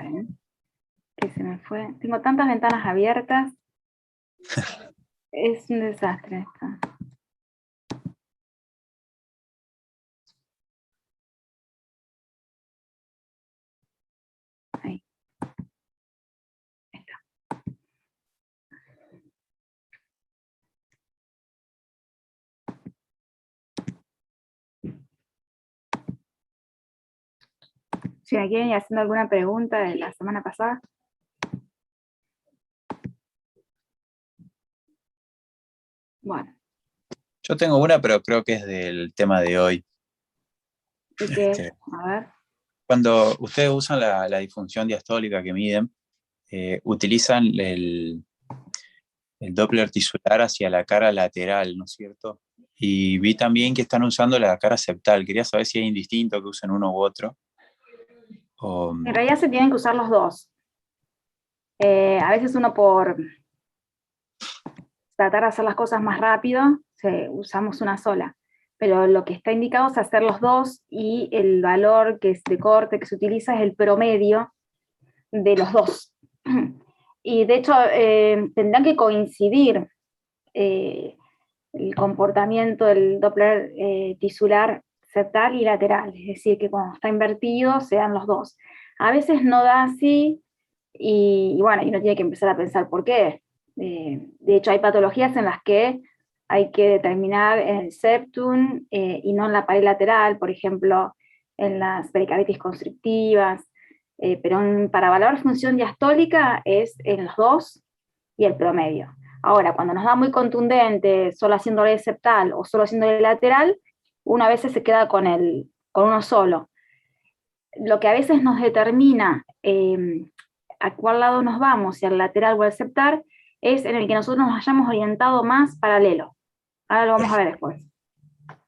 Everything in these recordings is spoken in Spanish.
Esperen, que se me fue. Tengo tantas ventanas abiertas. Es un desastre esto. Ahí. Está. Si me quieren ir haciendo alguna pregunta de la semana pasada. Bueno. Yo tengo una, pero creo que es del tema de hoy. ¿Y qué es? A ver. Cuando ustedes usan la disfunción diastólica que miden, utilizan el Doppler tisular hacia la cara lateral, ¿no es cierto? Y vi también que están usando la cara septal. Quería saber si es indistinto que usen uno u otro. En realidad se tienen que usar los dos. A veces uno por tratar de hacer las cosas más rápido, usamos una sola. Pero lo que está indicado es hacer los dos y el valor que es de corte que se utiliza es el promedio de los dos. Y de hecho tendrán que coincidir el comportamiento del Doppler tisular septal y lateral, es decir, que cuando está invertido sean los dos. A veces no da así y bueno, y uno tiene que empezar a pensar por qué. De hecho, hay patologías en las que hay que determinar en el septum y no en la pared lateral, por ejemplo, en las pericarditis constrictivas, pero para valorar función diastólica es en los dos y el promedio. Ahora, cuando nos da muy contundente, solo haciéndole septal o solo haciéndole lateral, uno a veces se queda con uno solo. Lo que a veces nos determina a cuál lado nos vamos, si al lateral o al septal, es en el que nosotros nos hayamos orientado más paralelo. Ahora lo vamos a ver después.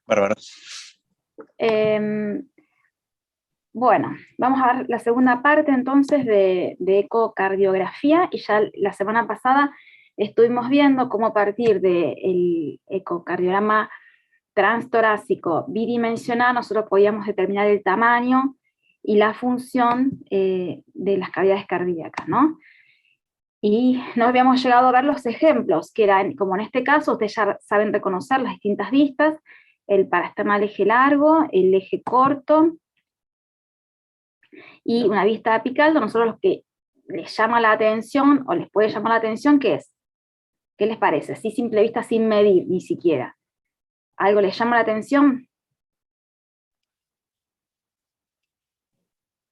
Bárbaro. Bueno, vamos a ver la segunda parte entonces de ecocardiografía, y ya la semana pasada estuvimos viendo cómo a partir del ecocardiograma transtorácico bidimensional nosotros podíamos determinar el tamaño y la función de las cavidades cardíacas, ¿no? Y no habíamos llegado a ver los ejemplos, que eran, como en este caso, ustedes ya saben reconocer las distintas vistas, el parasternal eje largo, el eje corto, y una vista apical, a nosotros los que les llama la atención, o les puede llamar la atención, ¿qué es? ¿Qué les parece? Así simple vista, sin medir, ni siquiera. ¿Algo les llama la atención?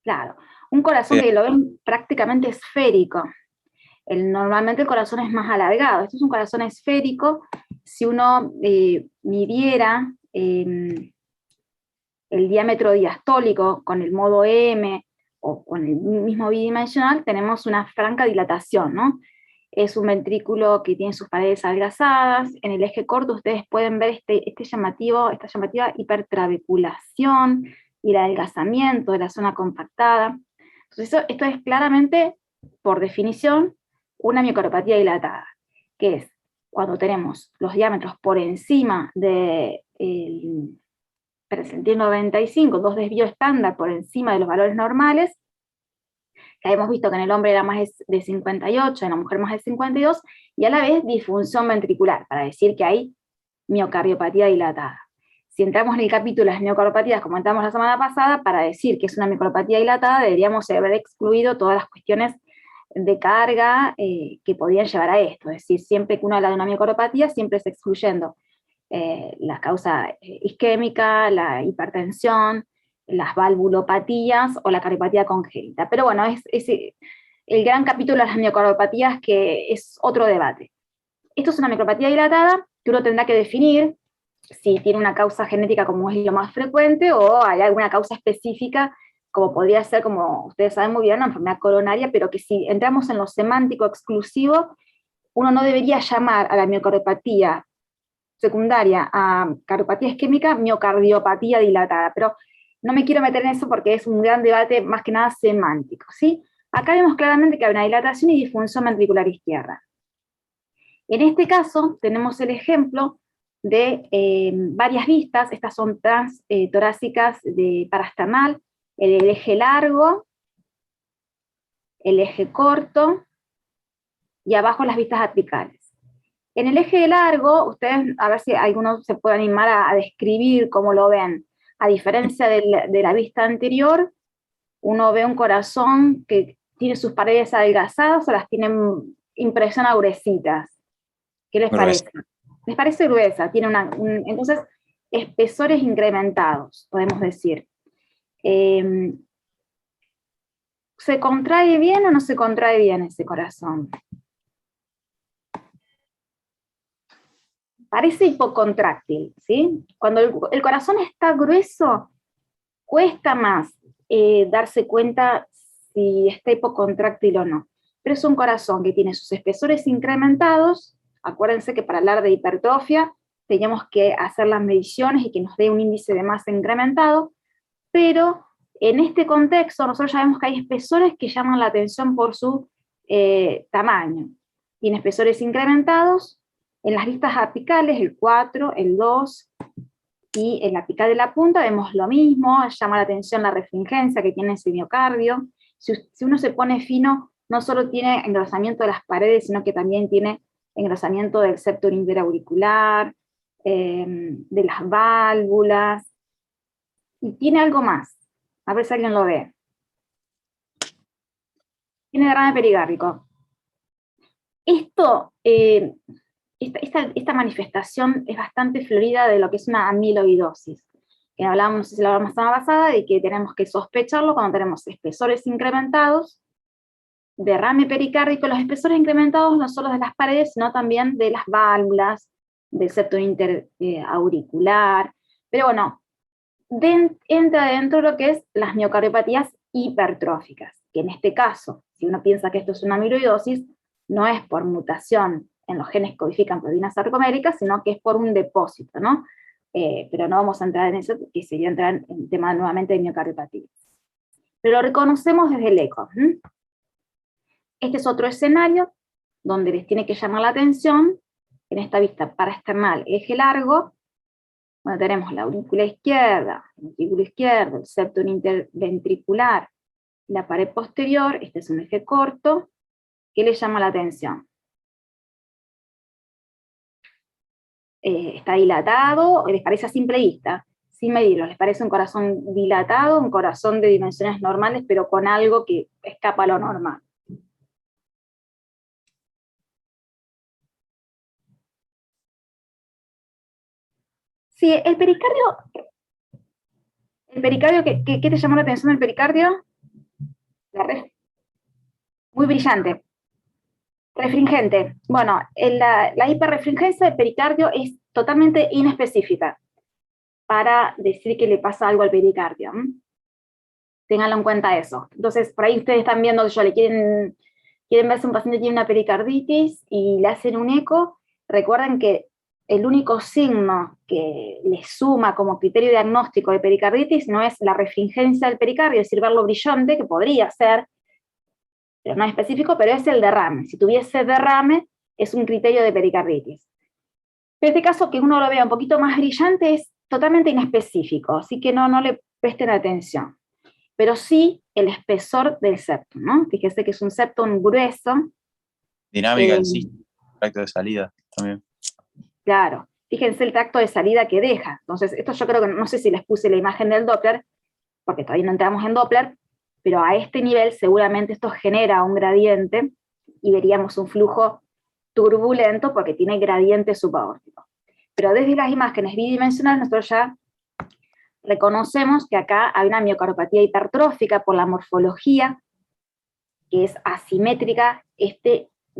Claro, un corazón que lo ven prácticamente esférico. Normalmente el corazón es más alargado. Este es un corazón esférico. Si uno midiera el diámetro diastólico con el modo M o con el mismo bidimensional, tenemos una franca dilatación, ¿no? Es un ventrículo que tiene sus paredes adelgazadas. En el eje corto ustedes pueden ver esta llamativa hipertrabeculación y el adelgazamiento de la zona compactada. Entonces esto es claramente, por definición, una miocardiopatía dilatada, que es cuando tenemos los diámetros por encima del percentil 95, dos desvíos estándar por encima de los valores normales, que hemos visto que en el hombre era más de 58, en la mujer más de 52, y a la vez disfunción ventricular, para decir que hay miocardiopatía dilatada. Si entramos en el capítulo de las miocardiopatías, como entramos la semana pasada, para decir que es una miocardiopatía dilatada, deberíamos haber excluido todas las cuestiones de carga que podían llevar a esto. Es decir, siempre que uno habla de una miocardiopatía, siempre está excluyendo la causa isquémica, la hipertensión, las valvulopatías o la cardiopatía congénita. Pero bueno, es el gran capítulo de las miocardiopatías, que es otro debate. Esto es una miocardiopatía dilatada que uno tendrá que definir si tiene una causa genética como es lo más frecuente o hay alguna causa específica, como podría ser, como ustedes saben muy bien, una enfermedad coronaria, pero que si entramos en lo semántico exclusivo, uno no debería llamar a la miocardiopatía secundaria a cardiopatía isquémica miocardiopatía dilatada, pero no me quiero meter en eso porque es un gran debate más que nada semántico, ¿sí? Acá vemos claramente que hay una dilatación y disfunción ventricular izquierda. En este caso tenemos el ejemplo de varias vistas. Estas son transtorácicas de parasternal, el eje largo, el eje corto, y abajo las vistas apicales. En el eje largo, ustedes, a ver si algunos se puede animar a describir cómo lo ven. A diferencia de la vista anterior, uno ve un corazón que tiene sus paredes adelgazadas o las tienen impresión a gruesitas. ¿Qué les parece? Les parece gruesa, tiene entonces, espesores incrementados, podemos decir. ¿Se contrae bien o no se contrae bien ese corazón? Parece hipocontráctil, ¿sí? Cuando el corazón está grueso, cuesta más darse cuenta si está hipocontráctil o no. Pero es un corazón que tiene sus espesores incrementados. Acuérdense que para hablar de hipertrofia teníamos que hacer las mediciones y que nos dé un índice de masa incrementado, pero en este contexto nosotros ya vemos que hay espesores que llaman la atención por su tamaño. Tiene espesores incrementados en las vistas apicales, el 4, el 2, y en la apical de la punta vemos lo mismo, llama la atención la refringencia que tiene ese miocardio. Si uno se pone fino, no solo tiene engrosamiento de las paredes, sino que también tiene engrosamiento del septo interauricular, de las válvulas, y tiene algo más, a ver si alguien lo ve. Tiene derrame pericárdico. Esta manifestación es bastante florida de lo que es una amiloidosis, que hablábamos, no sé si lo hablamos la semana pasada, de que tenemos que sospecharlo cuando tenemos espesores incrementados, derrame pericárdico. Los espesores incrementados no solo de las paredes, sino también de las válvulas, del septo interauricular, pero bueno, entra dentro de lo que es las miocardiopatías hipertróficas, que en este caso, si uno piensa que esto es una amiloidosis, no es por mutación en los genes que codifican proteínas sarcoméricas, sino que es por un depósito, ¿no? Pero no vamos a entrar en eso, que sería entrar en el tema nuevamente de miocardiopatía. Pero lo reconocemos desde el eco. Este es otro escenario donde les tiene que llamar la atención, en esta vista paraesternal, eje largo, donde tenemos la aurícula izquierda, el ventrículo izquierdo, el septo interventricular, la pared posterior. Este es un eje corto. ¿Qué le llama la atención? Está dilatado, les parece a simple vista, sin medirlo, les parece un corazón dilatado, un corazón de dimensiones normales, pero con algo que escapa a lo normal. Sí, el pericardio, ¿qué te llamó la atención del pericardio? Muy brillante. Refringente. Bueno, la hiperrefringencia del pericardio es totalmente inespecífica para decir que le pasa algo al pericardio. Ténganlo en cuenta eso. Entonces, por ahí ustedes están viendo que quieren ver si un paciente tiene una pericarditis y le hacen un eco. Recuerden que el único signo que le suma como criterio diagnóstico de pericarditis no es la refringencia del pericardio, es decir, verlo brillante, que podría ser, pero no es específico, pero es el derrame. Si tuviese derrame, es un criterio de pericarditis. En este caso, que uno lo vea un poquito más brillante es totalmente inespecífico, así que no le presten atención. Pero sí el espesor del septum, ¿no? Fíjese que es un septum grueso. Dinámica en sí, tracto de salida también. Claro, fíjense el tracto de salida que deja. Entonces, esto yo creo que, no sé si les puse la imagen del Doppler, porque todavía no entramos en Doppler, pero a este nivel seguramente esto genera un gradiente y veríamos un flujo turbulento porque tiene gradiente subaórtico. Pero desde las imágenes bidimensionales nosotros ya reconocemos que acá hay una miocardopatía hipertrófica por la morfología, que es asimétrica.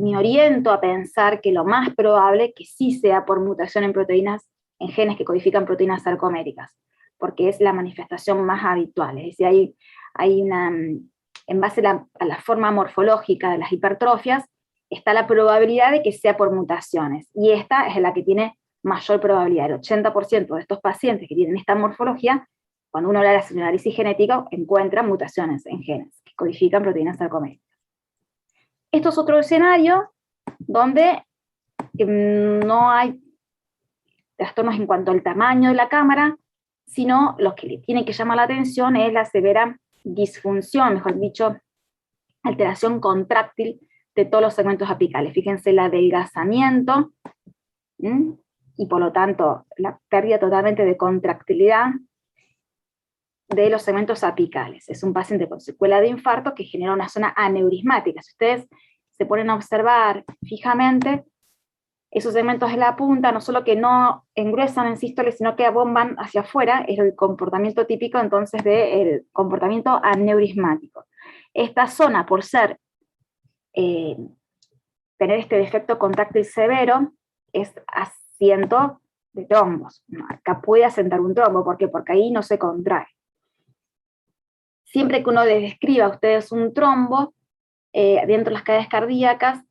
Me oriento a pensar que lo más probable es que sí sea por mutación en proteínas, en genes que codifican proteínas sarcoméricas, porque es la manifestación más habitual. Es decir, hay una, en base a la forma morfológica de las hipertrofias, está la probabilidad de que sea por mutaciones, y esta es la que tiene mayor probabilidad. El 80% de estos pacientes que tienen esta morfología, cuando uno habla de la análisis genético, encuentra mutaciones en genes que codifican proteínas sarcoméricas. Esto es otro escenario donde no hay trastornos en cuanto al tamaño de la cámara, sino lo que le tiene que llamar la atención es la severa disfunción, mejor dicho, alteración contráctil de todos los segmentos apicales. Fíjense el adelgazamiento, y por lo tanto la pérdida totalmente de contractilidad de los segmentos apicales. Es un paciente con secuela de infarto que genera una zona aneurismática. Si ustedes se ponen a observar fijamente, esos segmentos de la punta no solo que no engruesan en sístole, sino que abomban hacia afuera, es el comportamiento típico entonces del comportamiento aneurismático. Esta zona, por ser, tener este defecto contráctil severo, es asiento de trombos. Acá puede asentar un trombo, ¿por qué? Porque ahí no se contrae. Siempre que uno les describa a ustedes un trombo, dentro de las cavidades cardíacas,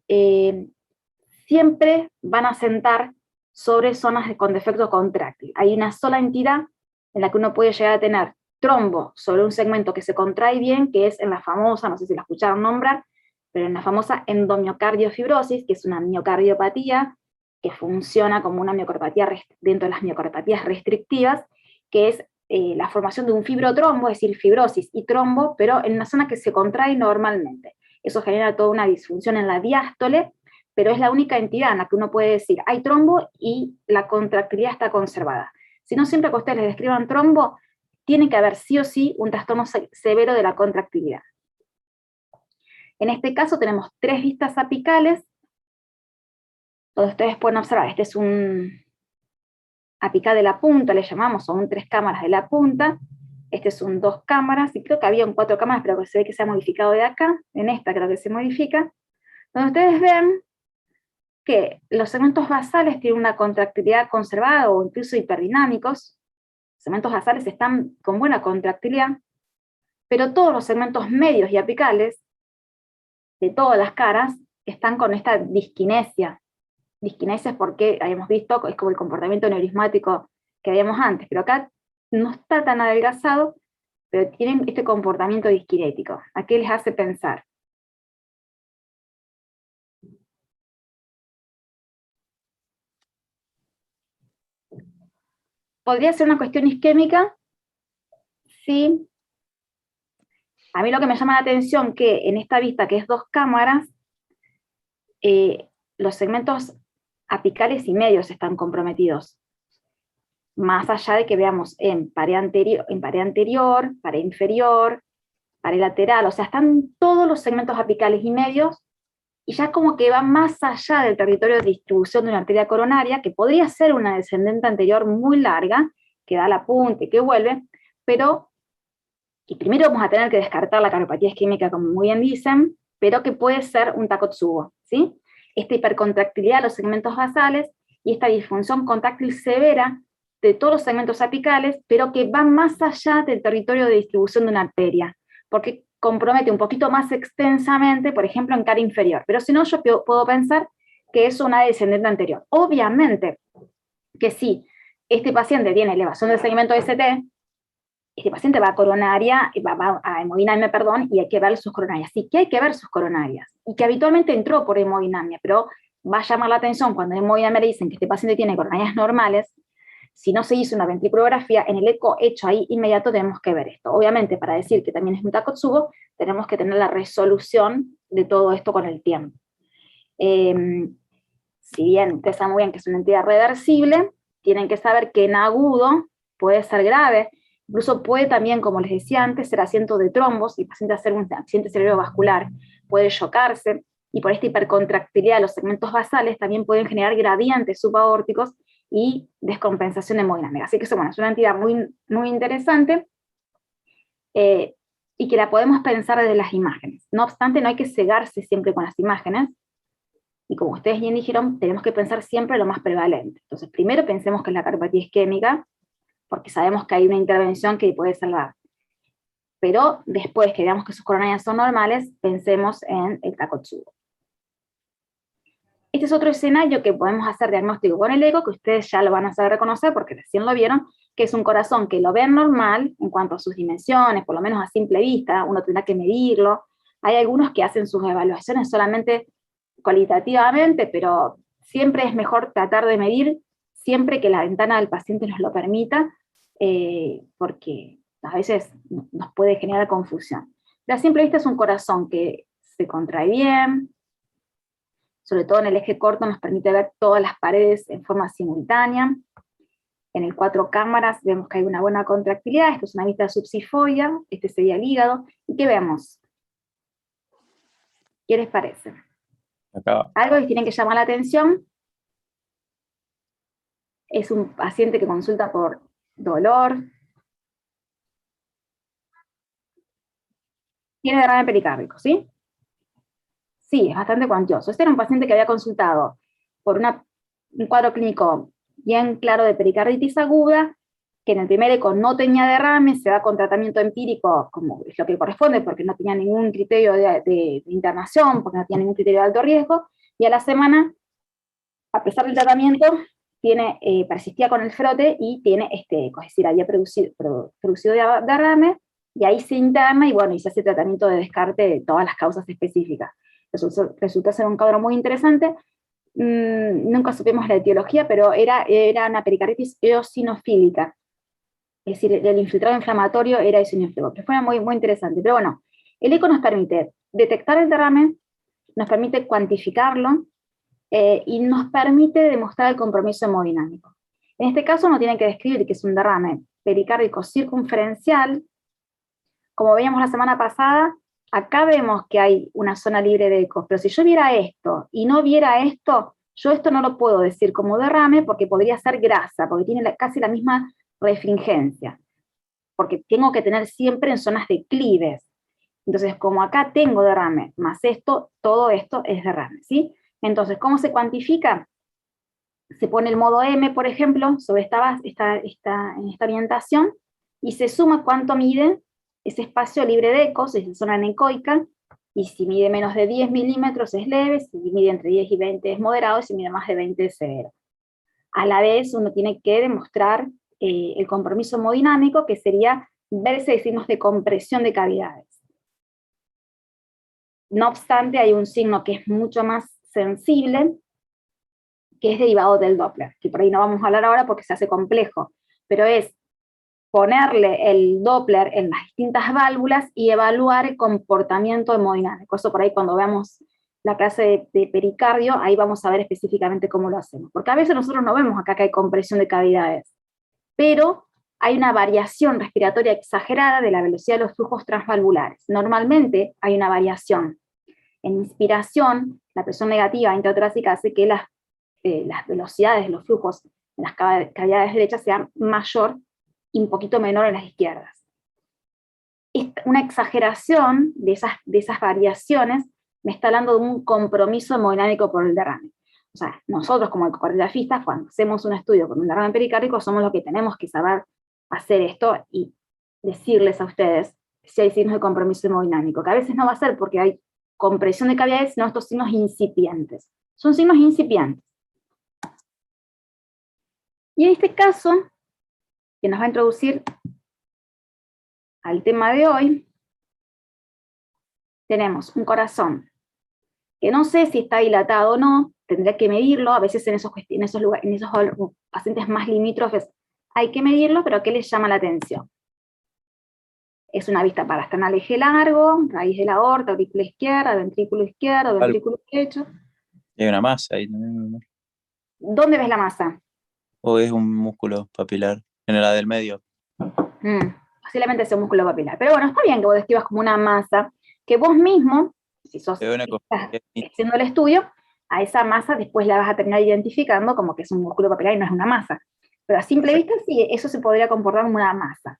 siempre van a sentar sobre zonas con defecto contráctil. Hay una sola entidad en la que uno puede llegar a tener trombo sobre un segmento que se contrae bien, que es en la famosa, no sé si la escucharon nombrar, pero en la famosa endomiocardiofibrosis, que es una miocardiopatía que funciona como una miocardiopatía dentro de las miocardiopatías restrictivas, que es la formación de un fibrotrombo, es decir, fibrosis y trombo, pero en una zona que se contrae normalmente. Eso genera toda una disfunción en la diástole, pero es la única entidad en la que uno puede decir, hay trombo y la contractilidad está conservada. Si no, siempre que ustedes les describan trombo, tiene que haber sí o sí un trastorno severo de la contractilidad. En este caso tenemos 3 vistas apicales, donde ustedes pueden observar, este es un apical de la punta, le llamamos, o un 3 cámaras de la punta, este es un 2 cámaras, y creo que había un 4 cámaras, pero se ve que se ha modificado de acá, en esta creo que se modifica, donde ustedes ven que los segmentos basales tienen una contractilidad conservada, o incluso hiperdinámicos. Los segmentos basales están con buena contractilidad, pero todos los segmentos medios y apicales, de todas las caras, están con esta disquinesia. Disquinesia es porque habíamos visto, es como el comportamiento neurismático que habíamos antes, pero acá no está tan adelgazado, pero tienen este comportamiento disquinético. ¿A qué les hace pensar? ¿Podría ser una cuestión isquémica? Sí. A mí lo que me llama la atención que en esta vista, que es 2 cámaras, los segmentos apicales y medios están comprometidos. Más allá de que veamos en pared anterior, pared inferior, pared lateral, o sea, están todos los segmentos apicales y medios, y ya como que va más allá del territorio de distribución de una arteria coronaria, que podría ser una descendente anterior muy larga, que da la punta y que vuelve, pero, y primero vamos a tener que descartar la cardiopatía isquémica, como muy bien dicen, pero que puede ser un Takotsubo, ¿sí? Esta hipercontractilidad de los segmentos basales y esta disfunción contráctil severa de todos los segmentos apicales, pero que va más allá del territorio de distribución de una arteria, porque compromete un poquito más extensamente, por ejemplo, en cara inferior. Pero si no, yo puedo pensar que es una descendente anterior. Obviamente que si este paciente tiene elevación del segmento ST, este paciente va a coronaria, va a hemodinamia, perdón, y hay que ver sus coronarias. Sí que hay que ver sus coronarias, y que habitualmente entró por hemodinamia, pero va a llamar la atención cuando en hemodinamia le dicen que este paciente tiene coronarias normales. Si no se hizo una ventriculografía, en el eco hecho ahí inmediato tenemos que ver esto. Obviamente, para decir que también es un Takotsubo, tenemos que tener la resolución de todo esto con el tiempo. Si bien ustedes saben muy bien que es una entidad reversible, tienen que saber que en agudo puede ser grave, incluso puede también, como les decía antes, ser asiento de trombos, y el paciente hacer un accidente cerebrovascular, puede chocarse, y por esta hipercontractilidad de los segmentos basales también pueden generar gradientes subaórticos y descompensación hemodinámica. Así que eso, bueno, es una entidad muy, muy interesante, y que la podemos pensar desde las imágenes. No obstante, no hay que cegarse siempre con las imágenes, y como ustedes bien dijeron, tenemos que pensar siempre lo más prevalente. Entonces, primero pensemos que es la cardiopatía isquémica, porque sabemos que hay una intervención que puede salvar. Pero después que veamos que sus coronarias son normales, pensemos en el Takotsubo. Este es otro escenario que podemos hacer diagnóstico con el eco, que ustedes ya lo van a saber reconocer porque recién lo vieron, que es un corazón que lo ven normal en cuanto a sus dimensiones, por lo menos a simple vista, uno tendrá que medirlo. Hay algunos que hacen sus evaluaciones solamente cualitativamente, pero siempre es mejor tratar de medir, siempre que la ventana del paciente nos lo permita, porque a veces nos puede generar confusión. A simple vista es un corazón que se contrae bien, sobre todo en el eje corto nos permite ver todas las paredes en forma simultánea. En el 4 cámaras vemos que hay una buena contractilidad, esto es una vista subsifoidea, este sería el hígado, ¿y qué vemos? ¿Qué les parece? Acá. Algo que tienen que llamar la atención es un paciente que consulta por dolor, tiene derrame pericárdico, ¿sí? Sí, es bastante cuantioso. Este era un paciente que había consultado por un cuadro clínico bien claro de pericarditis aguda, que en el primer eco no tenía derrame, se da con tratamiento empírico, como es lo que corresponde, porque no tenía ningún criterio de internación, porque no tenía ningún criterio de alto riesgo, y a la semana, a pesar del tratamiento, persistía con el frote y tiene este eco, es decir, había producido derrame, y ahí se interna y bueno, y se hace tratamiento de descarte de todas las causas específicas. Resultó ser un cuadro muy interesante. Nunca supimos la etiología, pero era una pericarditis eosinofílica, es decir, el infiltrado inflamatorio era eosinófilo, que fue muy, muy interesante. Pero bueno, el eco nos permite detectar el derrame, nos permite cuantificarlo, y nos permite demostrar el compromiso hemodinámico. En este caso no tienen que describir que es un derrame pericárdico circunferencial. Como veíamos la semana pasada, acá vemos que hay una zona libre de ecos, pero si yo viera esto y no viera esto, yo esto no lo puedo decir como derrame porque podría ser grasa, porque tiene casi la misma refringencia, porque tengo que tener siempre en zonas declives. Entonces, como acá tengo derrame, más esto, todo esto es derrame, ¿sí? Entonces, ¿cómo se cuantifica? Se pone el modo M, por ejemplo, sobre en esta orientación, y se suma cuánto mide ese espacio libre de ecos, esa zona anecoica, y si mide menos de 10 milímetros es leve, si mide entre 10 y 20 es moderado, y si mide más de 20 es severo. A la vez uno tiene que demostrar el compromiso hemodinámico, que sería ver si hay signos de compresión de cavidades. No obstante, hay un signo que es mucho más sensible, que es derivado del Doppler, que por ahí no vamos a hablar ahora porque se hace complejo, pero es ponerle el Doppler en las distintas válvulas y evaluar el comportamiento hemodinámico. Eso por ahí cuando veamos la clase de pericardio, ahí vamos a ver específicamente cómo lo hacemos. Porque a veces nosotros no vemos acá que hay compresión de cavidades, pero hay una variación respiratoria exagerada de la velocidad de los flujos transvalvulares. Normalmente hay una variación. En inspiración, la presión negativa intratorácica hace que las velocidades de los flujos en las cavidades derechas sean mayor y un poquito menor en las izquierdas. Una exageración de esas variaciones me está hablando de un compromiso hemodinámico por el derrame. O sea, nosotros como ecocardiografistas, cuando hacemos un estudio con un derrame pericárdico, somos los que tenemos que saber hacer esto y decirles a ustedes si hay signos de compromiso hemodinámico, que a veces no va a ser porque hay compresión de cavidades, sino estos signos incipientes. Son signos incipientes. Y en este caso, que nos va a introducir al tema de hoy, tenemos un corazón que no sé si está dilatado o no, tendré que medirlo, a veces en esos pacientes más limítrofes hay que medirlo, pero ¿qué les llama la atención? Es una vista parasternal eje largo, raíz de la aorta, aurícula izquierda, ventrículo derecho. Hay una masa ahí también, ¿no? ¿Dónde ves la masa? ¿O es un músculo papilar en la del medio? Posiblemente sea un músculo papilar. Pero bueno, está bien que vos describas como una masa, que vos mismo, si estás haciendo el estudio, a esa masa después la vas a terminar identificando como que es un músculo papilar y no es una masa. Pero a simple vista sí, eso se podría comportar como una masa.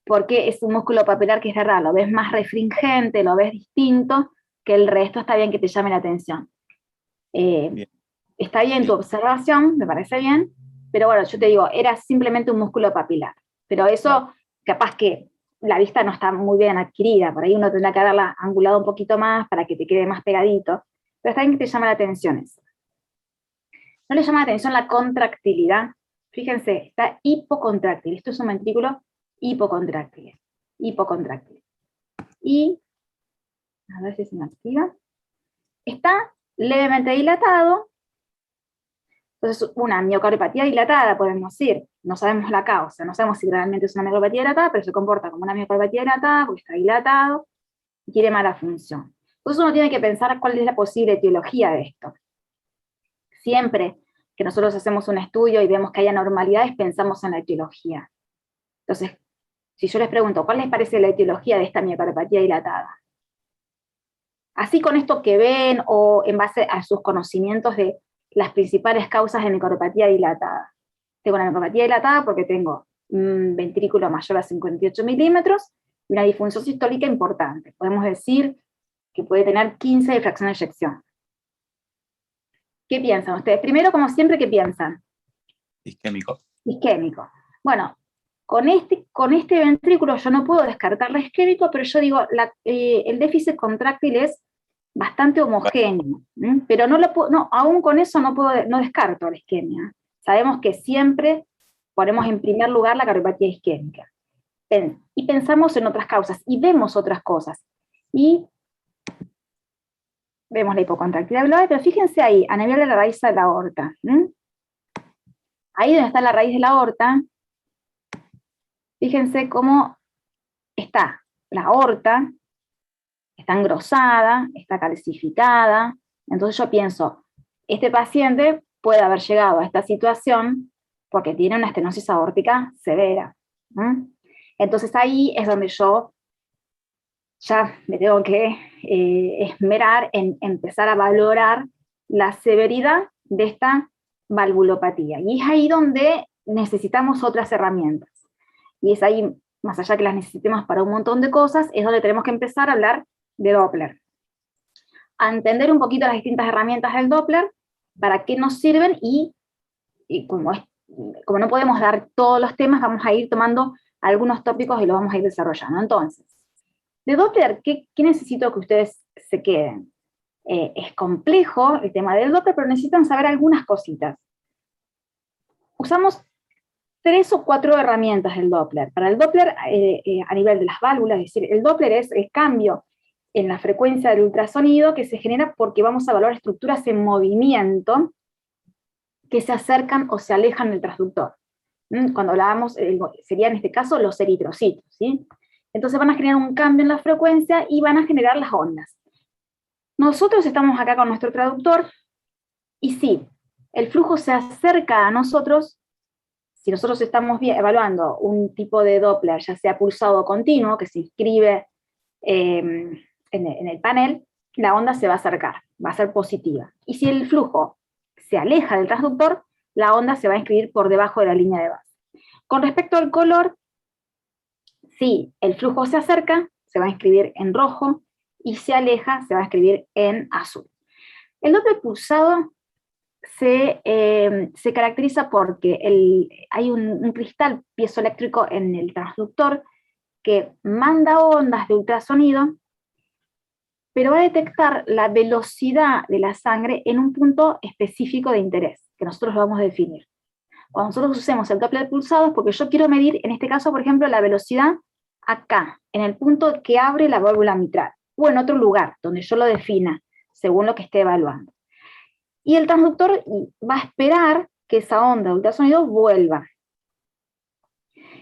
Porque es un músculo papilar que es verdad, lo ves más refringente, lo ves distinto, que el resto está bien que te llame la atención. Bien. Está bien tu observación, me parece bien, pero bueno, yo te digo, era simplemente un músculo papilar. Pero eso, capaz que la vista no está muy bien adquirida, por ahí uno tendrá que haberla angulado un poquito más para que te quede más pegadito, pero está bien que te llama la atención eso. ¿No le llama la atención la contractilidad? Fíjense, está hipocontráctil, esto es un ventrículo hipocontráctil. Y, a ver si se me activa, está levemente dilatado. Entonces, una miocardiopatía dilatada, podemos decir, no sabemos la causa, no sabemos si realmente es una miocardiopatía dilatada, pero se comporta como una miocardiopatía dilatada porque está dilatado y tiene mala función. Entonces uno tiene que pensar cuál es la posible etiología de esto. Siempre que nosotros hacemos un estudio y vemos que hay anormalidades, pensamos en la etiología. Entonces, si yo les pregunto, ¿cuál les parece la etiología de esta miocardiopatía dilatada? Así con esto que ven o en base a sus conocimientos de las principales causas de miocardiopatía dilatada. Tengo una miocardiopatía dilatada porque tengo un ventrículo mayor a 58 milímetros y una disfunción sistólica importante. Podemos decir que puede tener 15 de fracción de eyección. ¿Qué piensan ustedes? Primero, como siempre, ¿qué piensan? Isquémico. Isquémico. Bueno, con este ventrículo yo no puedo descartar la isquémico, pero yo digo, el déficit contráctil es bastante homogéneo, pero aún con eso no descarto la isquemia. Sabemos que siempre ponemos en primer lugar la cardiopatía isquémica. Y pensamos en otras causas, y vemos otras cosas. Y vemos la hipocontractilidad global, pero fíjense ahí, a nivel de la raíz de la aorta. Ahí donde está la raíz de la aorta, fíjense cómo está la aorta, está engrosada, está calcificada. Entonces yo pienso, este paciente puede haber llegado a esta situación porque tiene una estenosis aórtica severa. Entonces ahí es donde yo ya me tengo que esmerar en empezar a valorar la severidad de esta valvulopatía. Y es ahí donde necesitamos otras herramientas. Y es ahí, más allá que las necesitemos para un montón de cosas, es donde tenemos que empezar a hablar de Doppler. A entender un poquito las distintas herramientas del Doppler, para qué nos sirven y como no podemos dar todos los temas, vamos a ir tomando algunos tópicos y los vamos a ir desarrollando. Entonces, de Doppler, ¿qué necesito que ustedes se queden? Es complejo el tema del Doppler, pero necesitan saber algunas cositas. Usamos 3 o 4 herramientas del Doppler. Para el Doppler, a nivel de las válvulas, es decir, el Doppler es el cambio en la frecuencia del ultrasonido que se genera porque vamos a evaluar estructuras en movimiento que se acercan o se alejan del transductor. Cuando hablábamos, sería en este caso los eritrocitos, ¿sí? Entonces van a generar un cambio en la frecuencia y van a generar las ondas. Nosotros estamos acá con nuestro traductor, y sí, el flujo se acerca a nosotros. Si nosotros estamos evaluando un tipo de Doppler, ya sea pulsado o continuo, que se inscribe en el panel, la onda se va a acercar, va a ser positiva. Y si el flujo se aleja del transductor, la onda se va a inscribir por debajo de la línea de base. Con respecto al color, si el flujo se acerca, se va a inscribir en rojo, y se aleja, se va a inscribir en azul. El Doppler pulsado se caracteriza porque hay un cristal piezoeléctrico en el transductor que manda ondas de ultrasonido, pero va a detectar la velocidad de la sangre en un punto específico de interés, que nosotros lo vamos a definir. Cuando nosotros usemos el Doppler pulsado es porque yo quiero medir, en este caso, por ejemplo, la velocidad acá, en el punto que abre la válvula mitral, o en otro lugar, donde yo lo defina, según lo que esté evaluando. Y el transductor va a esperar que esa onda de ultrasonido vuelva.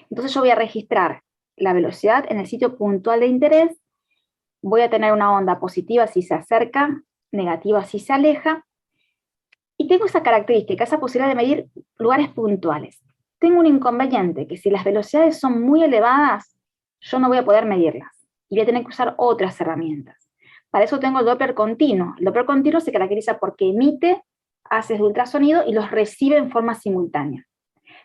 Entonces yo voy a registrar la velocidad en el sitio puntual de interés, voy a tener una onda positiva si se acerca, negativa si se aleja, y tengo esa característica, esa posibilidad de medir lugares puntuales. Tengo un inconveniente, que si las velocidades son muy elevadas, yo no voy a poder medirlas, y voy a tener que usar otras herramientas. Para eso tengo el Doppler continuo. El Doppler continuo se caracteriza porque emite haces de ultrasonido y los recibe en forma simultánea.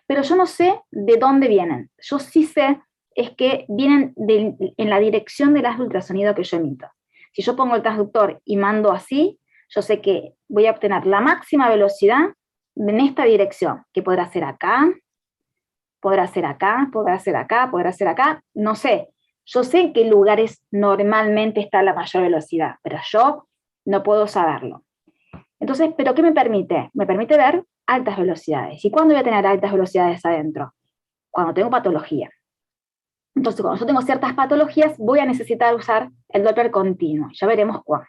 Pero yo no sé de dónde vienen. Yo sí sé es que vienen en la dirección del haz de ultrasonido que yo emito. Si yo pongo el transductor y mando así, yo sé que voy a obtener la máxima velocidad en esta dirección, que podrá ser acá, podrá ser acá, podrá ser acá, podrá ser acá, no sé. Yo sé en qué lugares normalmente está la mayor velocidad, pero yo no puedo saberlo. Entonces, ¿pero qué me permite? Me permite ver altas velocidades. ¿Y cuándo voy a tener altas velocidades adentro? Cuando tengo patología. Entonces, cuando yo tengo ciertas patologías, voy a necesitar usar el Doppler continuo. Ya veremos cuándo.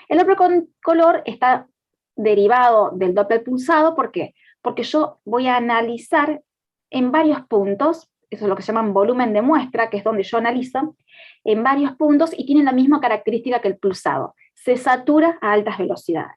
El Doppler con color está derivado del Doppler pulsado. ¿Por qué? Porque yo voy a analizar en varios puntos, eso es lo que se llama volumen de muestra, que es donde yo analizo, en varios puntos y tienen la misma característica que el pulsado. se satura a altas velocidades.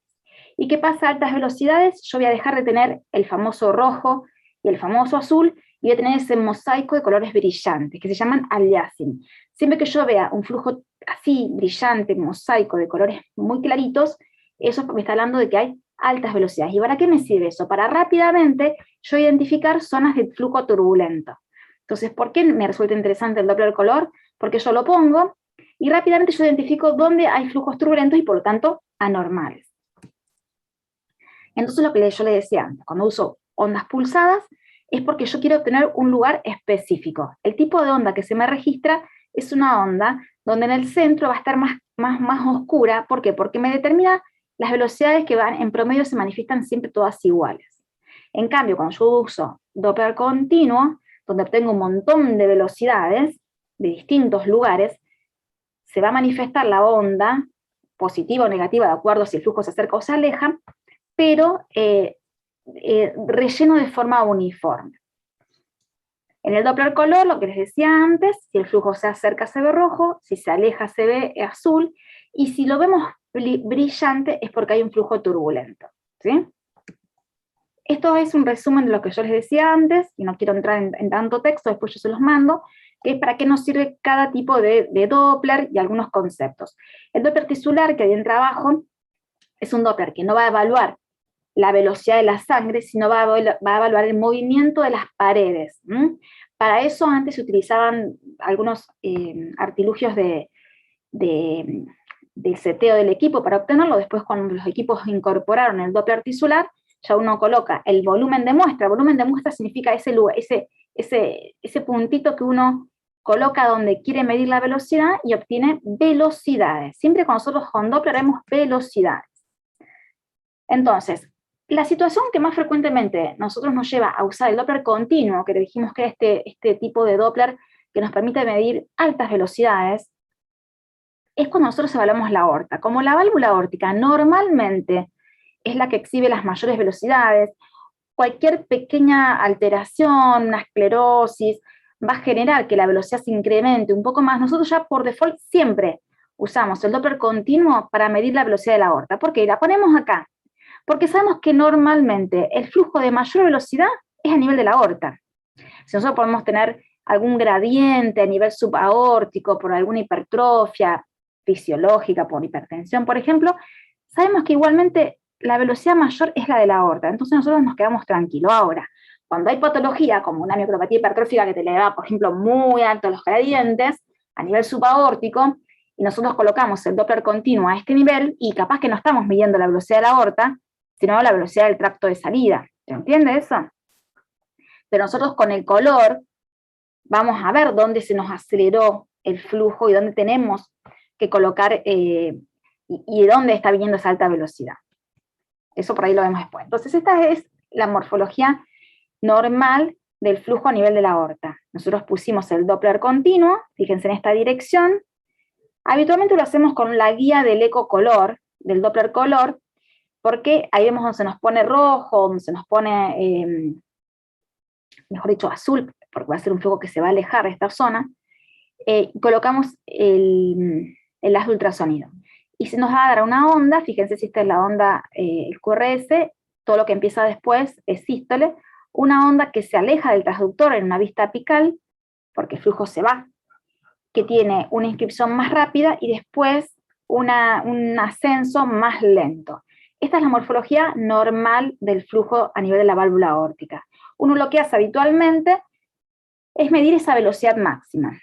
¿Y qué pasa a altas velocidades? Yo voy a dejar de tener el famoso rojo y el famoso azul, y voy a tener ese mosaico de colores brillantes, que se llaman aliasing. Siempre que yo vea un flujo así, brillante, mosaico, de colores muy claritos, eso me está hablando de que hay altas velocidades. ¿Y para qué me sirve eso? Para rápidamente yo identificar zonas de flujo turbulento. Entonces, ¿por qué me resulta interesante el Doppler color? Porque yo lo pongo y rápidamente yo identifico dónde hay flujos turbulentos y por lo tanto anormales. Entonces lo que yo le decía antes, cuando uso ondas pulsadas, es porque yo quiero obtener un lugar específico. El tipo de onda que se me registra es una onda donde en el centro va a estar más oscura. ¿Por qué? Porque me determina las velocidades que van, en promedio se manifiestan siempre todas iguales. En cambio, cuando yo uso Doppler continuo, donde obtengo un montón de velocidades de distintos lugares, se va a manifestar la onda, positiva o negativa, de acuerdo si el flujo se acerca o se aleja, pero relleno de forma uniforme. En el Doppler color, lo que les decía antes, si el flujo se acerca se ve rojo, si se aleja se ve azul, y si lo vemos brillante es porque hay un flujo turbulento, ¿sí? Esto es un resumen de lo que yo les decía antes, y no quiero entrar en tanto texto, después yo se los mando, que es para qué nos sirve cada tipo de Doppler y algunos conceptos. El Doppler tisular que hay en trabajo es un Doppler que no va a evaluar la velocidad de la sangre, sino va a evaluar el movimiento de las paredes. Para eso antes se utilizaban algunos artilugios del seteo del equipo para obtenerlo. Después, cuando los equipos incorporaron el Doppler tisular, ya uno coloca el volumen de muestra. El volumen de muestra significa ese puntito que uno coloca donde quiere medir la velocidad y obtiene velocidades. Siempre con nosotros con Doppler vemos velocidades. Entonces, la situación que más frecuentemente nosotros nos lleva a usar el Doppler continuo, que le dijimos que era este tipo de Doppler que nos permite medir altas velocidades, es cuando nosotros evaluamos la aorta. Como la válvula aórtica normalmente es la que exhibe las mayores velocidades, cualquier pequeña alteración, una esclerosis, va a generar que la velocidad se incremente un poco más. Nosotros ya por default siempre usamos el Doppler continuo para medir la velocidad de la aorta. ¿Por qué? La ponemos acá. Porque sabemos que normalmente el flujo de mayor velocidad es a nivel de la aorta. Si nosotros podemos tener algún gradiente a nivel subaórtico por alguna hipertrofia fisiológica, por hipertensión, por ejemplo, sabemos que igualmente la velocidad mayor es la de la aorta. Entonces nosotros nos quedamos tranquilos. Ahora, cuando hay patología como una miocardiopatía hipertrófica que te eleva, por ejemplo, muy alto los gradientes a nivel subaórtico, y nosotros colocamos el Doppler continuo a este nivel, y capaz que no estamos midiendo la velocidad de la aorta, sino la velocidad del tracto de salida. ¿Se entiende eso? Pero nosotros con el color vamos a ver dónde se nos aceleró el flujo y dónde tenemos que colocar y dónde está viniendo esa alta velocidad. Eso por ahí lo vemos después. Entonces esta es la morfología normal del flujo a nivel de la aorta. Nosotros pusimos el Doppler continuo, fíjense en esta dirección. Habitualmente lo hacemos con la guía del ecocolor, del Doppler color, porque ahí vemos donde se nos pone rojo, donde se nos pone, mejor dicho, azul, porque va a ser un flujo que se va a alejar de esta zona, colocamos el haz de ultrasonido. Y se nos va a dar una onda, fíjense si esta es la onda el QRS, todo lo que empieza después es sístole, una onda que se aleja del transductor en una vista apical, porque el flujo se va, que tiene una inscripción más rápida y después un ascenso más lento. Esta es la morfología normal del flujo a nivel de la válvula aórtica. Uno lo que hace habitualmente es medir esa velocidad máxima.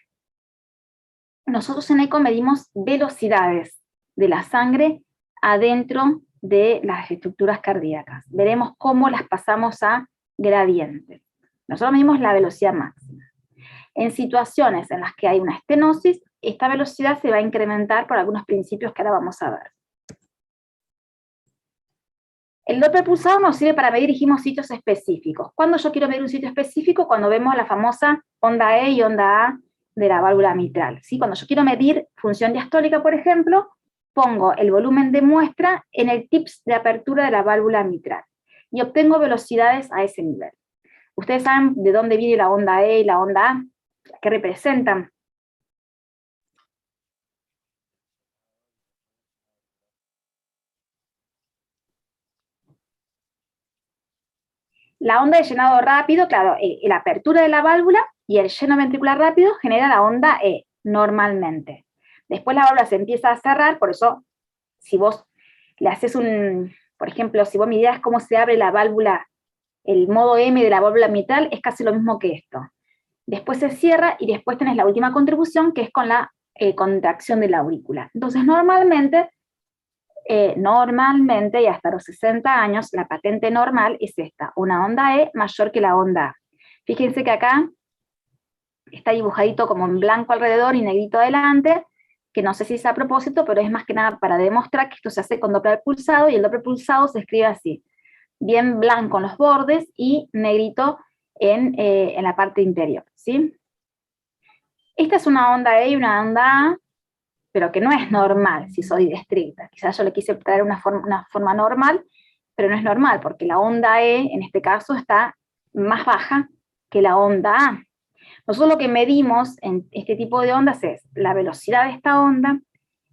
Nosotros en ECO medimos velocidades de la sangre adentro de las estructuras cardíacas. Veremos cómo las pasamos a gradiente. Nosotros medimos la velocidad máxima. En situaciones en las que hay una estenosis, esta velocidad se va a incrementar por algunos principios que ahora vamos a ver. El Doppler pulsado nos sirve para medir, dijimos, sitios específicos. ¿Cuándo yo quiero medir un sitio específico? Cuando vemos la famosa onda E y onda A de la válvula mitral. ¿Sí? Cuando yo quiero medir función diastólica, por ejemplo, pongo el volumen de muestra en el tips de apertura de la válvula mitral y obtengo velocidades a ese nivel. ¿Ustedes saben de dónde viene la onda E y la onda A? ¿Qué representan? La onda de llenado rápido, claro, la apertura de la válvula y el lleno ventricular rápido genera la onda E, normalmente. Después la válvula se empieza a cerrar, por eso, si vos le haces por ejemplo, si vos midieras cómo se abre la válvula, el modo M de la válvula mitral, es casi lo mismo que esto. Después se cierra y después tenés la última contribución, que es con la contracción de la aurícula. Entonces, normalmente, y hasta los 60 años, la patente normal es esta, una onda E mayor que la onda A. Fíjense que acá está dibujadito como en blanco alrededor y negrito adelante, que no sé si es a propósito, pero es más que nada para demostrar que esto se hace con Doppler pulsado, y el Doppler pulsado se escribe así, bien blanco en los bordes y negrito en la parte interior, ¿sí? Esta es una onda E y una onda A, pero que no es normal si soy estricta. Quizás yo le quise traer una forma normal, pero no es normal, porque la onda E, en este caso, está más baja que la onda A. Nosotros lo que medimos en este tipo de ondas es la velocidad de esta onda,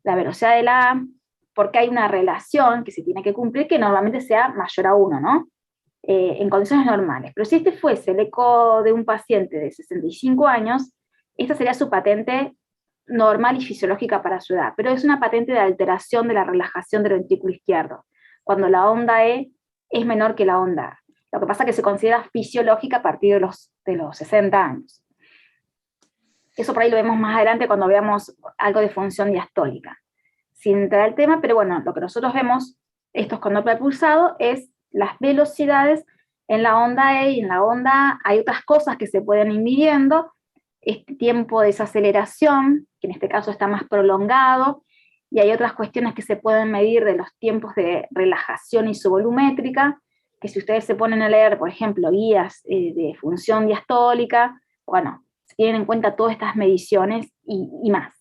la velocidad de la A, porque hay una relación que se tiene que cumplir que normalmente sea mayor a 1, ¿no? En condiciones normales. Pero si este fuese el eco de un paciente de 65 años, esta sería su patente normal y fisiológica para su edad, pero es una patente de alteración de la relajación del ventrículo izquierdo, cuando la onda E es menor que la onda A. Lo que pasa es que se considera fisiológica a partir de los 60 años. Eso por ahí lo vemos más adelante cuando veamos algo de función diastólica. Sin entrar al tema, pero bueno, lo que nosotros vemos, estos con Doppler pulsado, es las velocidades en la onda E y en la onda A. Hay otras cosas que se pueden ir midiendo, este tiempo de desaceleración, que en este caso está más prolongado, y hay otras cuestiones que se pueden medir de los tiempos de relajación isovolumétrica, que si ustedes se ponen a leer, por ejemplo, guías de función diastólica, bueno, se tienen en cuenta todas estas mediciones y más.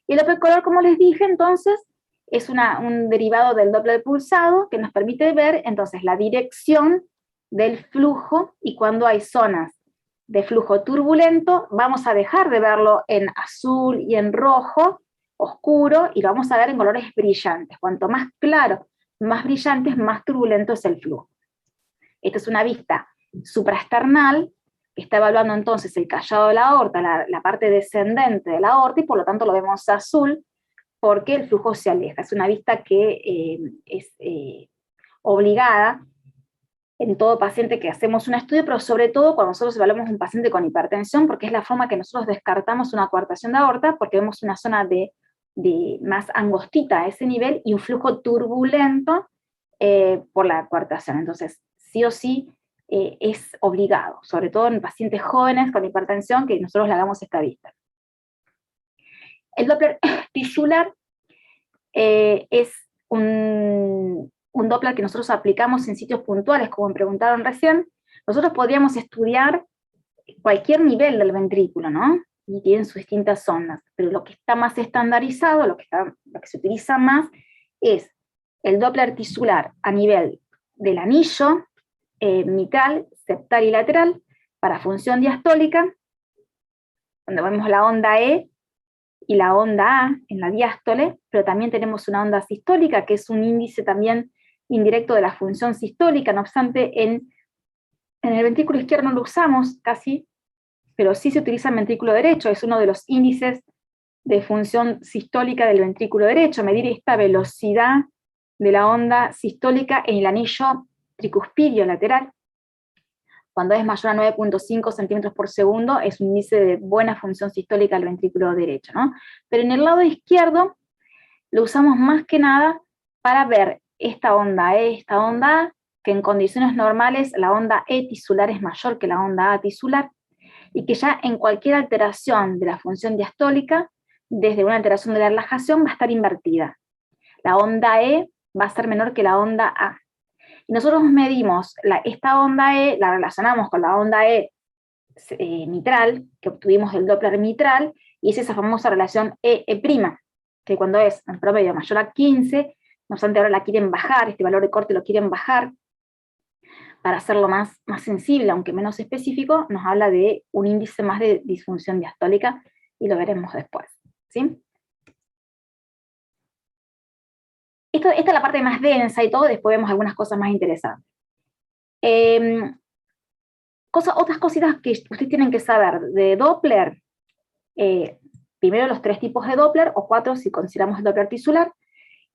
Y el Doppler color, como les dije, entonces, es un derivado del Doppler pulsado que nos permite ver, entonces, la dirección del flujo, y cuando hay zonas de flujo turbulento, vamos a dejar de verlo en azul y en rojo, oscuro, y lo vamos a ver en colores brillantes. Cuanto más claro, más brillantes, más turbulento es el flujo. Esta es una vista supraesternal, que está evaluando entonces el callado de la aorta, la parte descendente de la aorta, y por lo tanto lo vemos azul, porque el flujo se aleja. Es una vista que es obligada en todo paciente que hacemos un estudio, pero sobre todo cuando nosotros evaluamos un paciente con hipertensión, porque es la forma que nosotros descartamos una coartación de aorta, porque vemos una zona de más angostita a ese nivel y un flujo turbulento por la coartación. Entonces, sí o sí es obligado, sobre todo en pacientes jóvenes con hipertensión, que nosotros le hagamos esta vista. El Doppler tisular es un Doppler que nosotros aplicamos en sitios puntuales, como me preguntaron recién. Nosotros podríamos estudiar cualquier nivel del ventrículo, ¿no? Y tienen sus distintas zonas, pero lo que está más estandarizado, lo que se utiliza más, es el Doppler tisular a nivel del anillo mitral, septal y lateral, para función diastólica, donde vemos la onda E y la onda A en la diástole, pero también tenemos una onda sistólica, que es un índice también indirecto de la función sistólica. No obstante, en el ventrículo izquierdo no lo usamos casi, pero sí se utiliza en ventrículo derecho, es uno de los índices de función sistólica del ventrículo derecho, medir esta velocidad de la onda sistólica en el anillo tricuspidio lateral. Cuando es mayor a 9.5 centímetros por segundo, es un índice de buena función sistólica del ventrículo derecho, ¿no? Pero en el lado izquierdo lo usamos más que nada para ver esta onda E, esta onda A, que en condiciones normales la onda E tisular es mayor que la onda A tisular, y que ya en cualquier alteración de la función diastólica, desde una alteración de la relajación, va a estar invertida. La onda E va a ser menor que la onda A. Y nosotros medimos esta onda E, la relacionamos con la onda E mitral, que obtuvimos del Doppler mitral, y es esa famosa relación E', que cuando es en promedio mayor a 15, no obstante ahora la quieren bajar, este valor de corte lo quieren bajar, para hacerlo más sensible, aunque menos específico, nos habla de un índice más de disfunción diastólica, y lo veremos después, ¿sí? Esta es la parte más densa y todo, después vemos algunas cosas más interesantes. Otras cositas que ustedes tienen que saber de Doppler. Primero los 3 tipos de Doppler, o 4 si consideramos el Doppler tisular.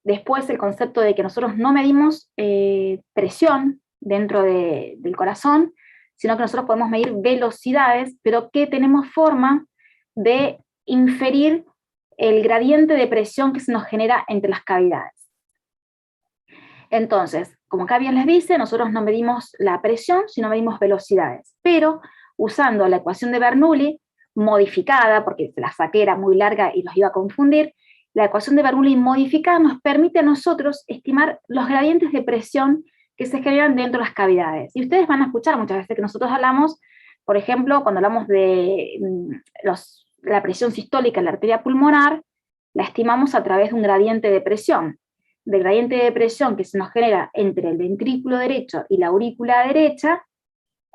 Después el concepto de que nosotros no medimos presión dentro del corazón, sino que nosotros podemos medir velocidades, pero que tenemos forma de inferir el gradiente de presión que se nos genera entre las cavidades. Entonces, como acá bien les dice, nosotros no medimos la presión, sino medimos velocidades, pero usando la ecuación de Bernoulli, modificada, porque la saqué, era muy larga y los iba a confundir, la ecuación de Bernoulli modificada nos permite a nosotros estimar los gradientes de presión que se generan dentro de las cavidades. Y ustedes van a escuchar muchas veces que nosotros hablamos, por ejemplo, cuando hablamos de la presión sistólica en la arteria pulmonar, la estimamos a través de un gradiente de presión. Del gradiente de presión que se nos genera entre el ventrículo derecho y la aurícula derecha,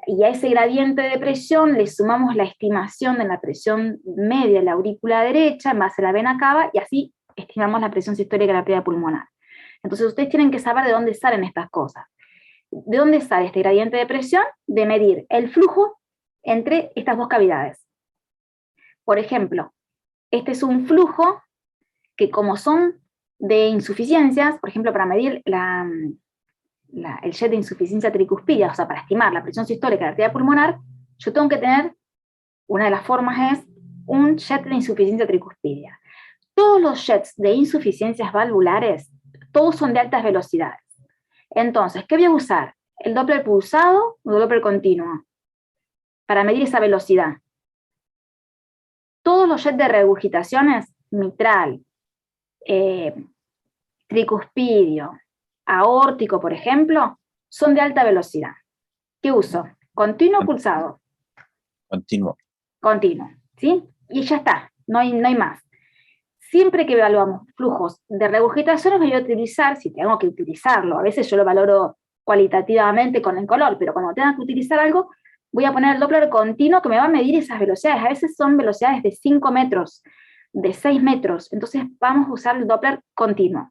y a ese gradiente de presión le sumamos la estimación de la presión media de la aurícula derecha en base a la vena cava, y así estimamos la presión sistólica de la arteria pulmonar. Entonces ustedes tienen que saber de dónde salen estas cosas. ¿De dónde sale este gradiente de presión? De medir el flujo entre estas dos cavidades. Por ejemplo, este es un flujo que, como son de insuficiencias, por ejemplo, para medir el jet de insuficiencia tricuspidia, o sea, para estimar la presión sistólica de la arteria pulmonar, yo tengo que tener, una de las formas es un jet de insuficiencia tricuspidia. Todos los jets de insuficiencias valvulares, todos son de altas velocidades. Entonces, ¿qué voy a usar? ¿El Doppler pulsado o el Doppler continuo? Para medir esa velocidad. Todos los jets de regurgitaciones, mitral, tricuspidio, aórtico, por ejemplo, son de alta velocidad. ¿Qué uso? ¿Continuo o pulsado? Continuo. Continuo, ¿sí? Y ya está, no hay más. Siempre que evaluamos flujos de regurgitaciones voy a utilizar, si tengo que utilizarlo, a veces yo lo valoro cualitativamente con el color, pero cuando tenga que utilizar algo, voy a poner el Doppler continuo que me va a medir esas velocidades. A veces son velocidades de 5 metros, de 6 metros, entonces vamos a usar el Doppler continuo.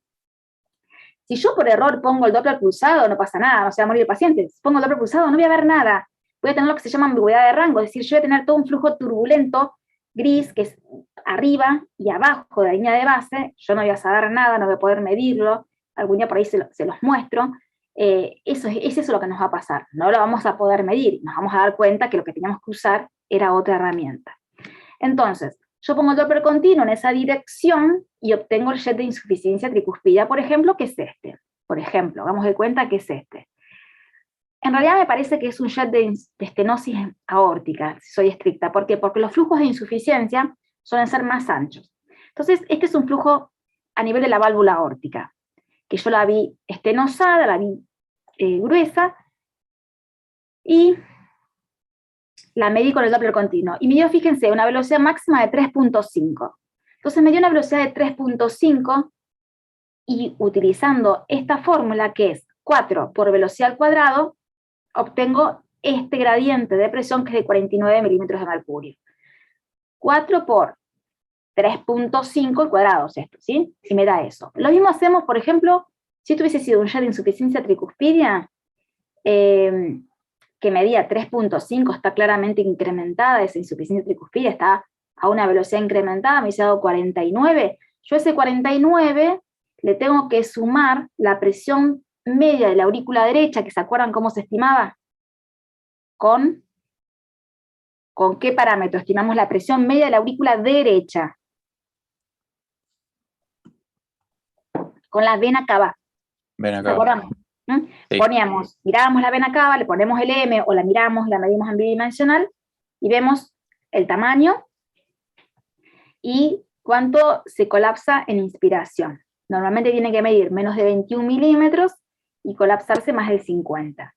Si yo por error pongo el Doppler pulsado, no pasa nada, no se va a morir el paciente. Si pongo el Doppler pulsado, no voy a ver nada. Voy a tener lo que se llama ambigüedad de rango, es decir, yo voy a tener todo un flujo turbulento, gris, que es arriba y abajo de la línea de base. Yo no voy a saber nada, no voy a poder medirlo. Algún día por ahí se los muestro. Es eso lo que nos va a pasar. No lo vamos a poder medir. Nos vamos a dar cuenta que lo que teníamos que usar era otra herramienta. Entonces, yo pongo el Doppler continuo en esa dirección y obtengo el jet de insuficiencia tricuspidia, por ejemplo, que es este. Por ejemplo, hagamos de cuenta que es este. En realidad me parece que es un jet de estenosis aórtica, si soy estricta. ¿Por qué? Porque los flujos de insuficiencia suelen ser más anchos. Entonces, este es un flujo a nivel de la válvula aórtica, que yo la vi estenosada, la vi gruesa, y la medí con el Doppler continuo. Y me dio, fíjense, una velocidad máxima de 3.5. Entonces me dio una velocidad de 3.5, y utilizando esta fórmula, que es 4 por velocidad al cuadrado, obtengo este gradiente de presión, que es de 49 milímetros de mercurio. 4 por 3.5 al cuadrado es esto, ¿sí? Y me da eso. Lo mismo hacemos, por ejemplo, si esto hubiese sido un jet de insuficiencia tricuspidia, que medía 3.5, está claramente incrementada, esa insuficiencia tricuspidia está a una velocidad incrementada, me hubiese dado 49. Yo a ese 49 le tengo que sumar la presión media de la aurícula derecha, que se acuerdan cómo se estimaba. ¿Con qué parámetro estimamos la presión media de la aurícula derecha? Con la vena cava. Ven ¿Se acá. acuerdan? Sí. Mirábamos la vena cava, le ponemos el M, o la miramos, la medimos en bidimensional, y vemos el tamaño y cuánto se colapsa en inspiración. Normalmente tiene que medir menos de 21 milímetros y colapsarse más del 50.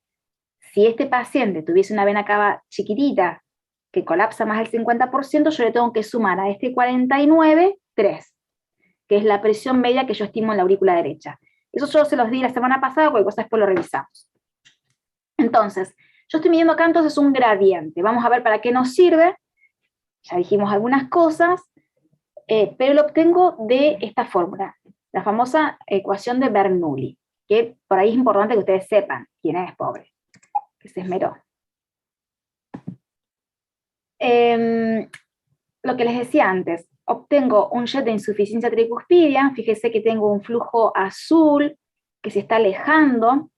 Si este paciente tuviese una vena cava chiquitita que colapsa más del 50%, yo le tengo que sumar a este 49, 3, que es la presión media que yo estimo en la aurícula derecha. Eso yo se los di la semana pasada, cualquier cosa después lo revisamos. Entonces, yo estoy midiendo acá entonces un gradiente. Vamos a ver para qué nos sirve. Ya dijimos algunas cosas, pero lo obtengo de esta fórmula, la famosa ecuación de Bernoulli, que por ahí es importante que ustedes sepan quién es, pobre. que se esmeró. Lo que les decía antes, obtengo un jet de insuficiencia tricuspidia, fíjese que tengo un flujo azul que se está alejando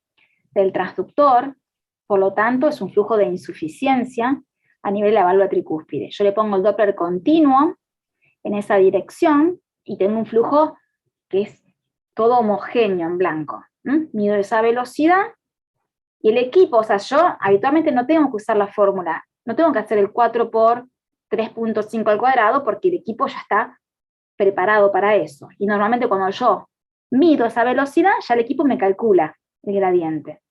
del transductor, por lo tanto es un flujo de insuficiencia a nivel de la válvula tricúspide. Yo le pongo el Doppler continuo en esa dirección y tengo un flujo que es todo homogéneo en blanco. Mido esa velocidad y el equipo, o sea, yo habitualmente no tengo que usar la fórmula, no tengo que hacer el 4 por 3.5 al cuadrado porque el equipo ya está preparado para eso. Y normalmente cuando yo mido esa velocidad, ya el equipo me calcula el gradiente.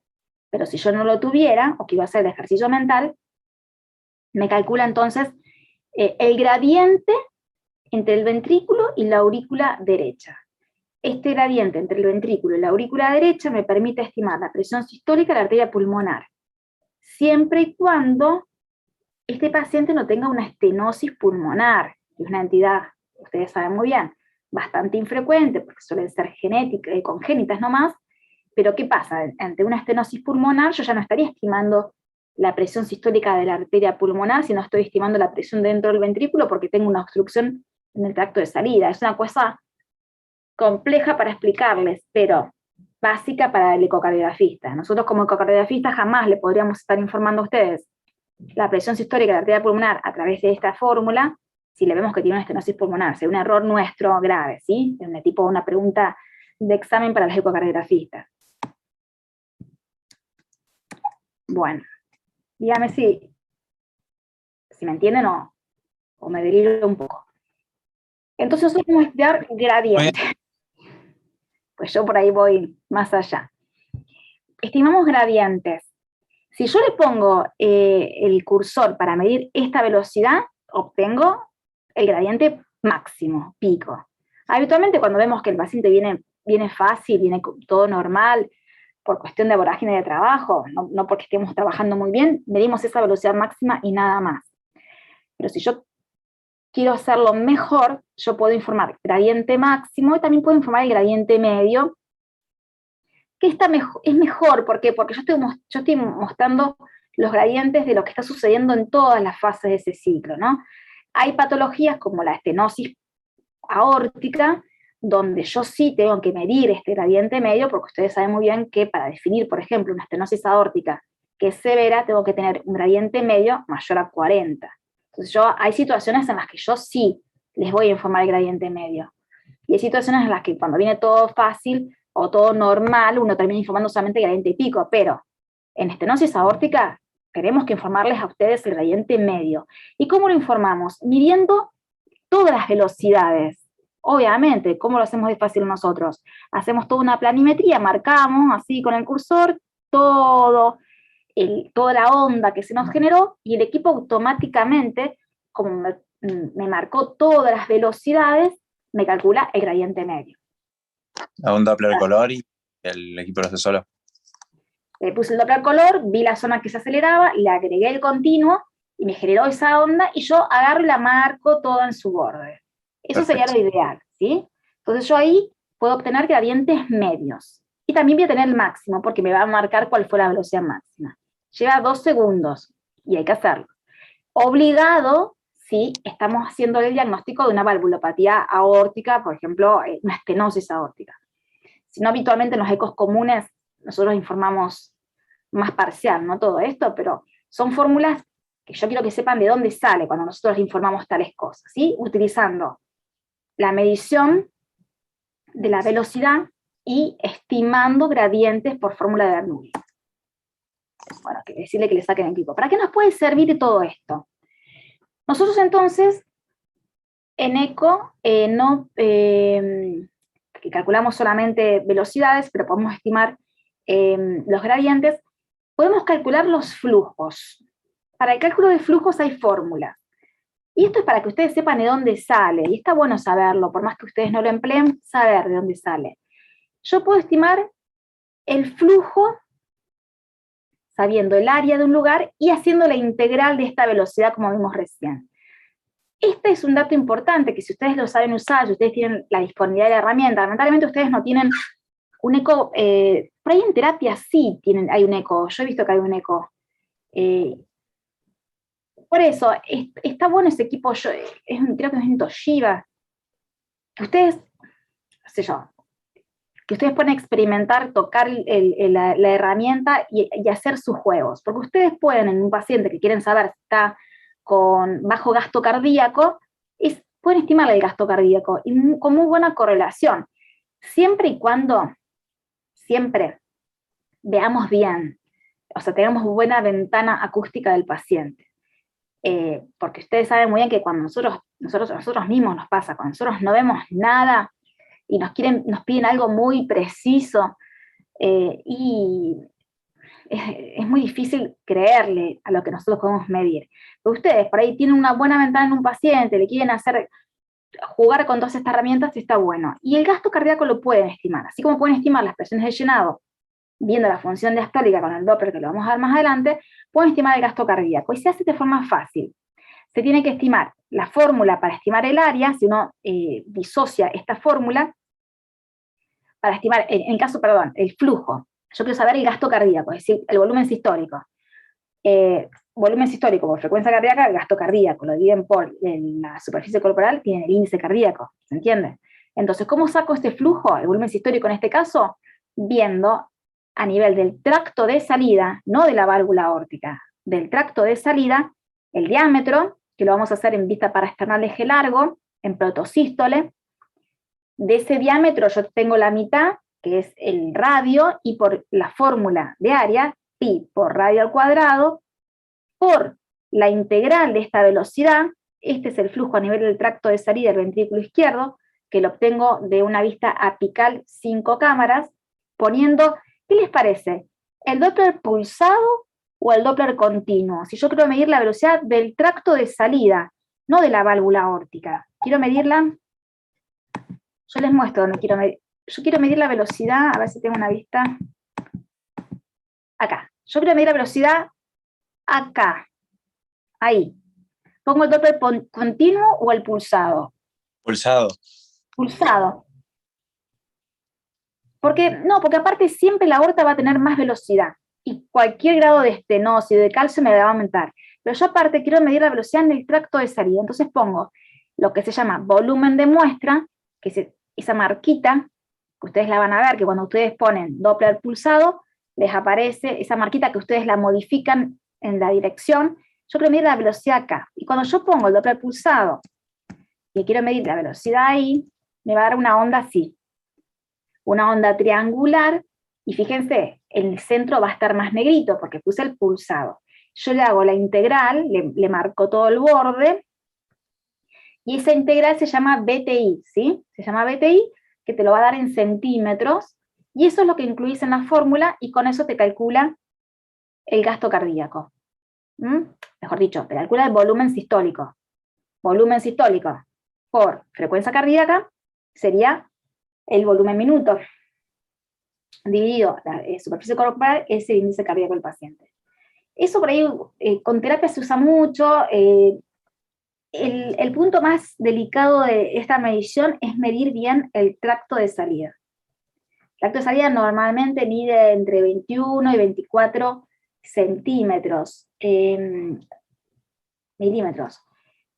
Pero si yo no lo tuviera, o quiero hacer el ejercicio mental, me calcula entonces el gradiente entre el ventrículo y la aurícula derecha. Este gradiente entre el ventrículo y la aurícula derecha me permite estimar la presión sistólica de la arteria pulmonar, siempre y cuando este paciente no tenga una estenosis pulmonar, que es una entidad, ustedes saben muy bien, bastante infrecuente, porque suelen ser congénitas nomás, pero ¿qué pasa? Ante una estenosis pulmonar yo ya no estaría estimando la presión sistólica de la arteria pulmonar, sino estoy estimando la presión dentro del ventrículo porque tengo una obstrucción en el tracto de salida. Es una cosa compleja para explicarles, pero básica para el ecocardiografista. Nosotros como ecocardiografistas jamás le podríamos estar informando a ustedes la presión sistólica de la arteria pulmonar a través de esta fórmula si le vemos que tiene una estenosis pulmonar. Sería un error nuestro grave, ¿sí? Es una pregunta de examen para los ecocardiografistas. Bueno, dígame si me entienden o me derivo un poco. Entonces nosotros vamos a estudiar gradiente. Pues yo por ahí voy más allá. Estimamos gradientes. Si yo le pongo el cursor para medir esta velocidad, obtengo el gradiente máximo, pico. Habitualmente cuando vemos que el paciente viene fácil, viene todo normal, por cuestión de vorágine de trabajo, no porque estemos trabajando muy bien, medimos esa velocidad máxima y nada más. Pero si yo quiero hacerlo mejor, yo puedo informar gradiente máximo y también puedo informar el gradiente medio, que es mejor, ¿por qué? Porque yo estoy mostrando los gradientes de lo que está sucediendo en todas las fases de ese ciclo, ¿no? Hay patologías como la estenosis aórtica, donde yo sí tengo que medir este gradiente medio, porque ustedes saben muy bien que para definir, por ejemplo, una estenosis aórtica que es severa, tengo que tener un gradiente medio mayor a 40. Entonces hay situaciones en las que yo sí les voy a informar el gradiente medio. Y hay situaciones en las que cuando viene todo fácil o todo normal, uno termina informando solamente el gradiente pico, pero en estenosis aórtica queremos que informarles a ustedes el gradiente medio. ¿Y cómo lo informamos? Midiendo todas las velocidades. Obviamente, ¿cómo lo hacemos de fácil nosotros? Hacemos toda una planimetría, marcamos así con el cursor toda la onda que se nos generó y el equipo automáticamente, como me marcó todas las velocidades, me calcula el gradiente medio. A un Doppler color y el equipo lo hace solo. Le puse el Doppler color, vi la zona que se aceleraba, le agregué el continuo y me generó esa onda y yo agarro y la marco toda en su borde. Eso Perfecto. sería lo ideal, ¿sí? Entonces yo ahí puedo obtener gradientes medios. Y también voy a tener el máximo, porque me va a marcar cuál fue la velocidad máxima. Lleva 2 segundos, y hay que hacerlo. Obligado si estamos haciendo el diagnóstico de una valvulopatía aórtica, por ejemplo, una estenosis aórtica. Si no, habitualmente en los ecos comunes nosotros informamos más parcial, no todo esto, pero son fórmulas que yo quiero que sepan de dónde sale cuando nosotros informamos tales cosas, ¿sí? Utilizando la medición de la velocidad y estimando gradientes por fórmula de Bernoulli. Bueno, que decirle que le saquen el equipo. ¿Para qué nos puede servir todo esto? Nosotros entonces, en eco, que calculamos solamente velocidades, pero podemos estimar los gradientes, podemos calcular los flujos. Para el cálculo de flujos hay fórmulas. Y esto es para que ustedes sepan de dónde sale, y está bueno saberlo, por más que ustedes no lo empleen, saber de dónde sale. Yo puedo estimar el flujo sabiendo el área de un lugar y haciendo la integral de esta velocidad como vimos recién. Este es un dato importante que si ustedes lo saben usar, si ustedes tienen la disponibilidad de la herramienta, lamentablemente ustedes no tienen un eco, por ahí en terapia sí hay un eco, yo he visto que hay un eco Eh, por eso, está bueno ese equipo, creo que es un Toshiba, que ustedes, no sé yo, que ustedes pueden experimentar, tocar la herramienta y hacer sus juegos. Porque ustedes pueden, en un paciente que quieren saber si está con bajo gasto cardíaco, pueden estimar el gasto cardíaco y con muy buena correlación, siempre y cuando siempre veamos bien, o sea, tengamos buena ventana acústica del paciente. Porque ustedes saben muy bien que cuando nosotros mismos nos pasa, cuando nosotros no vemos nada y nos piden algo muy preciso, y es muy difícil creerle a lo que nosotros podemos medir. Pero ustedes por ahí tienen una buena ventana en un paciente, le quieren hacer jugar con todas estas herramientas, está bueno. Y el gasto cardíaco lo pueden estimar, así como pueden estimar las presiones de llenado, viendo la función diastólica con el Doppler, que lo vamos a ver más adelante, pueden estimar el gasto cardíaco. Y se hace de forma fácil. Se tiene que estimar la fórmula para estimar el área, si uno disocia esta fórmula, para estimar, el flujo. Yo quiero saber el gasto cardíaco, es decir, el volumen sistólico. Volumen sistólico por frecuencia cardíaca, el gasto cardíaco, lo dividen por la superficie corporal, tienen el índice cardíaco, ¿se entiende? Entonces, ¿cómo saco este flujo, el volumen sistólico en este caso? Viendo a nivel del tracto de salida, no de la válvula aórtica, del tracto de salida, el diámetro, que lo vamos a hacer en vista paraesternal eje largo, en protosístole. De ese diámetro yo tengo la mitad, que es el radio, y por la fórmula de área, pi por radio al cuadrado, por la integral de esta velocidad, este es el flujo a nivel del tracto de salida del ventrículo izquierdo, que lo obtengo de una vista apical 5 cámaras, poniendo, ¿qué les parece? ¿El Doppler pulsado o el Doppler continuo? Si yo quiero medir la velocidad del tracto de salida, no de la válvula aórtica, quiero medirla, yo les muestro donde quiero medir. Yo quiero medir la velocidad, a ver si tengo una vista. Acá. Yo quiero medir la velocidad acá. Ahí. ¿Pongo el Doppler continuo o el pulsado? Pulsado. Pulsado. Porque aparte siempre la aorta va a tener más velocidad. Y cualquier grado de estenosis, de calcio me va a aumentar. Pero yo aparte quiero medir la velocidad en el tracto de salida. Entonces pongo lo que se llama volumen de muestra, que es esa marquita, que ustedes la van a ver, que cuando ustedes ponen Doppler pulsado, les aparece esa marquita que ustedes la modifican en la dirección. Yo quiero medir la velocidad acá. Y cuando yo pongo el Doppler pulsado y quiero medir la velocidad ahí, me va a dar una onda así. Una onda triangular, y fíjense, el centro va a estar más negrito porque puse el pulsado. Yo le hago la integral, le marco todo el borde, y esa integral se llama BTI, ¿sí? Se llama BTI, que te lo va a dar en centímetros, y eso es lo que incluís en la fórmula, y con eso te calcula el gasto cardíaco. Mejor dicho, te calcula el volumen sistólico. Volumen sistólico por frecuencia cardíaca sería el volumen minuto, dividido la superficie corporal, es el índice cardíaco del paciente. Eso por ahí con terapia se usa mucho. El punto más delicado de esta medición es medir bien el tracto de salida. El tracto de salida normalmente mide entre 21 y 24 centímetros, milímetros.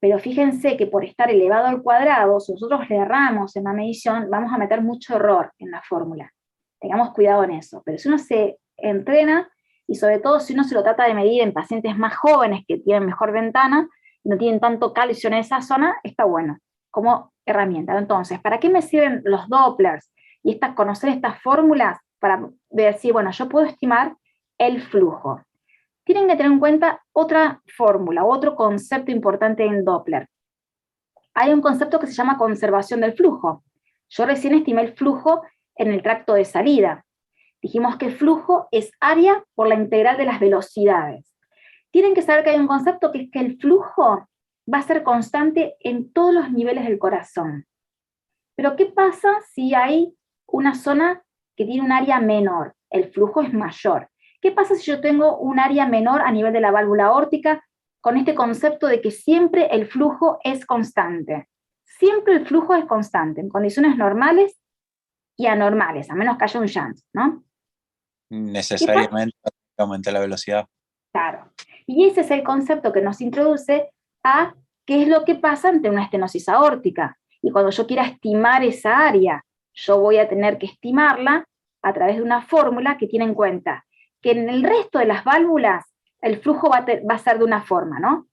Pero fíjense que por estar elevado al cuadrado, si nosotros le erramos en la medición, vamos a meter mucho error en la fórmula. Tengamos cuidado en eso. Pero si uno se entrena, y sobre todo si uno se lo trata de medir en pacientes más jóvenes que tienen mejor ventana, no tienen tanto calcio en esa zona, está bueno como herramienta. Entonces, ¿para qué me sirven los Dopplers y conocer estas fórmulas? Para decir, bueno, yo puedo estimar el flujo. Tienen que tener en cuenta otra fórmula, otro concepto importante en Doppler. Hay un concepto que se llama conservación del flujo. Yo recién estimé el flujo en el tracto de salida. Dijimos que el flujo es área por la integral de las velocidades. Tienen que saber que hay un concepto que es que el flujo va a ser constante en todos los niveles del corazón. Pero ¿qué pasa si hay una zona que tiene un área menor? El flujo es mayor. ¿Qué pasa si yo tengo un área menor a nivel de la válvula aórtica con este concepto de que siempre el flujo es constante? Siempre el flujo es constante, en condiciones normales y anormales, a menos que haya un shunt, ¿no? Necesariamente aumentar la velocidad. Claro. Y ese es el concepto que nos introduce a qué es lo que pasa ante una estenosis aórtica. Y cuando yo quiera estimar esa área, yo voy a tener que estimarla a través de una fórmula que tiene en cuenta que en el resto de las válvulas el flujo va a ser de una forma, ¿no?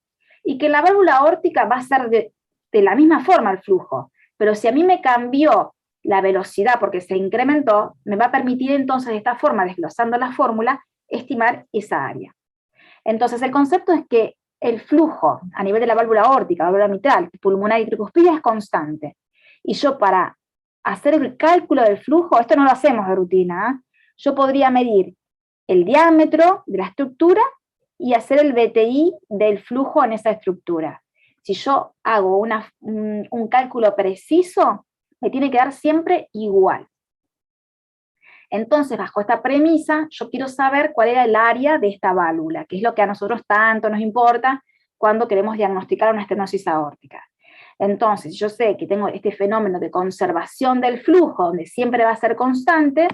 Y que en la válvula aórtica va a ser de la misma forma el flujo. Pero si a mí me cambió la velocidad porque se incrementó, me va a permitir entonces de esta forma, desglosando la fórmula, estimar esa área. Entonces el concepto es que el flujo a nivel de la válvula aórtica, válvula mitral, pulmonar y tricuspidia es constante. Y yo para hacer el cálculo del flujo, esto no lo hacemos de rutina, ¿eh? Yo podría medir el diámetro de la estructura y hacer el BTI del flujo en esa estructura. Si yo hago un cálculo preciso, me tiene que dar siempre igual. Entonces, bajo esta premisa, yo quiero saber cuál era el área de esta válvula, que es lo que a nosotros tanto nos importa cuando queremos diagnosticar una estenosis aórtica. Entonces, yo sé que tengo este fenómeno de conservación del flujo, donde siempre va a ser constante.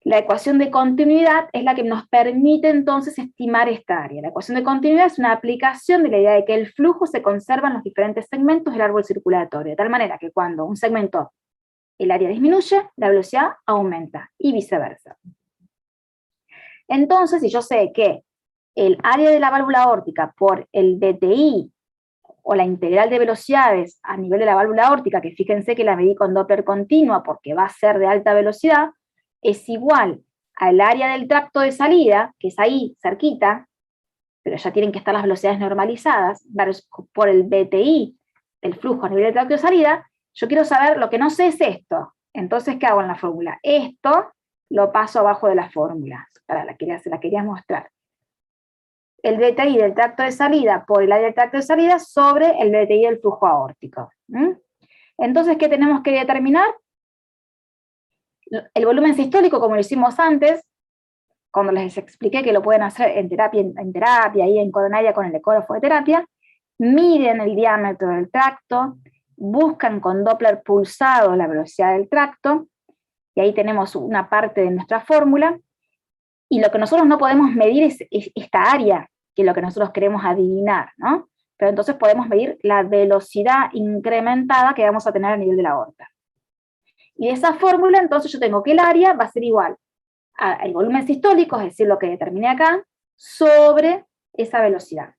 La ecuación de continuidad es la que nos permite entonces estimar esta área. La ecuación de continuidad es una aplicación de la idea de que el flujo se conserva en los diferentes segmentos del árbol circulatorio, de tal manera que cuando un segmento, el área disminuye, la velocidad aumenta, y viceversa. Entonces, si yo sé que el área de la válvula aórtica por el BTI, o la integral de velocidades a nivel de la válvula aórtica, que fíjense que la medí con Doppler continua porque va a ser de alta velocidad, es igual al área del tracto de salida, que es ahí, cerquita, pero ya tienen que estar las velocidades normalizadas, por el BTI, el flujo a nivel del tracto de salida. Yo quiero saber, lo que no sé es esto. Entonces, ¿qué hago en la fórmula? Esto lo paso abajo de la fórmula. Se la quería mostrar. El BTI del tracto de salida por el área del tracto de salida sobre el BTI del flujo aórtico. Entonces, ¿qué tenemos que determinar? El volumen sistólico, como lo hicimos antes, cuando les expliqué que lo pueden hacer en terapia, ahí en coronaria con el ecógrafo de terapia, miden el diámetro del tracto, buscan con Doppler pulsado la velocidad del tracto, y ahí tenemos una parte de nuestra fórmula, y lo que nosotros no podemos medir es esta área, que es lo que nosotros queremos adivinar, ¿no? Pero entonces podemos medir la velocidad incrementada que vamos a tener a nivel de la aorta. Y de esa fórmula, entonces yo tengo que el área va a ser igual al volumen sistólico, es decir, lo que determiné acá, sobre esa velocidad.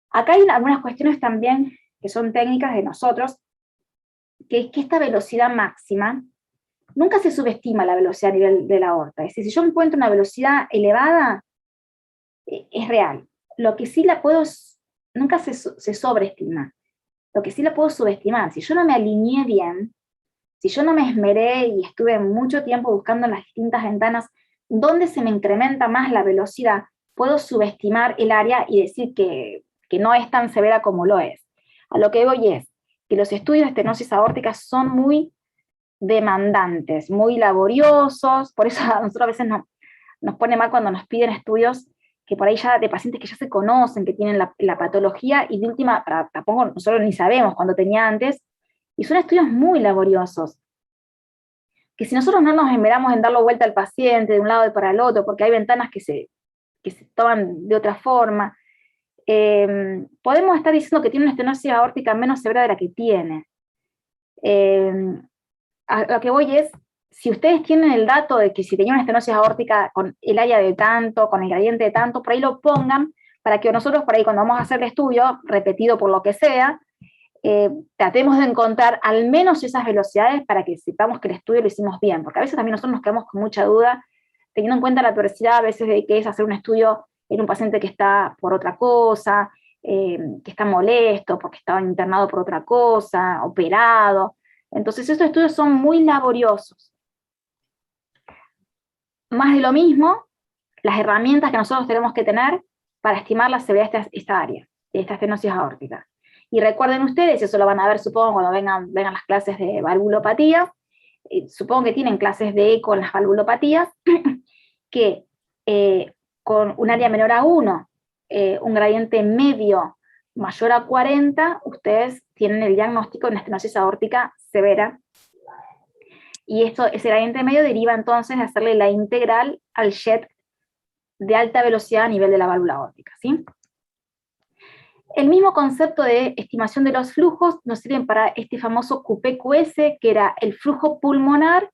Acá hay algunas cuestiones también que son técnicas de nosotros, que es que esta velocidad máxima, nunca se subestima la velocidad a nivel de la aorta. Es decir, si yo encuentro una velocidad elevada, es real. Lo que sí nunca se sobreestima. Lo que sí la puedo subestimar, si yo no me alineé bien, si yo no me esmeré y estuve mucho tiempo buscando en las distintas ventanas dónde se me incrementa más la velocidad, puedo subestimar el área y decir que no es tan severa como lo es. A lo que voy es que los estudios de estenosis aórtica son muy demandantes, muy laboriosos, por eso a nosotros a veces nos pone mal cuando nos piden estudios que por ahí ya de pacientes que ya se conocen, que tienen la patología, y de última, tampoco nosotros ni sabemos cuándo tenía antes, y son estudios muy laboriosos, que si nosotros no nos esmeramos en darlo vuelta al paciente de un lado y para el otro, porque hay ventanas que se toman de otra forma, podemos estar diciendo que tiene una estenosis aórtica menos severa de la que tiene. A lo que voy es, si ustedes tienen el dato de que si tenía una estenosis aórtica con el área de tanto, con el gradiente de tanto, por ahí lo pongan, para que nosotros por ahí cuando vamos a hacer el estudio, repetido por lo que sea, tratemos de encontrar al menos esas velocidades para que sepamos que el estudio lo hicimos bien, porque a veces también nosotros nos quedamos con mucha duda, teniendo en cuenta la adversidad a veces de que es hacer un estudio en un paciente que está por otra cosa, que está molesto porque estaba internado por otra cosa, operado. Entonces estos estudios son muy laboriosos. Más de lo mismo, las herramientas que nosotros tenemos que tener para estimar la severidad de esta área, de esta estenosis aórtica. Y recuerden ustedes, eso lo van a ver supongo cuando vengan las clases de valvulopatía, supongo que tienen clases de eco en las valvulopatías, que con un área menor a 1, un gradiente medio mayor a 40, ustedes tienen el diagnóstico de una estenosis aórtica severa. Y ese gradiente medio deriva entonces de hacerle la integral al jet de alta velocidad a nivel de la válvula aórtica, ¿sí? El mismo concepto de estimación de los flujos nos sirve para este famoso QPQS, que era el flujo pulmonar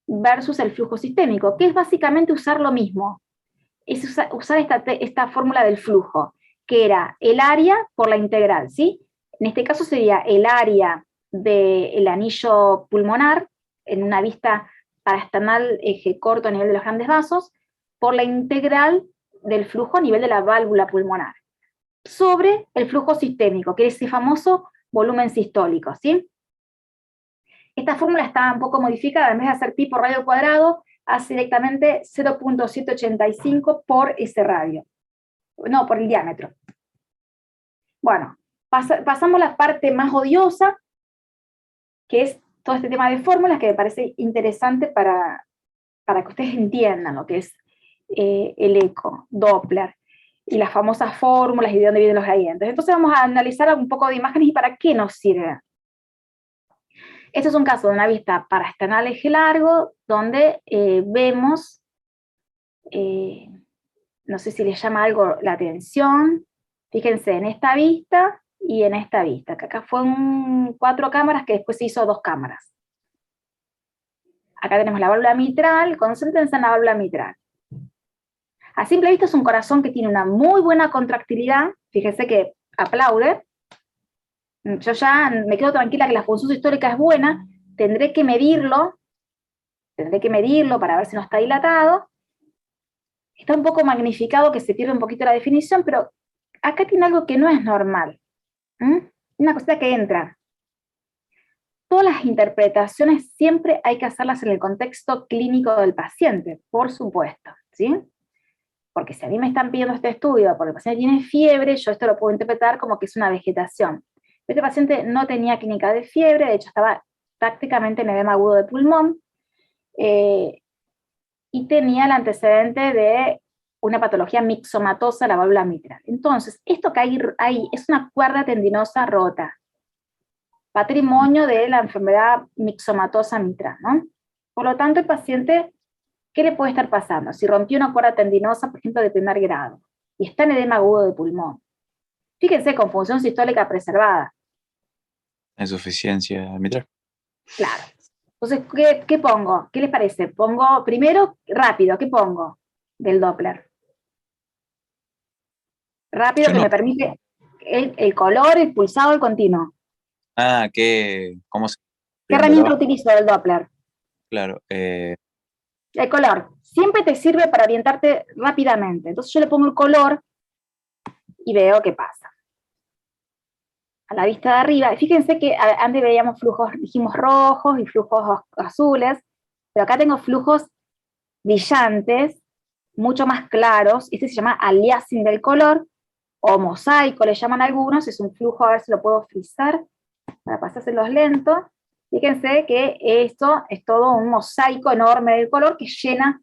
versus el flujo sistémico, que es básicamente usar lo mismo, es usar esta fórmula del flujo, que era el área por la integral, ¿sí? En este caso sería el área del anillo pulmonar, en una vista parasternal eje corto a nivel de los grandes vasos, por la integral del flujo a nivel de la válvula pulmonar, sobre el flujo sistémico, que es ese famoso volumen sistólico, ¿sí? Esta fórmula está un poco modificada, en vez de hacer pi por radio cuadrado, hace directamente 0.785 por ese radio. No, por el diámetro. Bueno, pasamos a la parte más odiosa, que es todo este tema de fórmulas, que me parece interesante para que ustedes entiendan lo que es el eco, Doppler, y las famosas fórmulas y de dónde vienen los gradientes. Entonces vamos a analizar un poco de imágenes y para qué nos sirve. Este es un caso de una vista parasternal eje largo, donde vemos, no sé si les llama algo la atención, fíjense en esta vista y en esta vista, que acá fueron 4 cámaras que después se hizo 2 cámaras. Acá tenemos la válvula mitral, concéntrense en la válvula mitral. A simple vista es un corazón que tiene una muy buena contractilidad, fíjense que aplaude. Yo ya me quedo tranquila que la función sistólica es buena, tendré que medirlo para ver si no está dilatado. Está un poco magnificado, que se pierde un poquito la definición, pero acá tiene algo que no es normal. Una cosita que entra. Todas las interpretaciones siempre hay que hacerlas en el contexto clínico del paciente, por supuesto, ¿sí? Porque si a mí me están pidiendo este estudio porque el paciente tiene fiebre, yo esto lo puedo interpretar como que es una vegetación. Este paciente no tenía clínica de fiebre, de hecho estaba prácticamente en edema agudo de pulmón, y tenía el antecedente de una patología mixomatosa, la válvula mitral. Entonces, esto que hay ahí es una cuerda tendinosa rota, patrimonio de la enfermedad mixomatosa mitral, ¿no? Por lo tanto, el paciente, ¿qué le puede estar pasando? Si rompió una cuerda tendinosa, por ejemplo, de primer grado, y está en edema agudo de pulmón, fíjense, con función sistólica preservada. Insuficiencia mitral. Claro. Entonces, ¿qué pongo? ¿Qué les parece? Pongo primero, rápido, ¿qué pongo del Doppler? Rápido, que me permite el color, el pulsado, el continuo. Ah, ¿cómo se... ¿Qué herramienta utilizo del Doppler? Claro. El color. Siempre te sirve para orientarte rápidamente. Entonces yo le pongo el color y veo qué pasa. A la vista de arriba, fíjense que antes veíamos flujos, dijimos rojos y flujos azules, pero acá tengo flujos brillantes, mucho más claros. Este se llama aliasing del color, o mosaico le llaman algunos, es un flujo, a ver si lo puedo frizar, para pasárselos lento. Fíjense que esto es todo un mosaico enorme del color que llena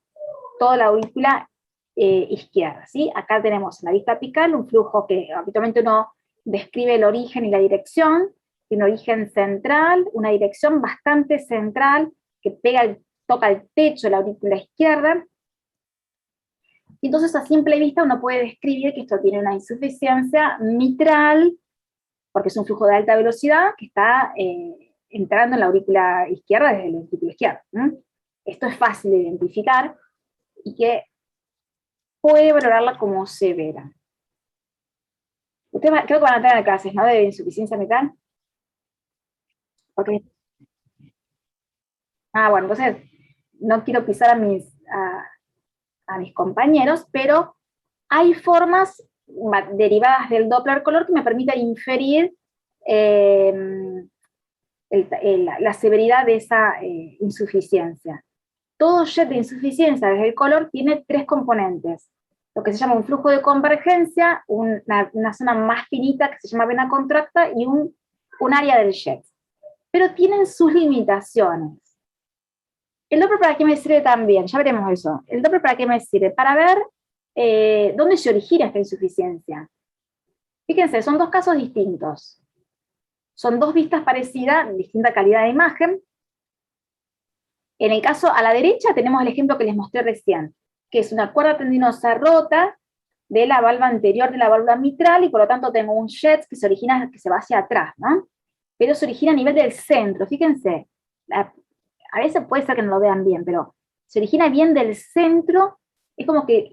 toda la aurícula izquierda, ¿sí? Acá tenemos en la vista apical un flujo que habitualmente uno describe el origen y la dirección, tiene un origen central, una dirección bastante central, que toca el techo de la aurícula izquierda. Y entonces a simple vista uno puede describir que esto tiene una insuficiencia mitral, porque es un flujo de alta velocidad que está entrando en la aurícula izquierda desde el ventrículo izquierdo. Esto es fácil de identificar y que puede valorarla como severa. Ustedes creo que van a tener clases, ¿no?, de insuficiencia mitral. Porque... bueno, entonces no quiero pisar a mis compañeros, pero hay formas derivadas del Doppler color que me permiten inferir la severidad de esa insuficiencia. Todo jet de insuficiencia desde el color tiene 3 componentes. Lo que se llama un flujo de convergencia, una zona más finita que se llama vena contracta y un área del jet. Pero tienen sus limitaciones. ¿El Doppler para qué me sirve también? Ya veremos eso. ¿El Doppler para qué me sirve? Para ver dónde se origina esta insuficiencia. Fíjense, son 2 casos distintos. Son 2 vistas parecidas, distinta calidad de imagen. En el caso a la derecha tenemos el ejemplo que les mostré recién, que es una cuerda tendinosa rota de la valva anterior de la válvula mitral, y por lo tanto tengo un jet que se origina, que se va hacia atrás, ¿no? Pero se origina a nivel del centro, fíjense, a veces puede ser que no lo vean bien, pero se origina bien del centro, es como que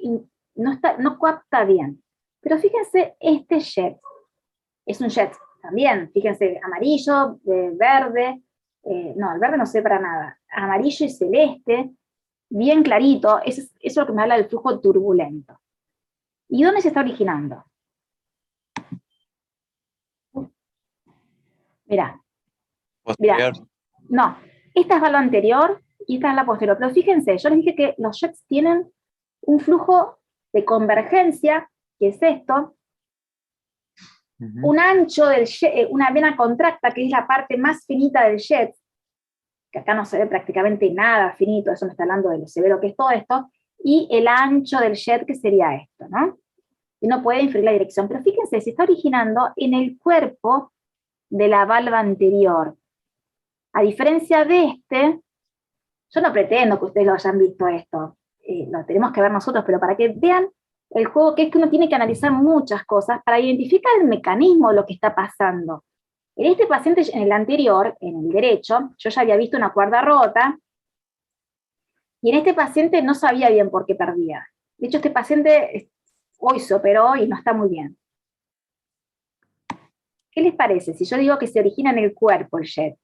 no capta bien. Pero fíjense, este jet es un jet también, fíjense, amarillo, verde, no, el verde no sé para nada, amarillo y celeste, bien clarito, eso es lo que me habla del flujo turbulento. ¿Y dónde se está originando? Mirá, Posterior. no, esta es la anterior y esta es la posterior, pero fíjense, yo les dije que los jets tienen un flujo de convergencia, que es esto, un ancho del jet, una vena contracta, que es la parte más finita del jet, que acá no se ve prácticamente nada finito, eso me está hablando de lo severo que es todo esto, y el ancho del jet, que sería esto, ¿no? Y uno puede inferir la dirección, pero fíjense, se está originando en el cuerpo de la valva anterior. A diferencia de este, yo no pretendo que ustedes lo hayan visto esto, lo tenemos que ver nosotros, pero para que vean el juego, que es que uno tiene que analizar muchas cosas para identificar el mecanismo de lo que está pasando. En este paciente, en el anterior, en el derecho, yo ya había visto una cuerda rota, y en este paciente no sabía bien por qué perdía. De hecho, este paciente hoy se operó y no está muy bien. ¿Qué les parece si yo digo que se origina en el cuerpo el jet?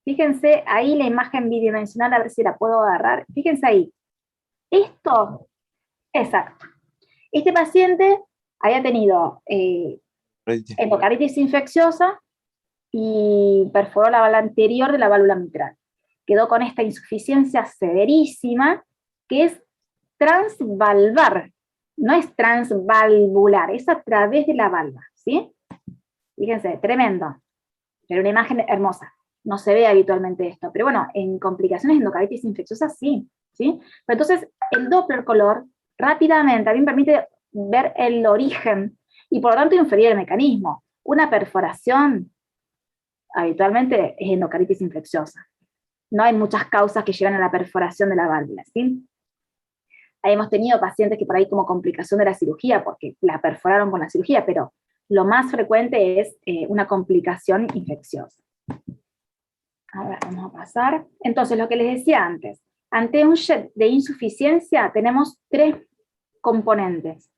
Fíjense ahí la imagen bidimensional, a ver si la puedo agarrar. Fíjense ahí. Esto, exacto. Este paciente había tenido endocardititis infecciosa y perforó la válvula anterior de la válvula mitral. Quedó con esta insuficiencia severísima, que es transvalvar, no es transvalvular, es a través de la valva, ¿sí? Fíjense, tremendo, pero una imagen hermosa. No se ve habitualmente esto, pero bueno, en complicaciones de endocardititis infecciosa sí, ¿sí? Pero entonces, el Doppler color rápidamente también permite ver el origen y por lo tanto inferir el mecanismo. Una perforación habitualmente es endocardititis infecciosa. No hay muchas causas que llevan a la perforación de la válvula, ¿sí? Hemos tenido pacientes que por ahí como complicación de la cirugía, porque la perforaron con la cirugía, pero lo más frecuente es una complicación infecciosa. Ahora vamos a pasar. Entonces, lo que les decía antes, ante un jet de insuficiencia tenemos tres componentes.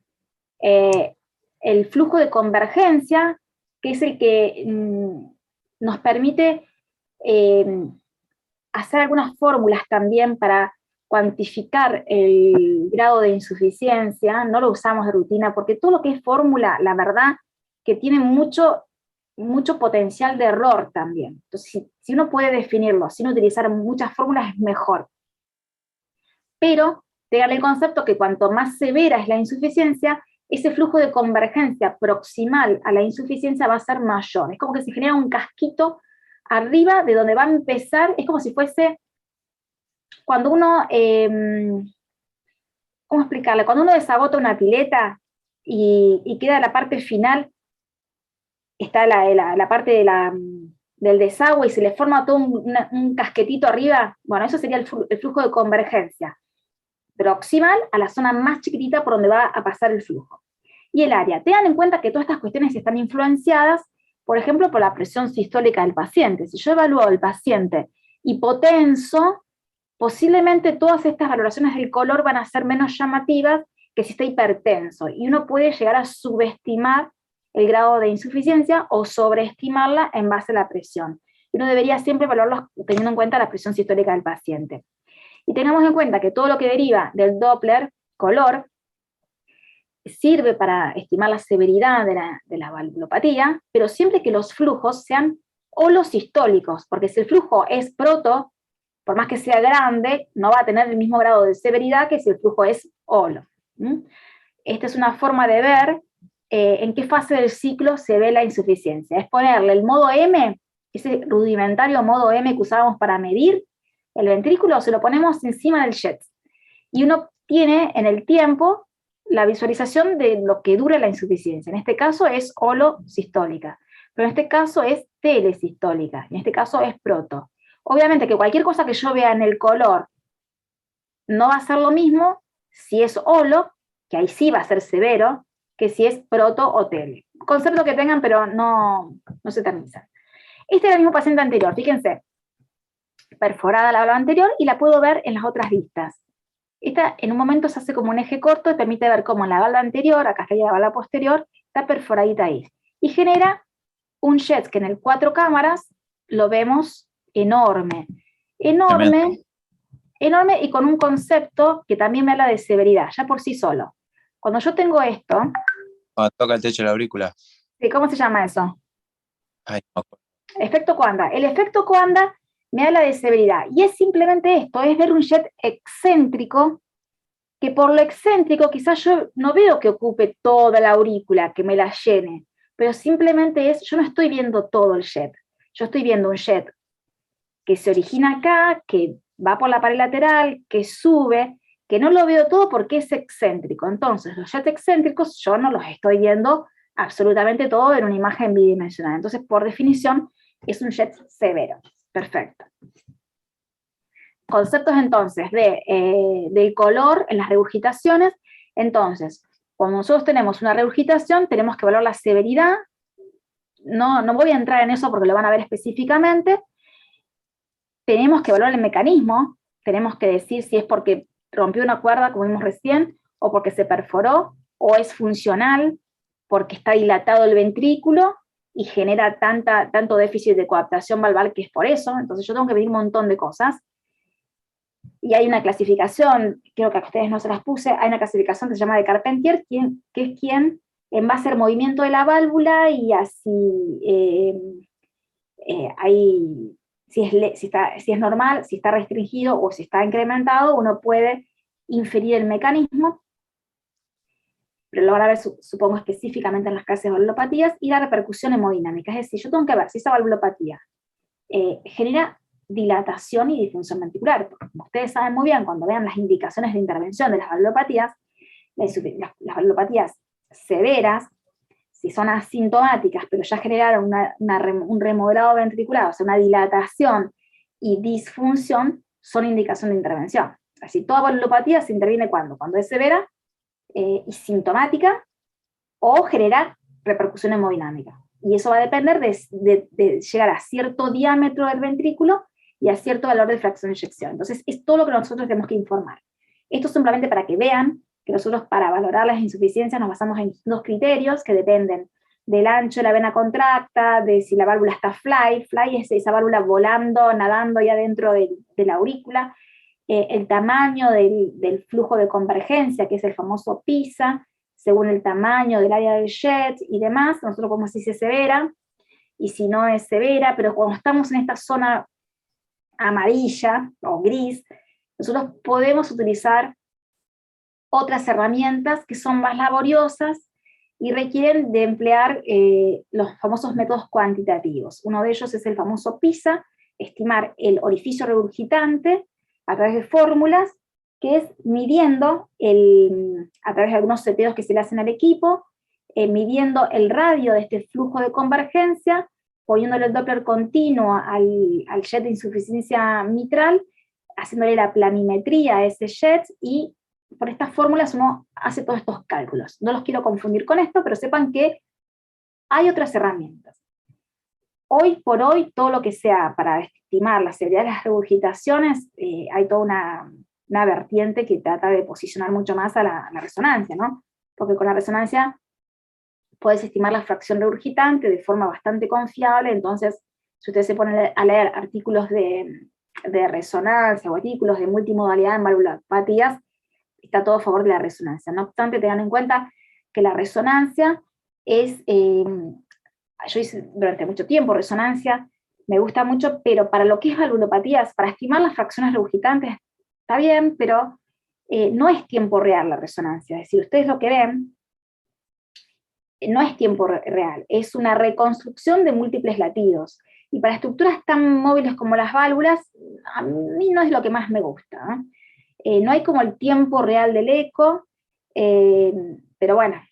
El flujo de convergencia, que es el que nos permite hacer algunas fórmulas también para cuantificar el grado de insuficiencia. No lo usamos de rutina, porque todo lo que es fórmula, la verdad, que tiene mucho potencial de error también. Entonces, si uno puede definirlo sin utilizar muchas fórmulas, es mejor. Pero, tengan el concepto que cuanto más severa es la insuficiencia, ese flujo de convergencia proximal a la insuficiencia va a ser mayor. Es como que se genera un casquito arriba de donde va a empezar, es como si fuese cuando uno, ¿cómo explicarle? Cuando uno desagota una pileta y queda la parte final, está la parte del desagüe y se le forma todo un casquetito arriba, bueno, eso sería el flujo de convergencia proximal a la zona más chiquitita por donde va a pasar el flujo. Y el área, tengan en cuenta que todas estas cuestiones están influenciadas, por ejemplo, por la presión sistólica del paciente. Si yo evalúo al paciente hipotenso, posiblemente todas estas valoraciones del color van a ser menos llamativas que si está hipertenso, y uno puede llegar a subestimar el grado de insuficiencia o sobreestimarla en base a la presión. Uno debería siempre evaluarlos teniendo en cuenta la presión sistólica del paciente. Y tengamos en cuenta que todo lo que deriva del Doppler color sirve para estimar la severidad de la valvulopatía, pero siempre que los flujos sean holosistólicos, porque si el flujo es proto, por más que sea grande, no va a tener el mismo grado de severidad que si el flujo es holo. Esta es una forma de ver en qué fase del ciclo se ve la insuficiencia. Es ponerle el modo M, ese rudimentario modo M que usábamos para medir el ventrículo, se lo ponemos encima del jet. Y uno tiene en el tiempo la visualización de lo que dura la insuficiencia. En este caso es holosistólica, pero en este caso es telesistólica, en este caso es proto. Obviamente que cualquier cosa que yo vea en el color no va a ser lo mismo si es holo, que ahí sí va a ser severo, que si es proto o tele. Concepto que tengan, pero no se eternizan. Este era el mismo paciente anterior, fíjense, perforada la válvula anterior y la puedo ver en las otras vistas. Esta en un momento se hace como un eje corto y permite ver cómo en la válvula anterior, acá está la válvula posterior, está perforadita ahí. Y genera un jet que en el 4 cámaras lo vemos enorme. Enorme, enorme y con un concepto que también me habla de severidad, ya por sí solo. Cuando yo tengo esto... Cuando toca el techo de la aurícula. ¿Cómo se llama eso? Ay, no. Efecto Coanda. El efecto Coanda me habla de severidad. Y es simplemente esto, es ver un jet excéntrico, que por lo excéntrico quizás yo no veo que ocupe toda la aurícula, que me la llene, pero simplemente es, yo no estoy viendo todo el jet. Yo estoy viendo un jet que se origina acá, que va por la pared lateral, que sube, que no lo veo todo porque es excéntrico. Entonces, los jets excéntricos yo no los estoy viendo absolutamente todo en una imagen bidimensional. Entonces, por definición, es un jet severo. Perfecto. Conceptos entonces del color en las regurgitaciones. Entonces, cuando nosotros tenemos una regurgitación, tenemos que evaluar la severidad. No voy a entrar en eso porque lo van a ver específicamente. Tenemos que evaluar el mecanismo, tenemos que decir si es porque rompió una cuerda, como vimos recién, o porque se perforó, o es funcional, porque está dilatado el ventrículo y genera tanto déficit de coaptación valval que es por eso. Entonces yo tengo que medir un montón de cosas. Y hay una clasificación, creo que a ustedes no se las puse, hay una clasificación que se llama de Carpentier, que es quien, en base al movimiento de la válvula y así hay... Si es normal, si está restringido o si está incrementado, uno puede inferir el mecanismo, pero lo van a ver, supongo, específicamente en las clases de valvulopatías, y la repercusión hemodinámica. Es decir, yo tengo que ver si esa valvulopatía genera dilatación y disfunción ventricular. Porque como ustedes saben muy bien, cuando vean las indicaciones de intervención de las valvulopatías, las valvulopatías severas, si son asintomáticas, pero ya generaron un remodelado ventricular, o sea, una dilatación y disfunción, son indicación de intervención. Así, toda valvulopatía se interviene cuando es severa y sintomática o genera repercusión hemodinámica. Y eso va a depender de llegar a cierto diámetro del ventrículo y a cierto valor de fracción de eyección. Entonces, es todo lo que nosotros tenemos que informar. Esto simplemente para que vean que nosotros para valorar las insuficiencias nos basamos en dos criterios que dependen del ancho de la vena contracta, de si la válvula está fly es esa válvula volando, nadando ya dentro de la aurícula, el tamaño del flujo de convergencia, que es el famoso PISA, según el tamaño del área del jet y demás. Nosotros podemos decir si es severa, y si no es severa, pero cuando estamos en esta zona amarilla o gris, nosotros podemos utilizar otras herramientas que son más laboriosas y requieren de emplear los famosos métodos cuantitativos. Uno de ellos es el famoso PISA, estimar el orificio regurgitante a través de fórmulas, que es midiendo, a través de algunos seteos que se le hacen al equipo, midiendo el radio de este flujo de convergencia, poniéndole el Doppler continuo al jet de insuficiencia mitral, haciéndole la planimetría a ese jet, y por estas fórmulas uno hace todos estos cálculos. No los quiero confundir con esto, pero sepan que hay otras herramientas. Hoy por hoy, todo lo que sea para estimar la severidad de las regurgitaciones, hay toda una vertiente que trata de posicionar mucho más a la resonancia, ¿no? Porque con la resonancia puedes estimar la fracción regurgitante de forma bastante confiable. Entonces, si ustedes se ponen a leer artículos de resonancia o artículos de multimodalidad en valvulopatías, está todo a favor de la resonancia. No obstante, tengan en cuenta que la resonancia es, yo hice durante mucho tiempo resonancia, me gusta mucho, pero para lo que es valvulopatías, para estimar las fracciones regurgitantes, está bien, pero no es tiempo real la resonancia. Es decir, ustedes lo que ven, no es tiempo real, es una reconstrucción de múltiples latidos. Y para estructuras tan móviles como las válvulas, a mí no es lo que más me gusta, ¿eh? No hay como el tiempo real del eco, pero bueno,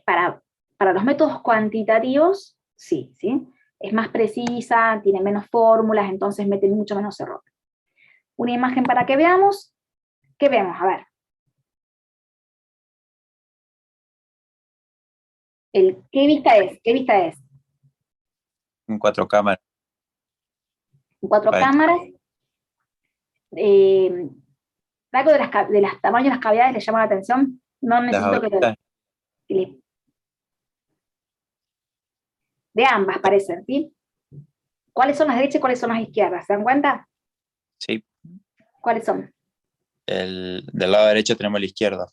para los métodos cuantitativos, sí, es más precisa, tiene menos fórmulas, entonces mete mucho menos error. Una imagen para que veamos. ¿Qué vemos? A ver, ¿Qué vista es? ¿Qué vista es? En 4 cámaras. En 4 Para cámaras. Algo de las tamaños de las cavidades le llama la atención. No las necesito auriculas, de ambas parecen, ¿sí? ¿Cuáles son las derechas y cuáles son las izquierdas? ¿Se dan cuenta? sí. ¿Cuáles son? Del lado derecho tenemos la izquierda.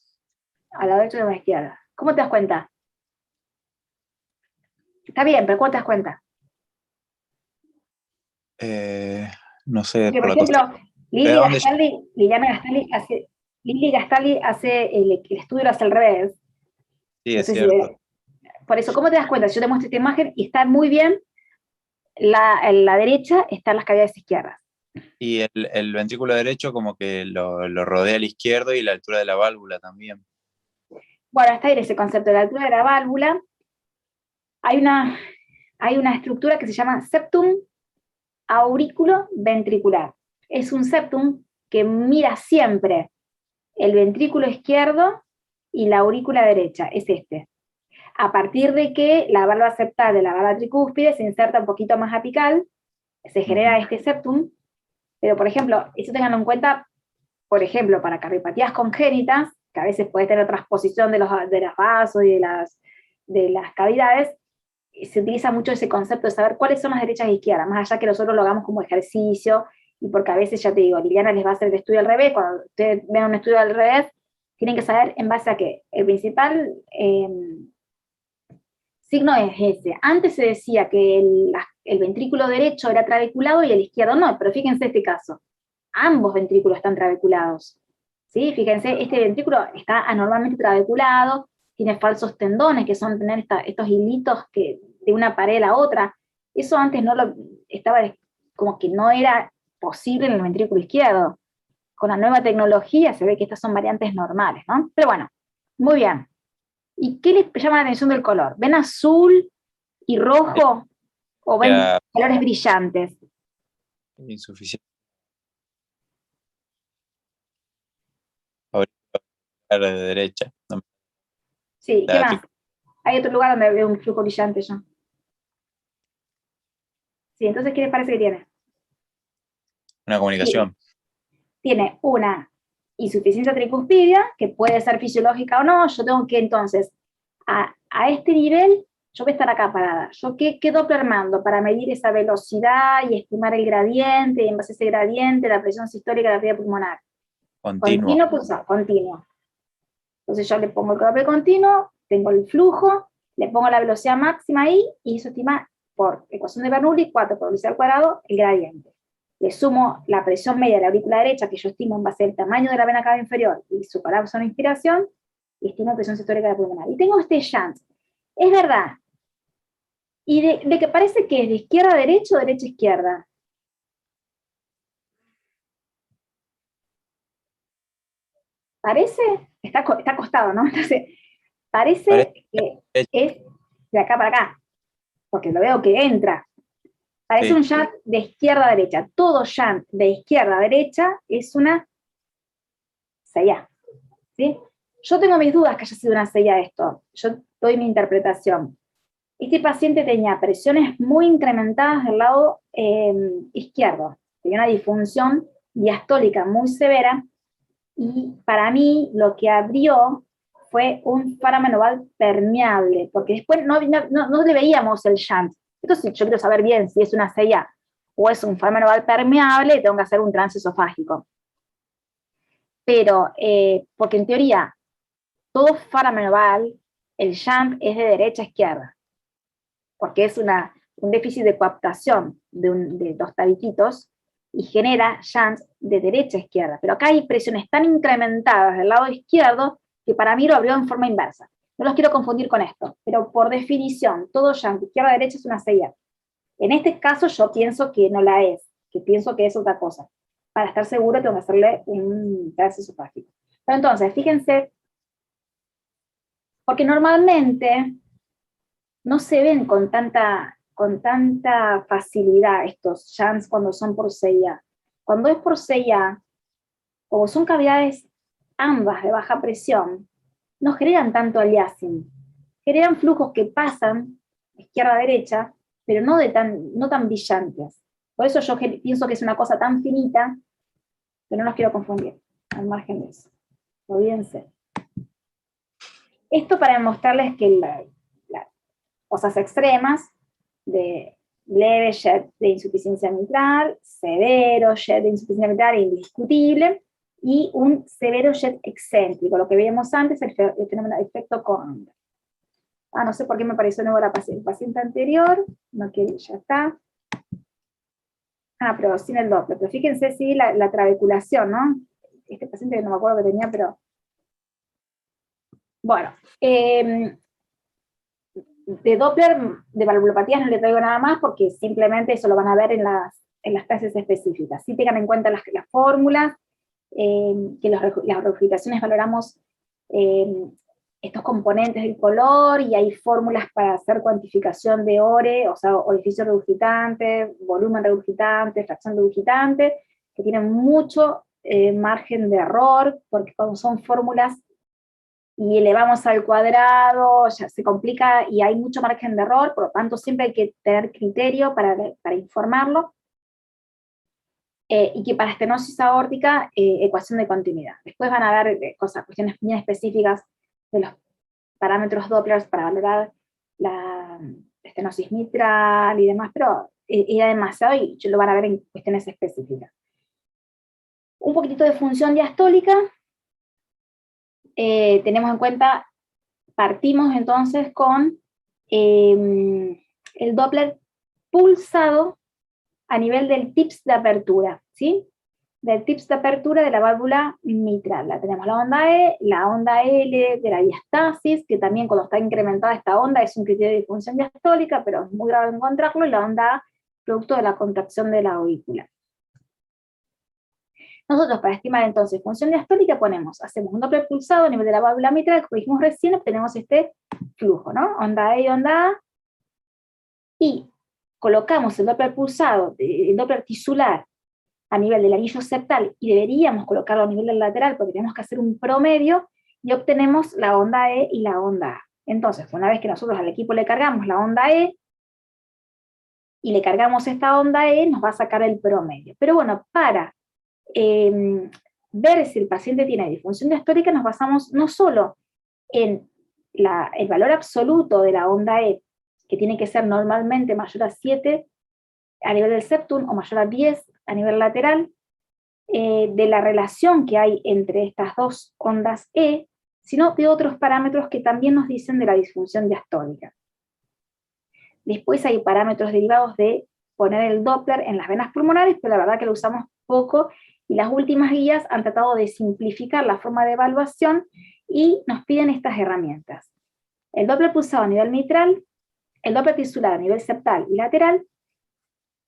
A la derecha y a la izquierda. ¿Cómo te das cuenta? Está bien, pero ¿cómo te das cuenta? No sé, Porque, por por la costa. ejemplo, Lili ¿Dónde? Gastaldi, Liliana Gastaldi hace, Lili Gastaldi hace el estudio, lo hace al revés. Sí, No es sé si cierto. por eso, ¿cómo te das cuenta? Yo te muestro esta imagen y está muy bien, en la derecha están las cavidades izquierdas. Y el ventrículo derecho como que lo rodea al izquierdo y la altura de la válvula también. Bueno, está ahí ese concepto de la altura de la válvula. Hay una estructura que se llama septum aurículo ventricular. Es un septum que mira siempre el ventrículo izquierdo y la aurícula derecha, es este. A partir de que la válvula septal de la válvula tricúspide se inserta un poquito más apical, se genera este septum, pero por ejemplo, eso tenganlo en cuenta, por ejemplo, para cardiopatías congénitas, que a veces puede tener transposición de los vasos y de las cavidades, se utiliza mucho ese concepto de saber cuáles son las derechas e izquierdas, más allá que nosotros lo hagamos como ejercicio, y porque a veces, ya te digo, Liliana les va a hacer el estudio al revés, cuando ustedes vean un estudio al revés, tienen que saber en base a qué. El principal signo es ese. Antes se decía que el ventrículo derecho era trabeculado y el izquierdo no, pero fíjense este caso. Ambos ventrículos están trabeculados. ¿Sí? Fíjense, este ventrículo está anormalmente trabeculado, tiene falsos tendones, que son tener estos hilitos que, de una pared a la otra. Eso antes no lo estaba, como que no era posible en el ventrículo izquierdo. Con la nueva tecnología se ve que estas son variantes normales, ¿no? Pero bueno, muy bien. ¿Y qué les llama la atención del color? ¿Ven azul y rojo o ven Ya, colores brillantes? insuficiente. Auricular de derecha. No me Sí, ¿qué da más? Hay otro lugar donde veo un flujo brillante yo. Sí, entonces, ¿qué les parece que tiene? una Tiene, comunicación. tiene una insuficiencia tricuspidia, que puede ser fisiológica o no. Yo tengo que entonces, a este nivel, yo voy a estar acá parada. ¿Yo qué Doppler mando para medir esa velocidad y estimar el gradiente, y en base a ese gradiente, la presión sistólica de la arteria pulmonar? Continuo. Continuo, pulsado, continuo. Entonces yo le pongo el Doppler continuo, tengo el flujo, le pongo la velocidad máxima ahí, y eso estima por ecuación de Bernoulli, 4 por velocidad al cuadrado, el gradiente. Le sumo la presión media de la aurícula derecha, que yo estimo en base al tamaño de la vena cava inferior y su parámetro de inspiración, y estimo presión sistólica de la pulmonar. Y tengo este shunt. Es verdad. ¿Y de que parece que es de izquierda a derecha o derecha a izquierda? Parece, está acostado, ¿no? Entonces, Parece parece que derecha, es de acá para acá, porque lo veo que entra. Parece sí. un shunt de izquierda a derecha. Todo shunt de izquierda a derecha es una CIA. ¿Sí? Yo tengo mis dudas que haya sido una CIA esto. Yo doy mi interpretación. Este paciente tenía presiones muy incrementadas del lado izquierdo. Tenía una disfunción diastólica muy severa, y para mí lo que abrió fue un paramenoval permeable, porque después no le veíamos el shunt. Entonces yo quiero saber bien si es una CIA o es un paramenoval permeable, tengo que hacer un transesofágico. Pero, porque en teoría, todo paramenoval, el shunt es de derecha a izquierda, porque es un déficit de coaptación de dos tabititos y genera shunts de derecha a izquierda. Pero acá hay presiones tan incrementadas del lado izquierdo que para mí lo abrió en forma inversa. No los quiero confundir con esto, pero por definición, todo shunt izquierda a derecha es una CIA. En este caso yo pienso que no la es, que pienso que es otra cosa. Para estar seguro tengo que hacerle un test esofágico. Pero entonces, fíjense, porque normalmente no se ven con tanta facilidad estos shunts cuando son por CIA. Cuando es por CIA, o son cavidades ambas de baja presión, no generan tanto aliasing. generan flujos que pasan izquierda a derecha, pero no tan brillantes. Por eso yo pienso que es una cosa tan finita, que no los quiero confundir, al margen de eso. Olvídense. Esto para demostrarles que las cosas extremas de leve jet de insuficiencia mitral, severo jet de insuficiencia mitral indiscutible, y un severo jet excéntrico, lo que veíamos antes, el fenómeno de efecto Corner. No sé por qué me pareció nuevo el paciente anterior, no quiere, ya está. Pero sin el Doppler, pero fíjense si la trabeculación, ¿no? Este paciente que no me acuerdo que tenía, pero... Bueno, de Doppler, de valvulopatías no le traigo nada más, porque simplemente eso lo van a ver en las clases específicas. Sí tengan en cuenta las fórmulas, que las regurgitaciones valoramos estos componentes del color, y hay fórmulas para hacer cuantificación de ORE, o sea, orificio regurgitante, volumen regurgitante, fracción regurgitante, que tienen mucho margen de error, porque cuando son fórmulas y elevamos al cuadrado, ya se complica y hay mucho margen de error, por lo tanto siempre hay que tener criterio para informarlo, y que para estenosis aórtica, ecuación de continuidad. Después van a ver cuestiones bien específicas de los parámetros Doppler para valorar la estenosis mitral y demás, pero era demasiado y lo van a ver en cuestiones específicas. Un poquitito de función diastólica. Tenemos en cuenta, partimos entonces con el Doppler pulsado a nivel del tips de apertura, ¿sí? Del tips de apertura de la válvula mitral. La tenemos la onda E, la onda L de la diastasis, que también cuando está incrementada esta onda es un criterio de función diastólica, pero es muy grave encontrarlo, y la onda A, producto de la contracción de la aurícula. Nosotros para estimar entonces función diastólica hacemos un Doppler pulsado a nivel de la válvula mitral, como dijimos recién, obtenemos este flujo, ¿no? Onda E y onda A, y colocamos el Doppler pulsado, el Doppler tisular, a nivel del anillo septal, y deberíamos colocarlo a nivel del lateral, porque tenemos que hacer un promedio, y obtenemos la onda E y la onda A. Entonces, una vez que nosotros al equipo le cargamos la onda E, y le cargamos esta onda E, nos va a sacar el promedio. Pero bueno, para ver si el paciente tiene disfunción diastólica, nos basamos no solo en el valor absoluto de la onda E, que tiene que ser normalmente mayor a 7 a nivel del septum, o mayor a 10 a nivel lateral, de la relación que hay entre estas dos ondas E, sino de otros parámetros que también nos dicen de la disfunción diastólica. Después hay parámetros derivados de poner el Doppler en las venas pulmonares, pero la verdad que lo usamos poco, y las últimas guías han tratado de simplificar la forma de evaluación y nos piden estas herramientas. El Doppler pulsado a nivel mitral, el Doppler tisular a nivel septal y lateral,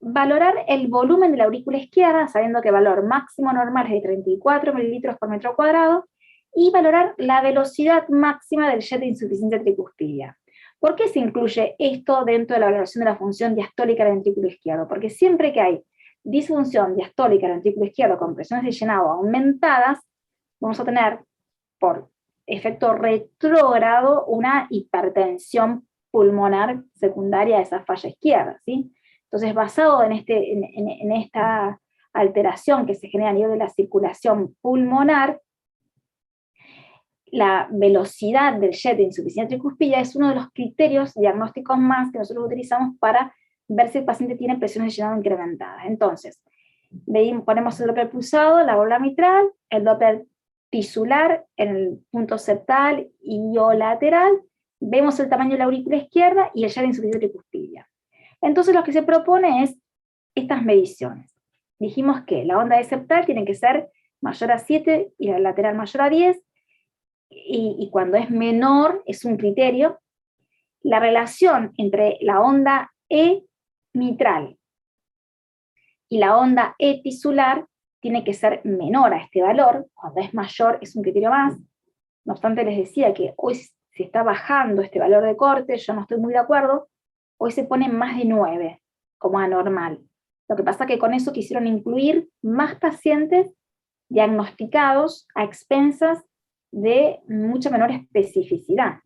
valorar el volumen de la aurícula izquierda, sabiendo que el valor máximo normal es de 34 mililitros por metro cuadrado, y valorar la velocidad máxima del jet de insuficiencia tricuspidia. ¿Por qué se incluye esto dentro de la valoración de la función diastólica del ventrículo izquierdo? Porque siempre que hay disfunción diastólica del ventrículo izquierdo con presiones de llenado aumentadas, vamos a tener, por efecto retrógrado, una hipertensión pulmonar secundaria de esa falla izquierda, ¿sí? Entonces, basado en esta alteración que se genera a nivel de la circulación pulmonar, la velocidad del jet de insuficiencia tricuspidia es uno de los criterios diagnósticos más que nosotros utilizamos para ver si el paciente tiene presiones de llenado incrementadas. Entonces, ponemos el Doppler pulsado, la válvula mitral, el Doppler tisular en el punto septal y o lateral, vemos el tamaño de la aurícula izquierda y el jet de insuficiencia tricuspidia. Entonces lo que se propone es estas mediciones. Dijimos que la onda de septal tiene que ser mayor a 7 y la lateral mayor a 10, y cuando es menor es un criterio. La relación entre la onda E mitral y la onda E tisular tiene que ser menor a este valor. Cuando es mayor es un criterio más. No obstante, les decía que hoy se está bajando este valor de corte, yo no estoy muy de acuerdo. Hoy se pone más de 9 como anormal. Lo que pasa es que con eso quisieron incluir más pacientes diagnosticados a expensas de mucha menor especificidad.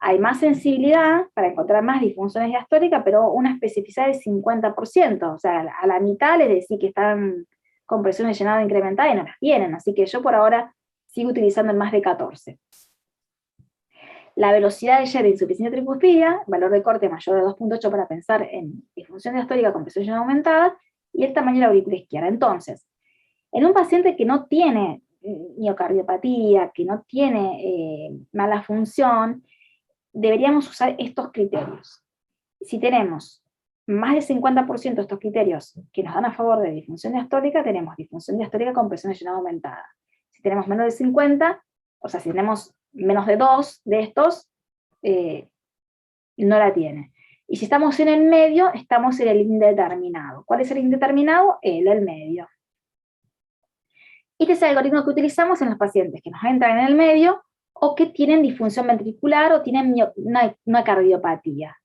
hay más sensibilidad para encontrar más disfunciones diastólicas, pero una especificidad del 50%, o sea, a la mitad les decís que están con presión de llenado incrementada y no las tienen, así que yo por ahora sigo utilizando el más de 14. La velocidad de Sher de insuficiencia tricuspidia, valor de corte mayor de 2.8 para pensar en disfunción diastólica con presión de llenado aumentada, y el tamaño de la aurícula izquierda. Entonces, en un paciente que no tiene miocardiopatía, que no tiene mala función, deberíamos usar estos criterios. Si tenemos más del 50% de estos criterios que nos dan a favor de disfunción diastólica, tenemos disfunción diastólica con presión de llenado aumentada. Si tenemos menos de 50, o sea, si tenemos menos de 2 de estos, no la tiene. Y si estamos en el medio, estamos en el indeterminado. ¿Cuál es el indeterminado? El del medio. Este es el algoritmo que utilizamos en los pacientes que nos entran en el medio o que tienen disfunción ventricular o tienen una cardiopatía.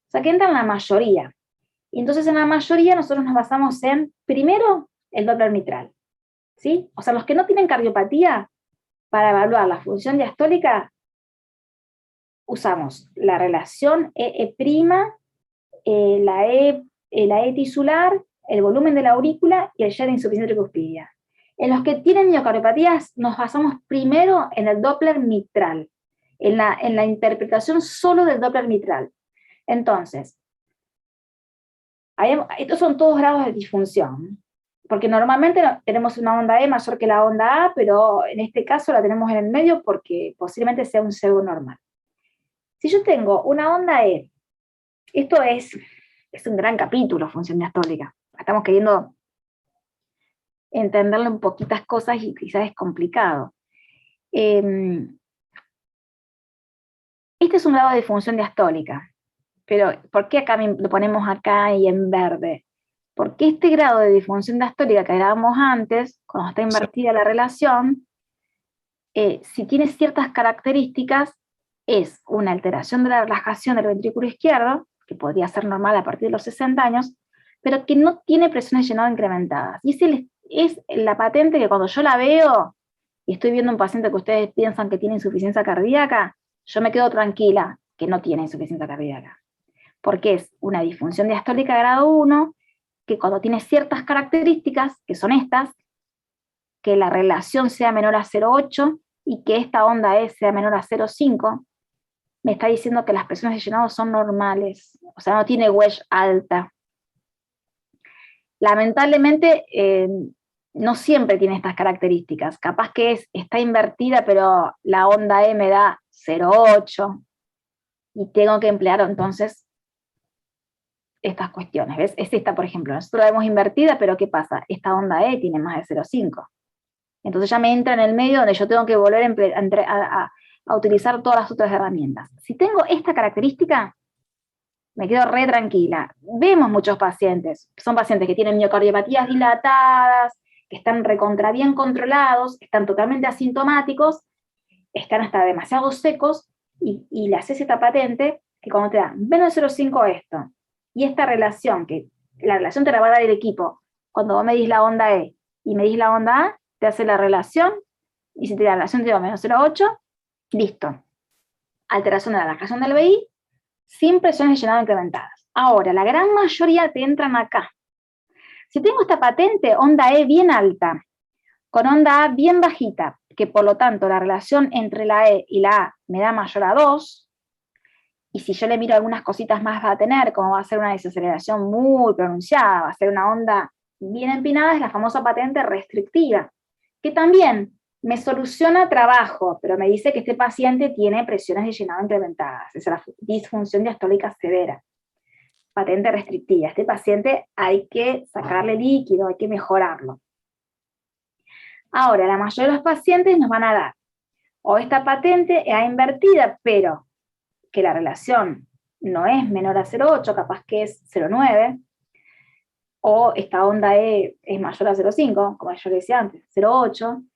O sea, que entran la mayoría. Y entonces en la mayoría nosotros nos basamos en, primero, el Doppler mitral. ¿Sí? O sea, los que no tienen cardiopatía, para evaluar la función diastólica, usamos la relación EE', la E tisular, el volumen de la aurícula y el Sher de insuficiencia tricuspidia. En los que tienen miocardiopatías nos basamos primero en el Doppler mitral, en la interpretación solo del Doppler mitral. Entonces, estos son todos grados de disfunción, porque normalmente tenemos una onda E mayor que la onda A, pero en este caso la tenemos en el medio porque posiblemente sea un pseudonormal. Si yo tengo una onda E, esto es un gran capítulo, función diastólica. Estamos queriendo entenderlo en poquitas cosas y quizás es complicado. Este es un grado de disfunción diastólica, pero ¿por qué acá lo ponemos acá y en verde? Porque este grado de disfunción diastólica que hablábamos antes, cuando está invertida la relación, si tiene ciertas características, es una alteración de la relajación del ventrículo izquierdo, que podría ser normal a partir de los 60 años, pero que no tiene presiones de llenado incrementadas. Y es la patente que cuando yo la veo, y estoy viendo un paciente que ustedes piensan que tiene insuficiencia cardíaca, yo me quedo tranquila que no tiene insuficiencia cardíaca. Porque es una disfunción diastólica grado 1, que cuando tiene ciertas características, que son estas, que la relación sea menor a 0,8 y que esta onda E sea menor a 0,5, me está diciendo que las presiones de llenado son normales, o sea, no tiene wedge alta. Lamentablemente, no siempre tiene estas características. Capaz que está invertida, pero la onda E me da 0,8 y tengo que emplear entonces estas cuestiones. ¿Ves? Es esta, por ejemplo. Nosotros la vemos invertida, pero ¿qué pasa? Esta onda E tiene más de 0,5. Entonces ya me entra en el medio donde yo tengo que volver a utilizar todas las otras herramientas. Si tengo esta característica, me quedo re tranquila. Vemos muchos pacientes, son pacientes que tienen miocardiopatías dilatadas, que están recontra bien controlados, están totalmente asintomáticos, están hasta demasiado secos, y le haces esta patente que cuando te da menos de 0,5 esto, y esta relación, que la relación te la va a dar el equipo, cuando vos medís la onda E y medís la onda A, te hace la relación, y si te da la relación te da menos 0,8, listo. Alteración de la relajación del BI, sin presiones de llenado incrementadas. Ahora, la gran mayoría te entran acá. Si tengo esta patente, onda E bien alta, con onda A bien bajita, que por lo tanto la relación entre la E y la A me da mayor a 2, y si yo le miro algunas cositas más va a tener, como va a ser una desaceleración muy pronunciada, va a ser una onda bien empinada, es la famosa patente restrictiva, que también me soluciona trabajo, pero me dice que este paciente tiene presiones de llenado incrementadas, es la disfunción diastólica severa. Patente restrictiva. Este paciente hay que sacarle líquido, hay que mejorarlo. Ahora, la mayoría de los pacientes nos van a dar o esta patente A invertida, pero que la relación no es menor a 0,8, capaz que es 0,9, o esta onda E es mayor a 0,5, como yo le decía antes, 0,8,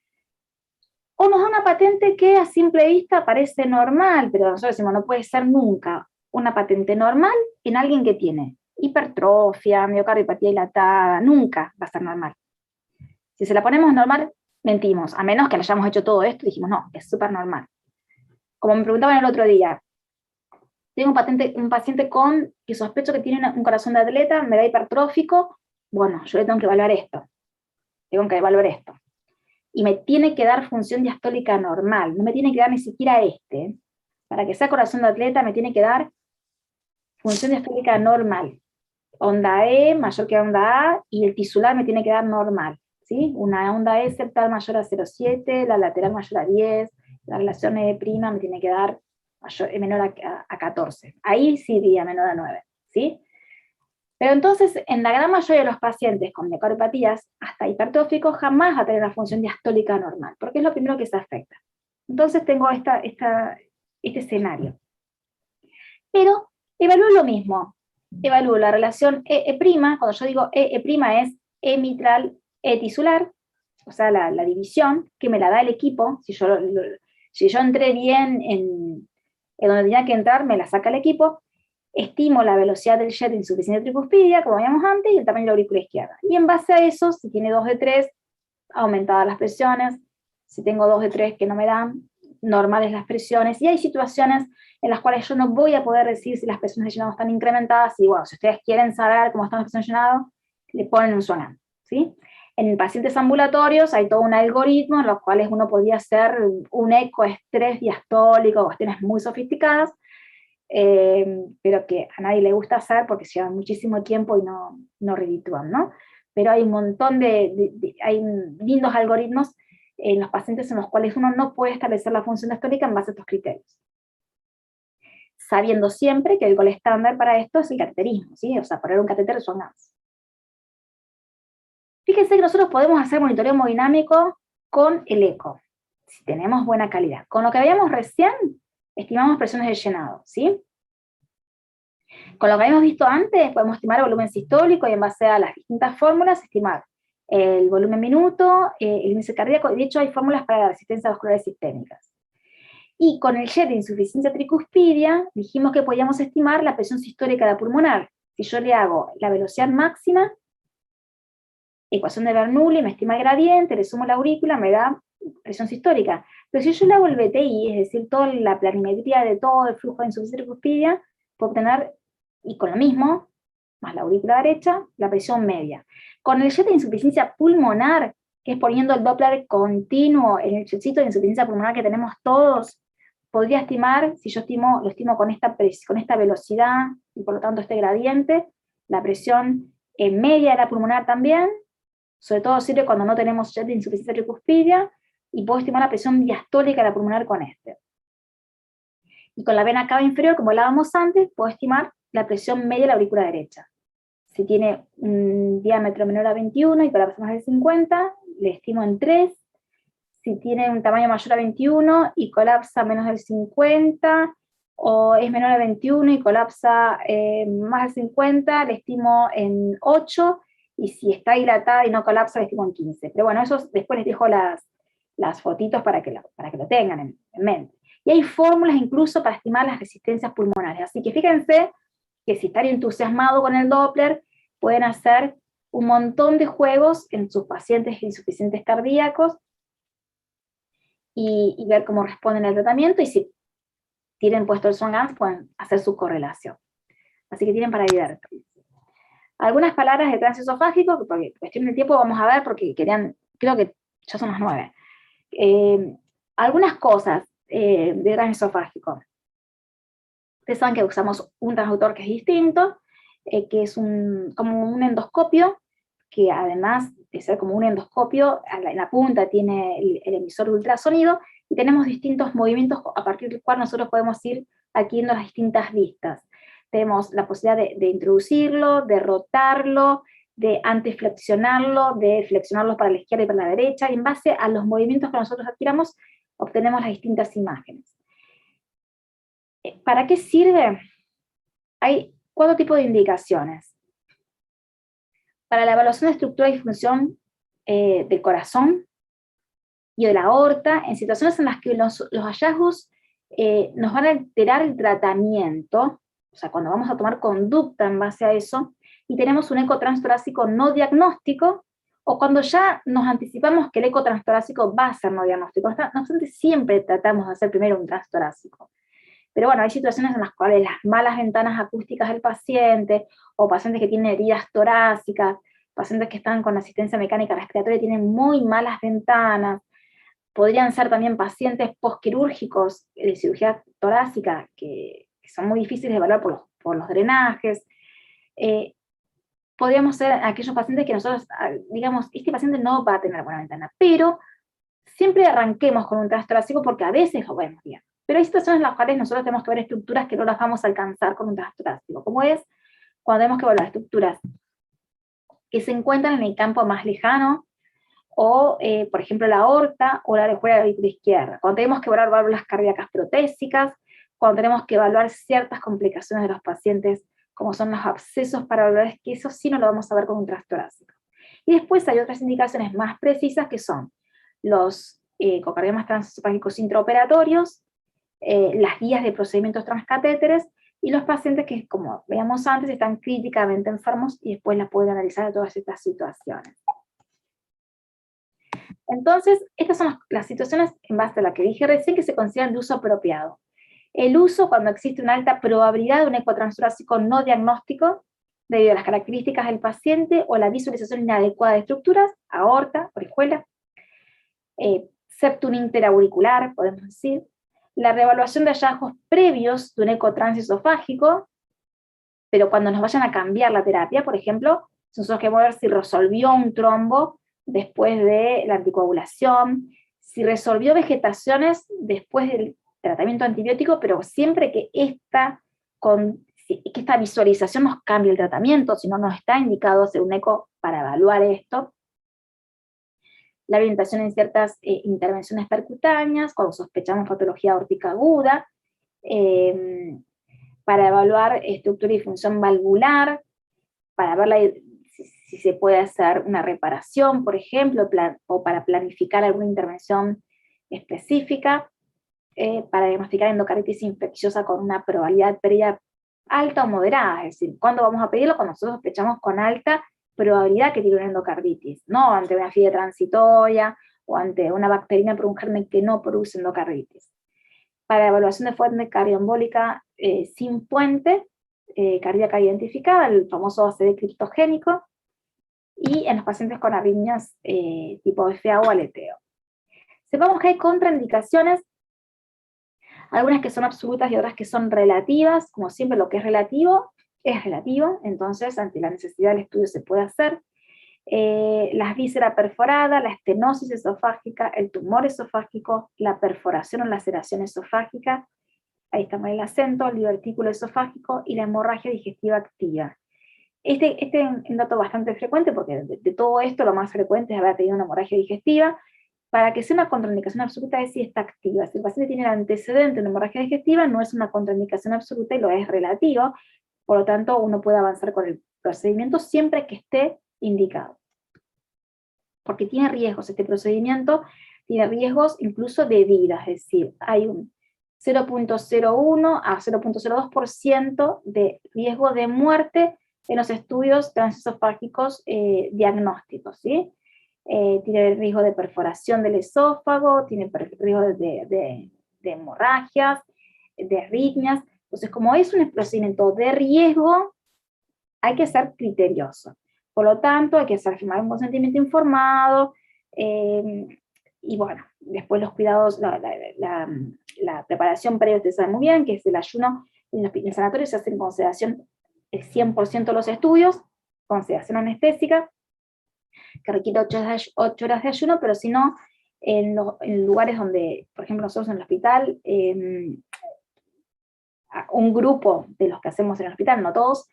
o nos da una patente que a simple vista parece normal, pero nosotros decimos, no puede ser nunca una patente normal en alguien que tiene hipertrofia, miocardiopatía dilatada, nunca va a ser normal. Si se la ponemos normal, mentimos, a menos que le hayamos hecho todo esto y dijimos, no, es súper normal. Como me preguntaban el otro día, Tengo un paciente que sospecho que tiene un corazón de atleta, me da hipertrófico, bueno, yo le tengo que evaluar esto. Y me tiene que dar función diastólica normal, no me tiene que dar ni siquiera para que sea corazón de atleta me tiene que dar función diastólica normal. Onda E mayor que onda A, y el tisular me tiene que dar normal, ¿sí? Una onda E septal mayor a 0,7, la lateral mayor a 10, la relación E' me tiene que dar menor a 14. Ahí sí iría menor a 9, ¿sí? Pero entonces, en la gran mayoría de los pacientes con necropatías, hasta hipertróficos, jamás va a tener una función diastólica normal, porque es lo primero que se afecta. Entonces tengo este escenario. Pero evalúo lo mismo. Evalúo la relación E', cuando yo digo E' es E mitral, E tisular, o sea, la división, que me la da el equipo. Si yo entré bien en donde tenía que entrar, me la saca el equipo. Estimo la velocidad del jet de insuficiencia tricuspidia, como veíamos antes, y el tamaño de la aurícula izquierda. Y en base a eso, si tiene 2 de 3, aumentadas las presiones. Si tengo 2 de 3 que no me dan, normales las presiones. Y hay situaciones en las cuales yo no voy a poder decir si las presiones de llenado están incrementadas. Y bueno, si ustedes quieren saber cómo están las presiones de llenado, le ponen un Swan, ¿sí? En pacientes ambulatorios hay todo un algoritmo en los cuales uno podría hacer un ecoestrés diastólico, cuestiones muy sofisticadas, pero que a nadie le gusta hacer porque llevan muchísimo tiempo y no reditúan, ¿no? Pero hay un montón hay lindos algoritmos en los pacientes en los cuales uno no puede establecer la función diastólica en base a estos criterios. Sabiendo siempre que el gol estándar para esto es el cateterismo, ¿sí? O sea, poner un catéter Swan-Ganz. Fíjense que nosotros podemos hacer monitoreo hemodinámico con el eco, si tenemos buena calidad. Con lo que veíamos recién, estimamos presiones de llenado, ¿sí? Con lo que habíamos visto antes, podemos estimar el volumen sistólico y en base a las distintas fórmulas, estimar el volumen minuto, el índice cardíaco, y de hecho hay fórmulas para la resistencia vascular sistémicas. Y con el jet de insuficiencia tricuspidia, dijimos que podíamos estimar la presión sistólica de la pulmonar. Si yo le hago la velocidad máxima, ecuación de Bernoulli, me estima el gradiente, le sumo la aurícula, me da presión sistólica. Pero si yo le hago el BTI, es decir, toda la planimetría de todo el flujo de insuficiencia tricuspidia, puedo obtener, y con lo mismo, más la aurícula derecha, la presión media. Con el jet de insuficiencia pulmonar, que es poniendo el Doppler continuo en el jetcito de insuficiencia pulmonar que tenemos todos, podría estimar, si yo lo estimo con esta velocidad, y por lo tanto este gradiente, la presión media de la pulmonar también, sobre todo sirve cuando no tenemos jet de insuficiencia tricuspidia, y puedo estimar la presión diastólica de la pulmonar con este. Y con la vena cava inferior, como hablábamos antes, puedo estimar la presión media de la aurícula derecha. Si tiene un diámetro menor a 21 y colapsa más de 50, le estimo en 3. Si tiene un tamaño mayor a 21 y colapsa menos del 50, o es menor a 21 y colapsa más del 50, le estimo en 8, y si está dilatada y no colapsa, le estimo en 15. Pero bueno, eso después les dejo las fotitos para que lo tengan en mente. Y hay fórmulas incluso para estimar las resistencias pulmonares. Así que fíjense que si están entusiasmados con el Doppler, pueden hacer un montón de juegos en sus pacientes insuficientes cardíacos y ver cómo responden al tratamiento, y si tienen puesto el Swan-Ganz, pueden hacer su correlación. Así que tienen para divertirse. Algunas palabras de trance esofágico, que por cuestión de tiempo vamos a ver, porque creo que ya son las 9. Algunas cosas de trance esofágico. Ustedes saben que usamos un transductor que es distinto, que es como un endoscopio, que además de ser como un endoscopio, en la punta tiene el emisor de ultrasonido, y tenemos distintos movimientos a partir del cual nosotros podemos ir adquiriendo las distintas vistas. Tenemos la posibilidad de introducirlo, de rotarlo, de antiflexionarlo, de flexionarlo para la izquierda y para la derecha, y en base a los movimientos que nosotros adquiramos, obtenemos las distintas imágenes. ¿Para qué sirve? Hay 4 tipos de indicaciones. Para la evaluación de estructura y función del corazón y de la aorta, en situaciones en las que los hallazgos nos van a alterar el tratamiento, o sea, cuando vamos a tomar conducta en base a eso, y tenemos un eco transtorácico no diagnóstico, o cuando ya nos anticipamos que el eco transtorácico va a ser no diagnóstico. No obstante, siempre tratamos de hacer primero un transtorácico. Pero bueno, hay situaciones en las cuales las malas ventanas acústicas del paciente, o pacientes que tienen heridas torácicas, pacientes que están con asistencia mecánica respiratoria tienen muy malas ventanas, podrían ser también pacientes postquirúrgicos de cirugía torácica, que son muy difíciles de evaluar por los drenajes. Podríamos ser aquellos pacientes que nosotros, digamos, este paciente no va a tener buena ventana, pero siempre arranquemos con un tras torácico porque a veces lo vemos bien. Pero hay situaciones en las cuales nosotros tenemos que ver estructuras que no las vamos a alcanzar con un tras torácico, como es cuando tenemos que evaluar estructuras que se encuentran en el campo más lejano, o por ejemplo la aorta o la orejuela de la izquierda, cuando tenemos que evaluar válvulas cardíacas protésicas, cuando tenemos que evaluar ciertas complicaciones de los pacientes, como son los abscesos paravalvulares, que eso sí no lo vamos a ver con un tras torácico. Y después hay otras indicaciones más precisas que son los ecocardiogramas transesofágicos intraoperatorios, las guías de procedimientos transcatéteres, y los pacientes que, como veíamos antes, están críticamente enfermos y después las pueden analizar de todas estas situaciones. Entonces, estas son las situaciones en base a la que dije recién que se consideran de uso apropiado. El uso cuando existe una alta probabilidad de un ecotranstorácico no diagnóstico, debido a las características del paciente o la visualización inadecuada de estructuras, aorta, orejuela, septum interauricular, podemos decir, la reevaluación de hallazgos previos de un ecotransesofágico, pero cuando nos vayan a cambiar la terapia, por ejemplo, nosotros queremos ver si resolvió un trombo después de la anticoagulación, si resolvió vegetaciones después del tratamiento antibiótico, pero siempre que esta visualización nos cambie el tratamiento, si no nos está indicado hacer un eco para evaluar esto. La orientación en ciertas intervenciones percutáneas, cuando sospechamos patología aórtica aguda, para evaluar estructura y función valvular, para ver si se puede hacer una reparación, por ejemplo, o para planificar alguna intervención específica, para diagnosticar endocarditis infecciosa con una probabilidad previa alta o moderada, es decir, ¿cuándo vamos a pedirlo? Cuando nosotros sospechamos con alta probabilidad que tiene una endocarditis, no ante una fibra transitoria o ante una bacterina por un germen que no produce endocarditis. Para evaluación de fuente cardioembólica sin puente cardíaca identificada, el famoso ACV criptogénico, y en los pacientes con arritmias tipo FA o aleteo. Sepamos que hay contraindicaciones, algunas que son absolutas y otras que son relativas. Como siempre, lo que es relativo, entonces ante la necesidad del estudio se puede hacer. Las vísceras perforadas, la estenosis esofágica, el tumor esofágico, la perforación o laceración esofágica, ahí está el acento, el divertículo esofágico y la hemorragia digestiva activa. Este es un dato bastante frecuente porque de todo esto lo más frecuente es haber tenido una hemorragia digestiva. Para que sea una contraindicación absoluta es si está activa. Si el paciente tiene el antecedente de una hemorragia digestiva, no es una contraindicación absoluta y lo es relativo, por lo tanto uno puede avanzar con el procedimiento siempre que esté indicado. Porque tiene riesgos, este procedimiento tiene riesgos incluso de vida, es decir, hay un 0.01 a 0.02% de riesgo de muerte en los estudios transesofágicos diagnósticos, ¿sí? Tiene el riesgo de perforación del esófago, tiene riesgo de hemorragias, de arritmias. Entonces, como es un procedimiento de riesgo, hay que ser criterioso. Por lo tanto, hay que hacer firmar un consentimiento informado, y bueno, después los cuidados, la preparación previa, ustedes saben muy bien, que es el ayuno. En el sanatorio se hace en consideración el 100% de los estudios, consideración anestésica, que requiere 8 horas de ayuno, pero si no, en lugares donde, por ejemplo, nosotros en el hospital, un grupo de los que hacemos en el hospital, no todos,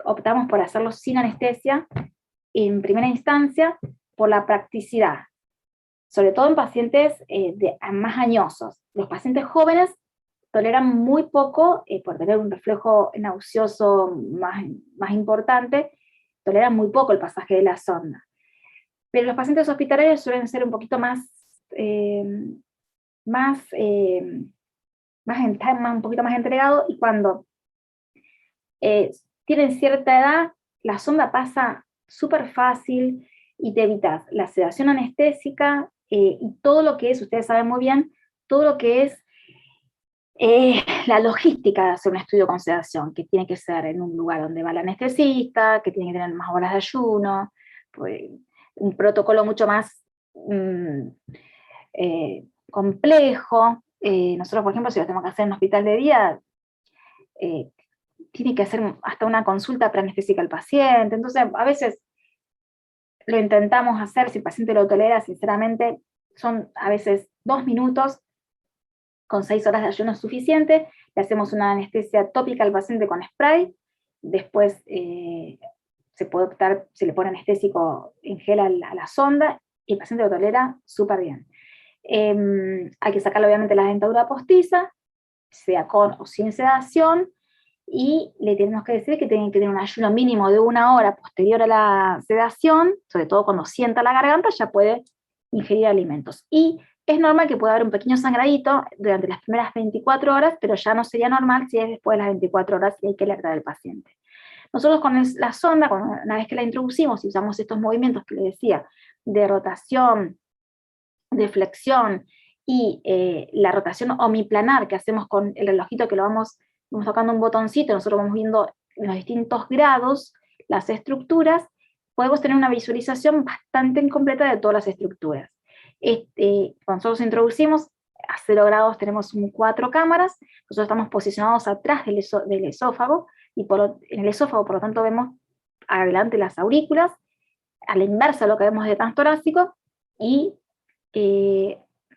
optamos por hacerlo sin anestesia, en primera instancia, por la practicidad, sobre todo en pacientes más añosos. Los pacientes jóvenes toleran muy poco, por tener un reflejo nauseoso más importante, toleran muy poco el pasaje de la sonda. Pero los pacientes hospitalarios suelen ser un poquito un poquito más entregados, y cuando tienen cierta edad, la sonda pasa súper fácil y te evitas la sedación anestésica y todo lo que es, ustedes saben muy bien, todo lo que es La logística de hacer un estudio con sedación, que tiene que ser en un lugar donde va el anestesista, que tiene que tener más horas de ayuno, pues, un protocolo mucho más complejo. Nosotros, por ejemplo, si lo tenemos que hacer en un hospital de día, eh, tiene que hacer hasta una consulta preanestésica al paciente. Entonces, a veces lo intentamos hacer, si el paciente lo tolera, sinceramente, son a veces 2 minutos con 6 horas de ayuno es suficiente. Le hacemos una anestesia tópica al paciente con spray, después se puede optar, se le pone anestésico en gel a la sonda, y el paciente lo tolera súper bien. Hay que sacarle obviamente la dentadura postiza, sea con o sin sedación, y le tenemos que decir que tienen que tener un ayuno mínimo de 1 hora posterior a la sedación, sobre todo cuando sienta la garganta, ya puede ingerir alimentos. Y es normal que pueda haber un pequeño sangradito durante las primeras 24 horas, pero ya no sería normal si es después de las 24 horas y hay que alertar al paciente. Nosotros con la sonda, una vez que la introducimos y usamos estos movimientos que le decía, de rotación, de flexión y la rotación omiplanar que hacemos con el relojito que vamos tocando un botoncito, nosotros vamos viendo en los distintos grados las estructuras, podemos tener una visualización bastante incompleta de todas las estructuras. Cuando nosotros introducimos a 0 grados tenemos 4 cámaras, nosotros estamos posicionados atrás del esófago, y en el esófago por lo tanto vemos adelante las aurículas, a la inversa lo que vemos de transtorácico, y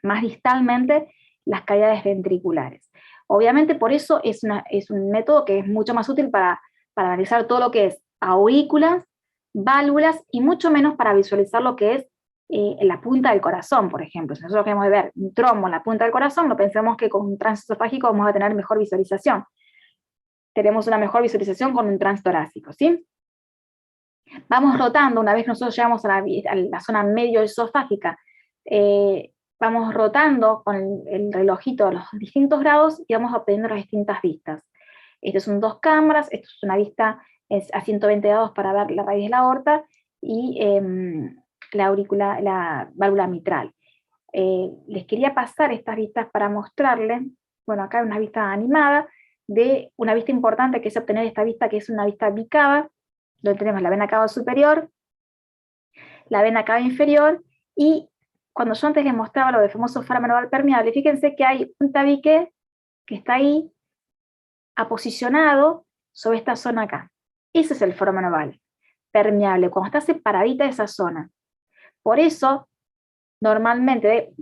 más distalmente las cavidades ventriculares. Obviamente por eso es un método que es mucho más útil para analizar todo lo que es aurículas, válvulas, y mucho menos para visualizar lo que es en la punta del corazón, por ejemplo. Si nosotros queremos ver un trombo en la punta del corazón, no pensemos que con un transesofágico vamos a tener mejor visualización. Tenemos una mejor visualización con un transtorácico, ¿sí? Vamos rotando, una vez nosotros llegamos a la zona medio esofágica, vamos rotando con el relojito a los distintos grados y vamos obteniendo las distintas vistas. Estas son 2 cámaras, esto es una vista a 120 grados para ver la raíz de la aorta y la válvula mitral. Les quería pasar estas vistas para mostrarles, bueno, acá hay una vista animada, de una vista importante que es obtener esta vista, que es una vista bicava, donde tenemos la vena cava superior, la vena cava inferior, y cuando yo antes les mostraba lo del famoso foramen oval permeable, fíjense que hay un tabique que está ahí aposicionado sobre esta zona acá. Ese es el foramen oval permeable, cuando está separadita de esa zona. Por eso, normalmente,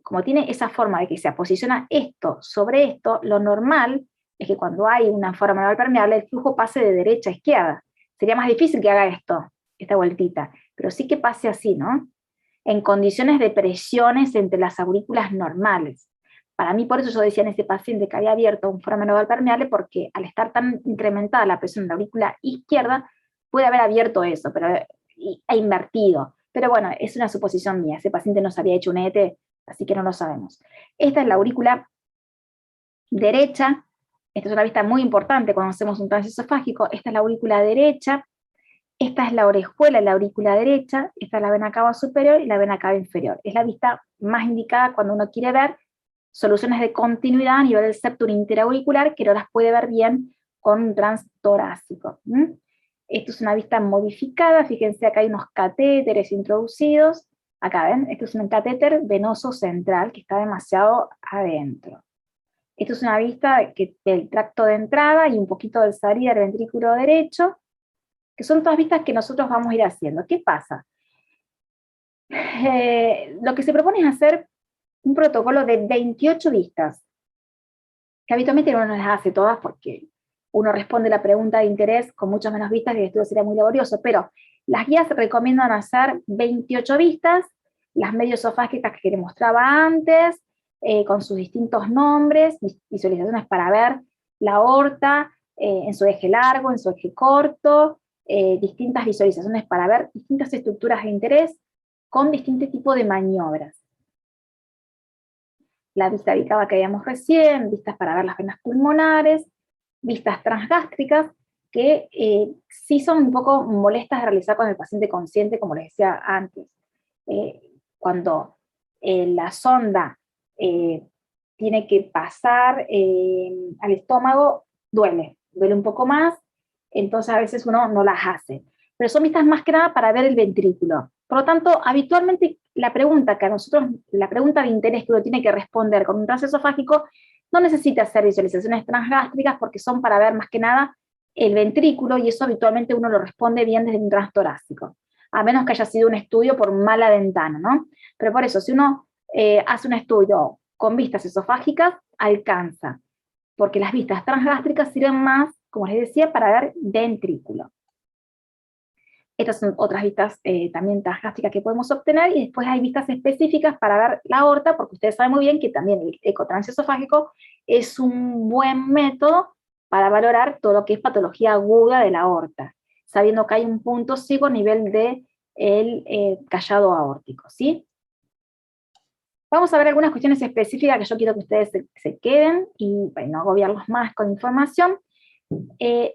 como tiene esa forma de que se posiciona esto sobre esto, lo normal es que cuando hay una foramen oval permeable, el flujo pase de derecha a izquierda. Sería más difícil que haga esto, esta vueltita, pero sí que pase así, ¿no? En condiciones de presiones entre las aurículas normales. Para mí, por eso yo decía en ese paciente que había abierto un foramen oval permeable, porque al estar tan incrementada la presión en la aurícula izquierda, puede haber abierto eso, pero ha invertido. Pero bueno, es una suposición mía, ese paciente no se había hecho un ET, así que no lo sabemos. Esta es la aurícula derecha, esta es una vista muy importante cuando hacemos un transesofágico, esta es la aurícula derecha, esta es la orejuela, la aurícula derecha, esta es la vena cava superior y la vena cava inferior. Es la vista más indicada cuando uno quiere ver soluciones de continuidad a nivel del septum interauricular, que no las puede ver bien con un transtorácico. Esto es una vista modificada, fíjense acá hay unos catéteres introducidos, acá ven, esto es un catéter venoso central que está demasiado adentro. Esto es una vista del tracto de entrada y un poquito del salida del ventrículo derecho, que son todas vistas que nosotros vamos a ir haciendo. ¿Qué pasa? Lo que se propone es hacer un protocolo de 28 vistas, que habitualmente uno no las hace todas porque uno responde la pregunta de interés con muchas menos vistas y el estudio sería muy laborioso, pero las guías recomiendan hacer 28 vistas, las medioesofágicas que les mostraba antes, con sus distintos nombres, visualizaciones para ver la aorta en su eje largo, en su eje corto, distintas visualizaciones para ver distintas estructuras de interés con distintos tipos de maniobras. La vista bicava que veíamos recién, vistas para ver las venas pulmonares, vistas transgástricas, que sí son un poco molestas de realizar con el paciente consciente, como les decía antes. Cuando la sonda tiene que pasar al estómago, duele un poco más, entonces a veces uno no las hace. Pero son vistas más que nada para ver el ventrículo. Por lo tanto, habitualmente la pregunta de interés que uno tiene que responder con un transesofágico no necesita hacer visualizaciones transgástricas porque son para ver más que nada el ventrículo, y eso habitualmente uno lo responde bien desde un transtorácico, a menos que haya sido un estudio por mala ventana, ¿no? Pero por eso, si uno hace un estudio con vistas esofágicas, alcanza, porque las vistas transgástricas sirven más, como les decía, para ver ventrículo. Estas son otras vistas también transgástricas que podemos obtener, y después hay vistas específicas para ver la aorta, porque ustedes saben muy bien que también el ecotransesofágico es un buen método para valorar todo lo que es patología aguda de la aorta, sabiendo que hay un punto ciego a nivel del callado aórtico, ¿sí? Vamos a ver algunas cuestiones específicas que yo quiero que ustedes se queden, y para no agobiarlos más con información.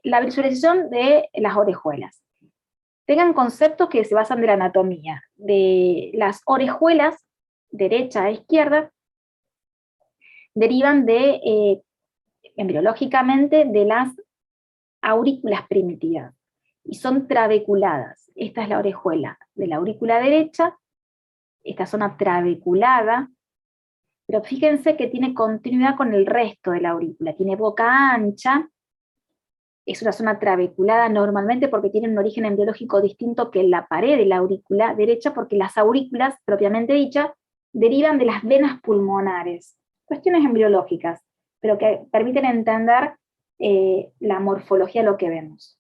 La visualización de las orejuelas. Tengan conceptos que se basan de la anatomía. De las orejuelas, derecha a izquierda, derivan embriológicamente de las aurículas primitivas, y son trabeculadas. Esta es la orejuela de la aurícula derecha, esta zona trabeculada, pero fíjense que tiene continuidad con el resto de la aurícula, tiene boca ancha, es una zona trabeculada normalmente porque tiene un origen embriológico distinto que la pared de la aurícula derecha, porque las aurículas, propiamente dichas, derivan de las venas pulmonares. Cuestiones embriológicas, pero que permiten entender la morfología de lo que vemos.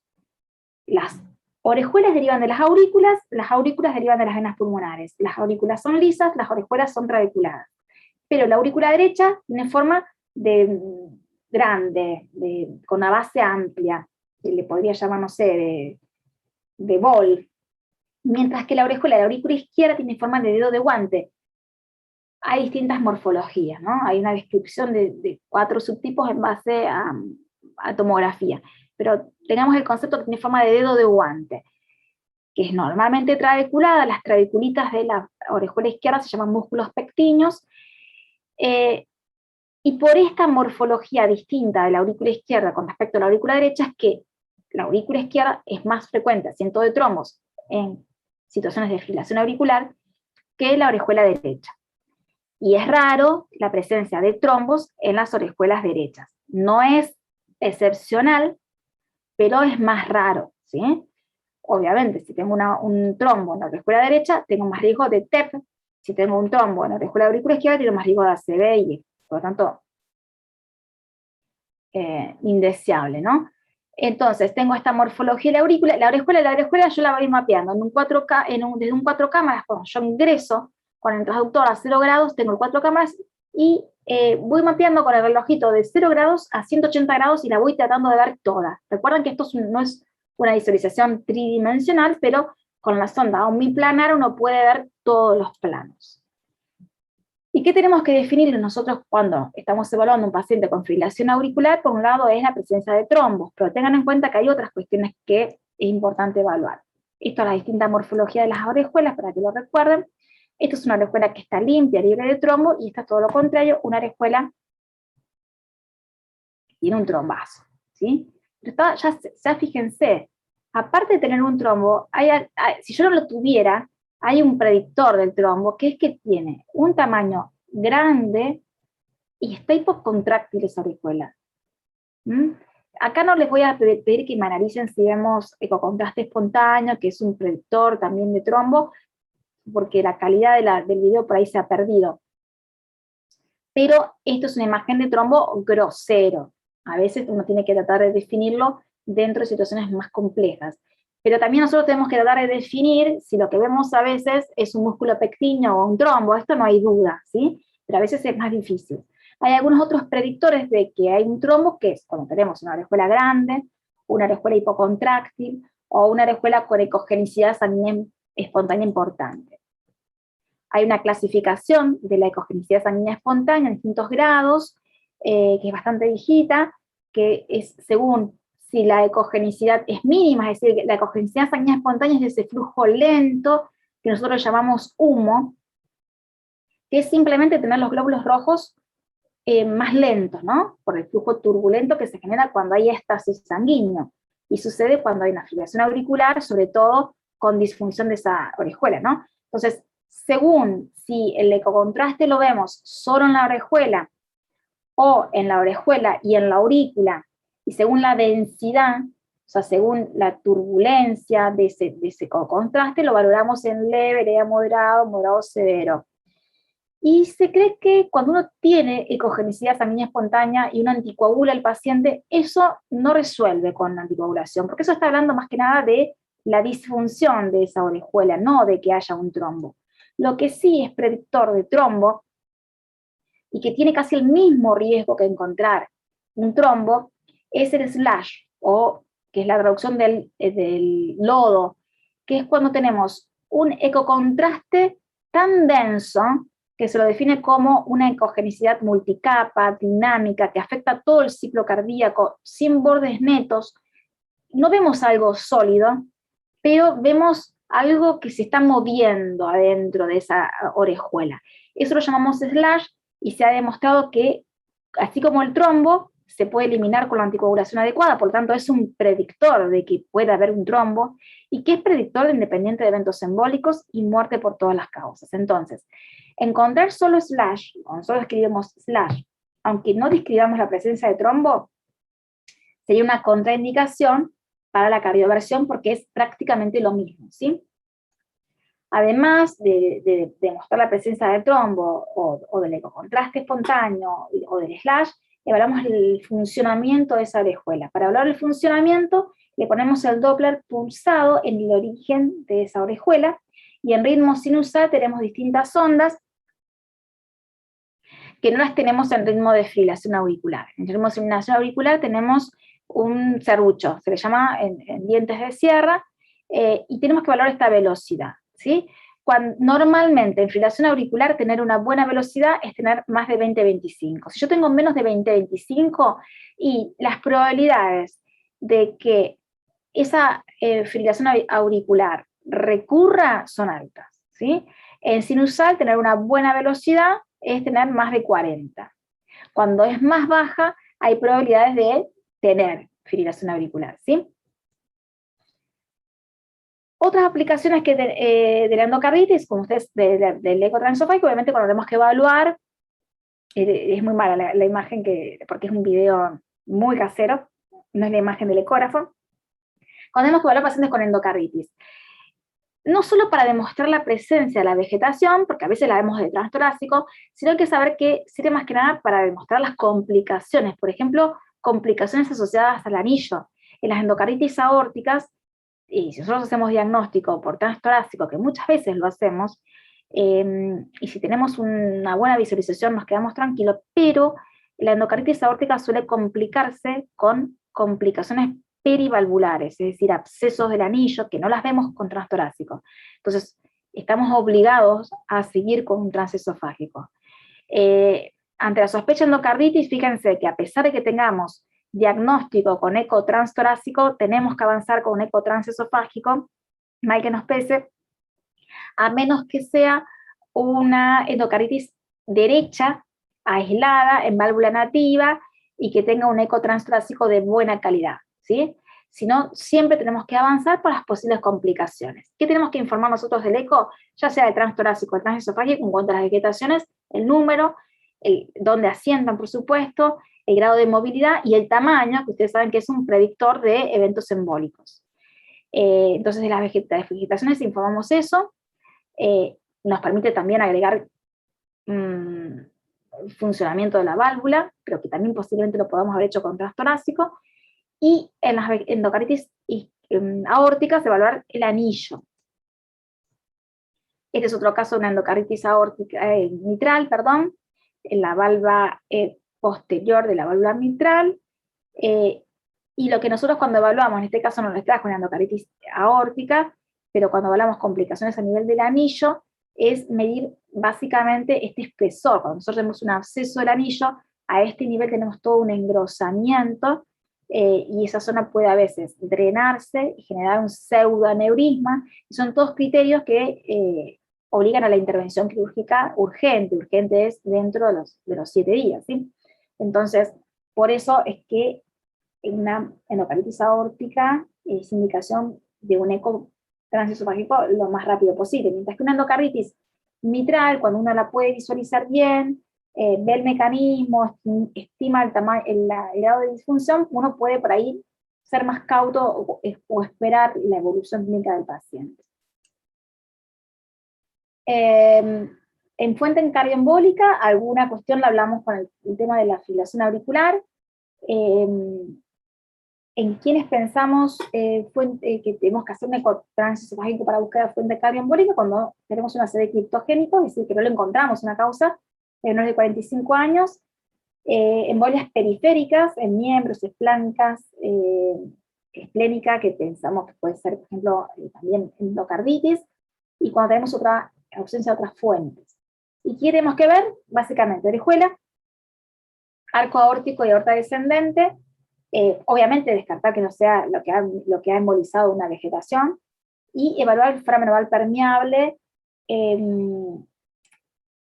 Las orejuelas derivan de las aurículas derivan de las venas pulmonares. Las aurículas son lisas, las orejuelas son trabeculadas. Pero la aurícula derecha tiene forma grande, con una base amplia, que le podría llamar, no sé, de bol, mientras que la orejuela de la aurícula izquierda tiene forma de dedo de guante. Hay distintas morfologías, ¿no? Hay una descripción de 4 subtipos en base a tomografía, pero tengamos el concepto que tiene forma de dedo de guante, que es normalmente trabeculada. Las trabeculitas de la orejuela izquierda se llaman músculos pectíneos, y por esta morfología distinta de la aurícula izquierda con respecto a la aurícula derecha es que la aurícula izquierda es más frecuente asiento de trombos en situaciones de fibrilación auricular que la orejuela derecha. Y es raro la presencia de trombos en las orejuelas derechas. No es excepcional, pero es más raro, ¿sí? Obviamente, si tengo un trombo en la orejuela derecha, tengo más riesgo de TEP. Si tengo un trombo en la orejuela auricular izquierda, tengo más riesgo de ACV y por lo tanto, indeseable, ¿no? Entonces, tengo esta morfología de la aurícula. La orejuela yo la voy mapeando en un 4K, desde un 4 cámaras. Cuando yo ingreso con el transductor a 0 grados, tengo el 4 cámaras, y voy mapeando con el relojito de 0 grados a 180 grados, y la voy tratando de ver toda. Recuerden que esto no es una visualización tridimensional, pero con la sonda omniplanar uno puede ver todos los planos. ¿Y qué tenemos que definir nosotros cuando estamos evaluando un paciente con fibrilación auricular? Por un lado es la presencia de trombos, pero tengan en cuenta que hay otras cuestiones que es importante evaluar. Esto es la distinta morfología de las orejuelas, para que lo recuerden. Esto es una orejuela que está limpia, libre de trombo, y esta es todo lo contrario, una orejuela que tiene un trombazo, ¿sí? Pero ya fíjense, aparte de tener un trombo, si yo no lo tuviera, hay un predictor del trombo, que es que tiene un tamaño grande y está hipocontráctil esa orejuela. Acá no les voy a pedir que me analicen si vemos ecocontraste espontáneo, que es un predictor también de trombo, porque la calidad del video por ahí se ha perdido. Pero esto es una imagen de trombo grosero. A veces uno tiene que tratar de definirlo dentro de situaciones más complejas. Pero también nosotros tenemos que tratar de definir si lo que vemos a veces es un músculo pectíneo o un trombo. Esto no hay duda, ¿sí? Pero a veces es más difícil. Hay algunos otros predictores de que hay un trombo, que es cuando tenemos una orejuela grande, una orejuela hipocontráctil, o una orejuela con ecogenicidad sanguínea espontánea importante. Hay una clasificación de la ecogenicidad sanguínea espontánea en distintos grados, que es bastante viejita, que es según si la ecogenicidad es mínima, es decir, la ecogenicidad sanguínea espontánea es de ese flujo lento, que nosotros llamamos humo, que es simplemente tener los glóbulos rojos más lento, ¿no? Por el flujo turbulento que se genera cuando hay éxtasis sanguíneo. Y sucede cuando hay una fibrilación auricular, sobre todo con disfunción de esa orejuela, ¿no? Entonces, según si el ecocontraste lo vemos solo en la orejuela o en la orejuela y en la aurícula, y según la densidad, o sea, según la turbulencia de ese contraste, lo valoramos en leve, leve a moderado, moderado severo. Y se cree que cuando uno tiene ecogenicidad sanguínea espontánea y uno anticoagula al paciente, eso no resuelve con la anticoagulación, porque eso está hablando más que nada de la disfunción de esa orejuela, no de que haya un trombo. Lo que sí es predictor de trombo, y que tiene casi el mismo riesgo que encontrar un trombo, es el slash, o que es la traducción del lodo, que es cuando tenemos un ecocontraste tan denso que se lo define como una ecogenicidad multicapa, dinámica, que afecta todo el ciclo cardíaco, sin bordes netos. No vemos algo sólido, pero vemos algo que se está moviendo adentro de esa orejuela. Eso lo llamamos slash, y se ha demostrado que, así como el trombo, se puede eliminar con la anticoagulación adecuada, por lo tanto es un predictor de que pueda haber un trombo, y que es predictor de independiente de eventos embólicos y muerte por todas las causas. Entonces, encontrar solo slash, cuando solo escribimos slash, aunque no describamos la presencia de trombo, sería una contraindicación para la cardioversión porque es prácticamente lo mismo, ¿sí? Además de demostrar la presencia de trombo o del ecocontraste espontáneo o del slash, evaluamos el funcionamiento de esa orejuela. Para evaluar el funcionamiento, le ponemos el Doppler pulsado en el origen de esa orejuela, y en ritmo sinusal tenemos distintas ondas que no las tenemos en ritmo de fibrilación auricular. En ritmo de fibrilación auricular tenemos un serrucho, se le llama en dientes de sierra, y tenemos que evaluar esta velocidad, ¿sí? Normalmente en fibrilación auricular tener una buena velocidad es tener más de 20-25. Si yo tengo menos de 20-25, y las probabilidades de que esa fibrilación auricular recurra son altas, ¿sí? En sinusal tener una buena velocidad es tener más de 40. Cuando es más baja, hay probabilidades de tener fibrilación auricular, ¿sí? Otras aplicaciones que de la endocarditis, como ustedes, del eco transesofágico, obviamente cuando tenemos que evaluar, es muy mala la imagen, porque es un video muy casero, no es la imagen del ecógrafo. Cuando tenemos que evaluar pacientes con endocarditis, no solo para demostrar la presencia de la vegetación, porque a veces la vemos de transtorácico, sino hay que saber que sirve más que nada para demostrar las complicaciones, por ejemplo, complicaciones asociadas al anillo. En las endocarditis aórticas, y si nosotros hacemos diagnóstico por transtorácico, que muchas veces lo hacemos, y si tenemos una buena visualización nos quedamos tranquilos, pero la endocarditis aórtica suele complicarse con complicaciones perivalvulares, es decir, abscesos del anillo, que no las vemos con transtorácico. Entonces, estamos obligados a seguir con un transesofágico. Ante la sospecha de endocarditis, fíjense que a pesar de que tengamos diagnóstico con eco transtorácico, tenemos que avanzar con un eco transesofágico, mal que nos pese, a menos que sea una endocarditis derecha, aislada, en válvula nativa, y que tenga un eco transtorácico de buena calidad, ¿sí? Si no, siempre tenemos que avanzar por las posibles complicaciones. ¿Qué tenemos que informar nosotros del eco? Ya sea de transtorácico o transesofágico, en cuanto a las vegetaciones, el número, dónde asientan, por supuesto, el grado de movilidad y el tamaño, que ustedes saben que es un predictor de eventos embólicos. Entonces, de las vegetaciones informamos eso. Nos permite también agregar funcionamiento de la válvula, pero que también posiblemente lo podamos haber hecho con transtorácico, y en las endocarditis aórticas evaluar el anillo. Este es otro caso de una endocarditis aórtica mitral, perdón, en la valva posterior de la válvula mitral, y lo que nosotros cuando evaluamos, en este caso no nos trajo una endocarditis aórtica, pero cuando evaluamos complicaciones a nivel del anillo, es medir básicamente este espesor. Cuando nosotros tenemos un absceso del anillo, a este nivel tenemos todo un engrosamiento, y esa zona puede a veces drenarse y generar un pseudoaneurisma, y son todos criterios que obligan a la intervención quirúrgica urgente. Urgente es dentro de los 7 días, ¿sí? Entonces, por eso es que en una endocarditis aórtica es indicación de un eco transesofágico lo más rápido posible, mientras que una endocarditis mitral, cuando uno la puede visualizar bien, ve el mecanismo, estima el grado de disfunción, uno puede por ahí ser más cauto o esperar la evolución clínica del paciente. En fuente cardioembólica, alguna cuestión la hablamos con el tema de la fibrilación auricular. En quienes pensamos que tenemos que hacer un ecotransesofágico para buscar la fuente cardioembólica cuando tenemos una serie de criptogénicos, es decir, que no le encontramos una causa en menores de 45 años, embolias periféricas en miembros, esplénicas, esplénica, que pensamos que puede ser, por ejemplo, también endocarditis, y cuando tenemos otra ausencia de otras fuentes. ¿Y qué tenemos que ver? Básicamente, orejuela, arco aórtico y aorta descendente, obviamente descartar que no sea lo que ha embolizado una vegetación, y evaluar el foramen oval permeable,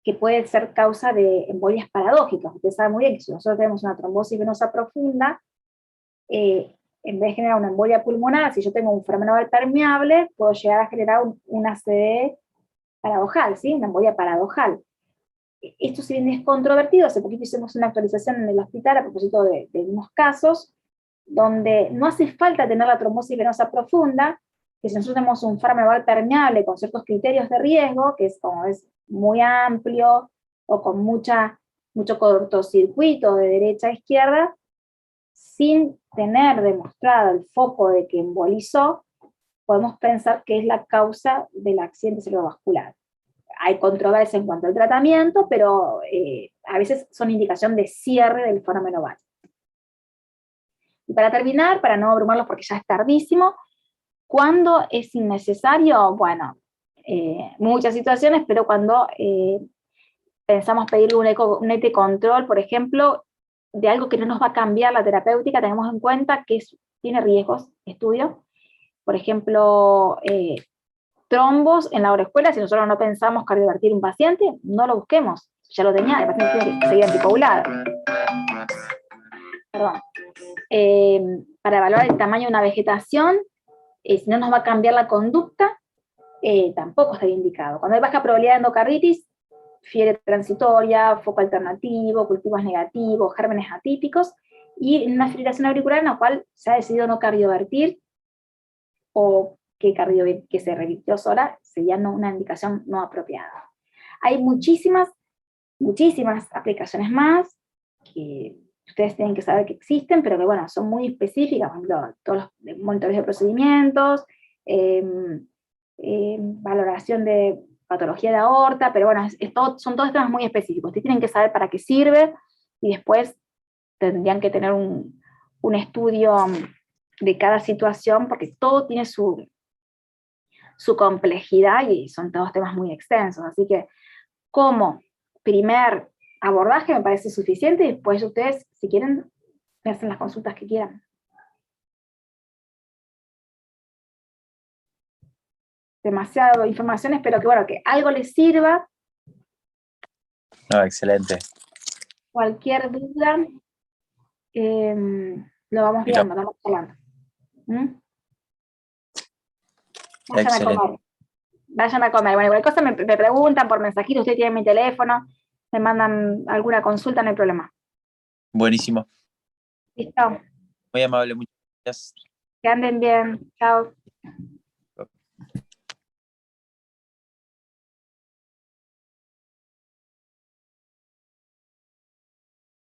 que puede ser causa de embolias paradójicas. Ustedes saben muy bien que si nosotros tenemos una trombosis venosa profunda, en vez de generar una embolia pulmonar, si yo tengo un foramen oval permeable, puedo llegar a generar una ACD paradojal, ¿sí? Una embolia paradojal. Esto si bien es controvertido, hace poquito hicimos una actualización en el hospital a propósito de unos casos, donde no hace falta tener la trombosis venosa profunda, que si nosotros tenemos un foramen oval permeable con ciertos criterios de riesgo, que es como es muy amplio, o con mucho cortocircuito de derecha a izquierda, sin tener demostrado el foco de que embolizó, podemos pensar que es la causa del accidente cerebrovascular. Hay controversia en cuanto al tratamiento, pero a veces son indicación de cierre del foramen oval. Y para terminar, para no abrumarlos porque ya es tardísimo, ¿cuándo es innecesario? Bueno, muchas situaciones, pero cuando pensamos pedirle un ET control, por ejemplo, de algo que no nos va a cambiar la terapéutica, tenemos en cuenta que tiene riesgos, estudio. Por ejemplo, trombos en la orejuela, si nosotros no pensamos cardiovertir un paciente, no lo busquemos, ya lo tenía, el paciente tiene que seguir anticoagulado. Perdón. Para evaluar el tamaño de una vegetación, si no nos va a cambiar la conducta, tampoco estaría indicado. Cuando hay baja probabilidad de endocarditis, fiebre transitoria, foco alternativo, cultivos negativos, gérmenes atípicos, y una fibrilación auricular en la cual se ha decidido no cardiovertir, o que se revirtió sola, sería una indicación no apropiada. Hay muchísimas aplicaciones más que ustedes tienen que saber que existen, pero que bueno, son muy específicas, por ejemplo, todos los monitores de procedimientos, valoración de patología de aorta, pero bueno, son todos temas muy específicos. Ustedes tienen que saber para qué sirve, y después tendrían que tener un estudio de cada situación, porque todo tiene su complejidad y son todos temas muy extensos. Así que como primer abordaje me parece suficiente, y después ustedes, si quieren, me hacen las consultas que quieran. Demasiada información, espero que, bueno, que algo les sirva. No, excelente. Cualquier duda, lo vamos viendo, lo vamos hablando. Vayan a comer. Vayan a comer. Bueno, cualquier cosa me preguntan por mensajito, ustedes tienen mi teléfono, me mandan alguna consulta, no hay problema. Buenísimo. Listo. Muy amable, muchas gracias. Que anden bien. Chao.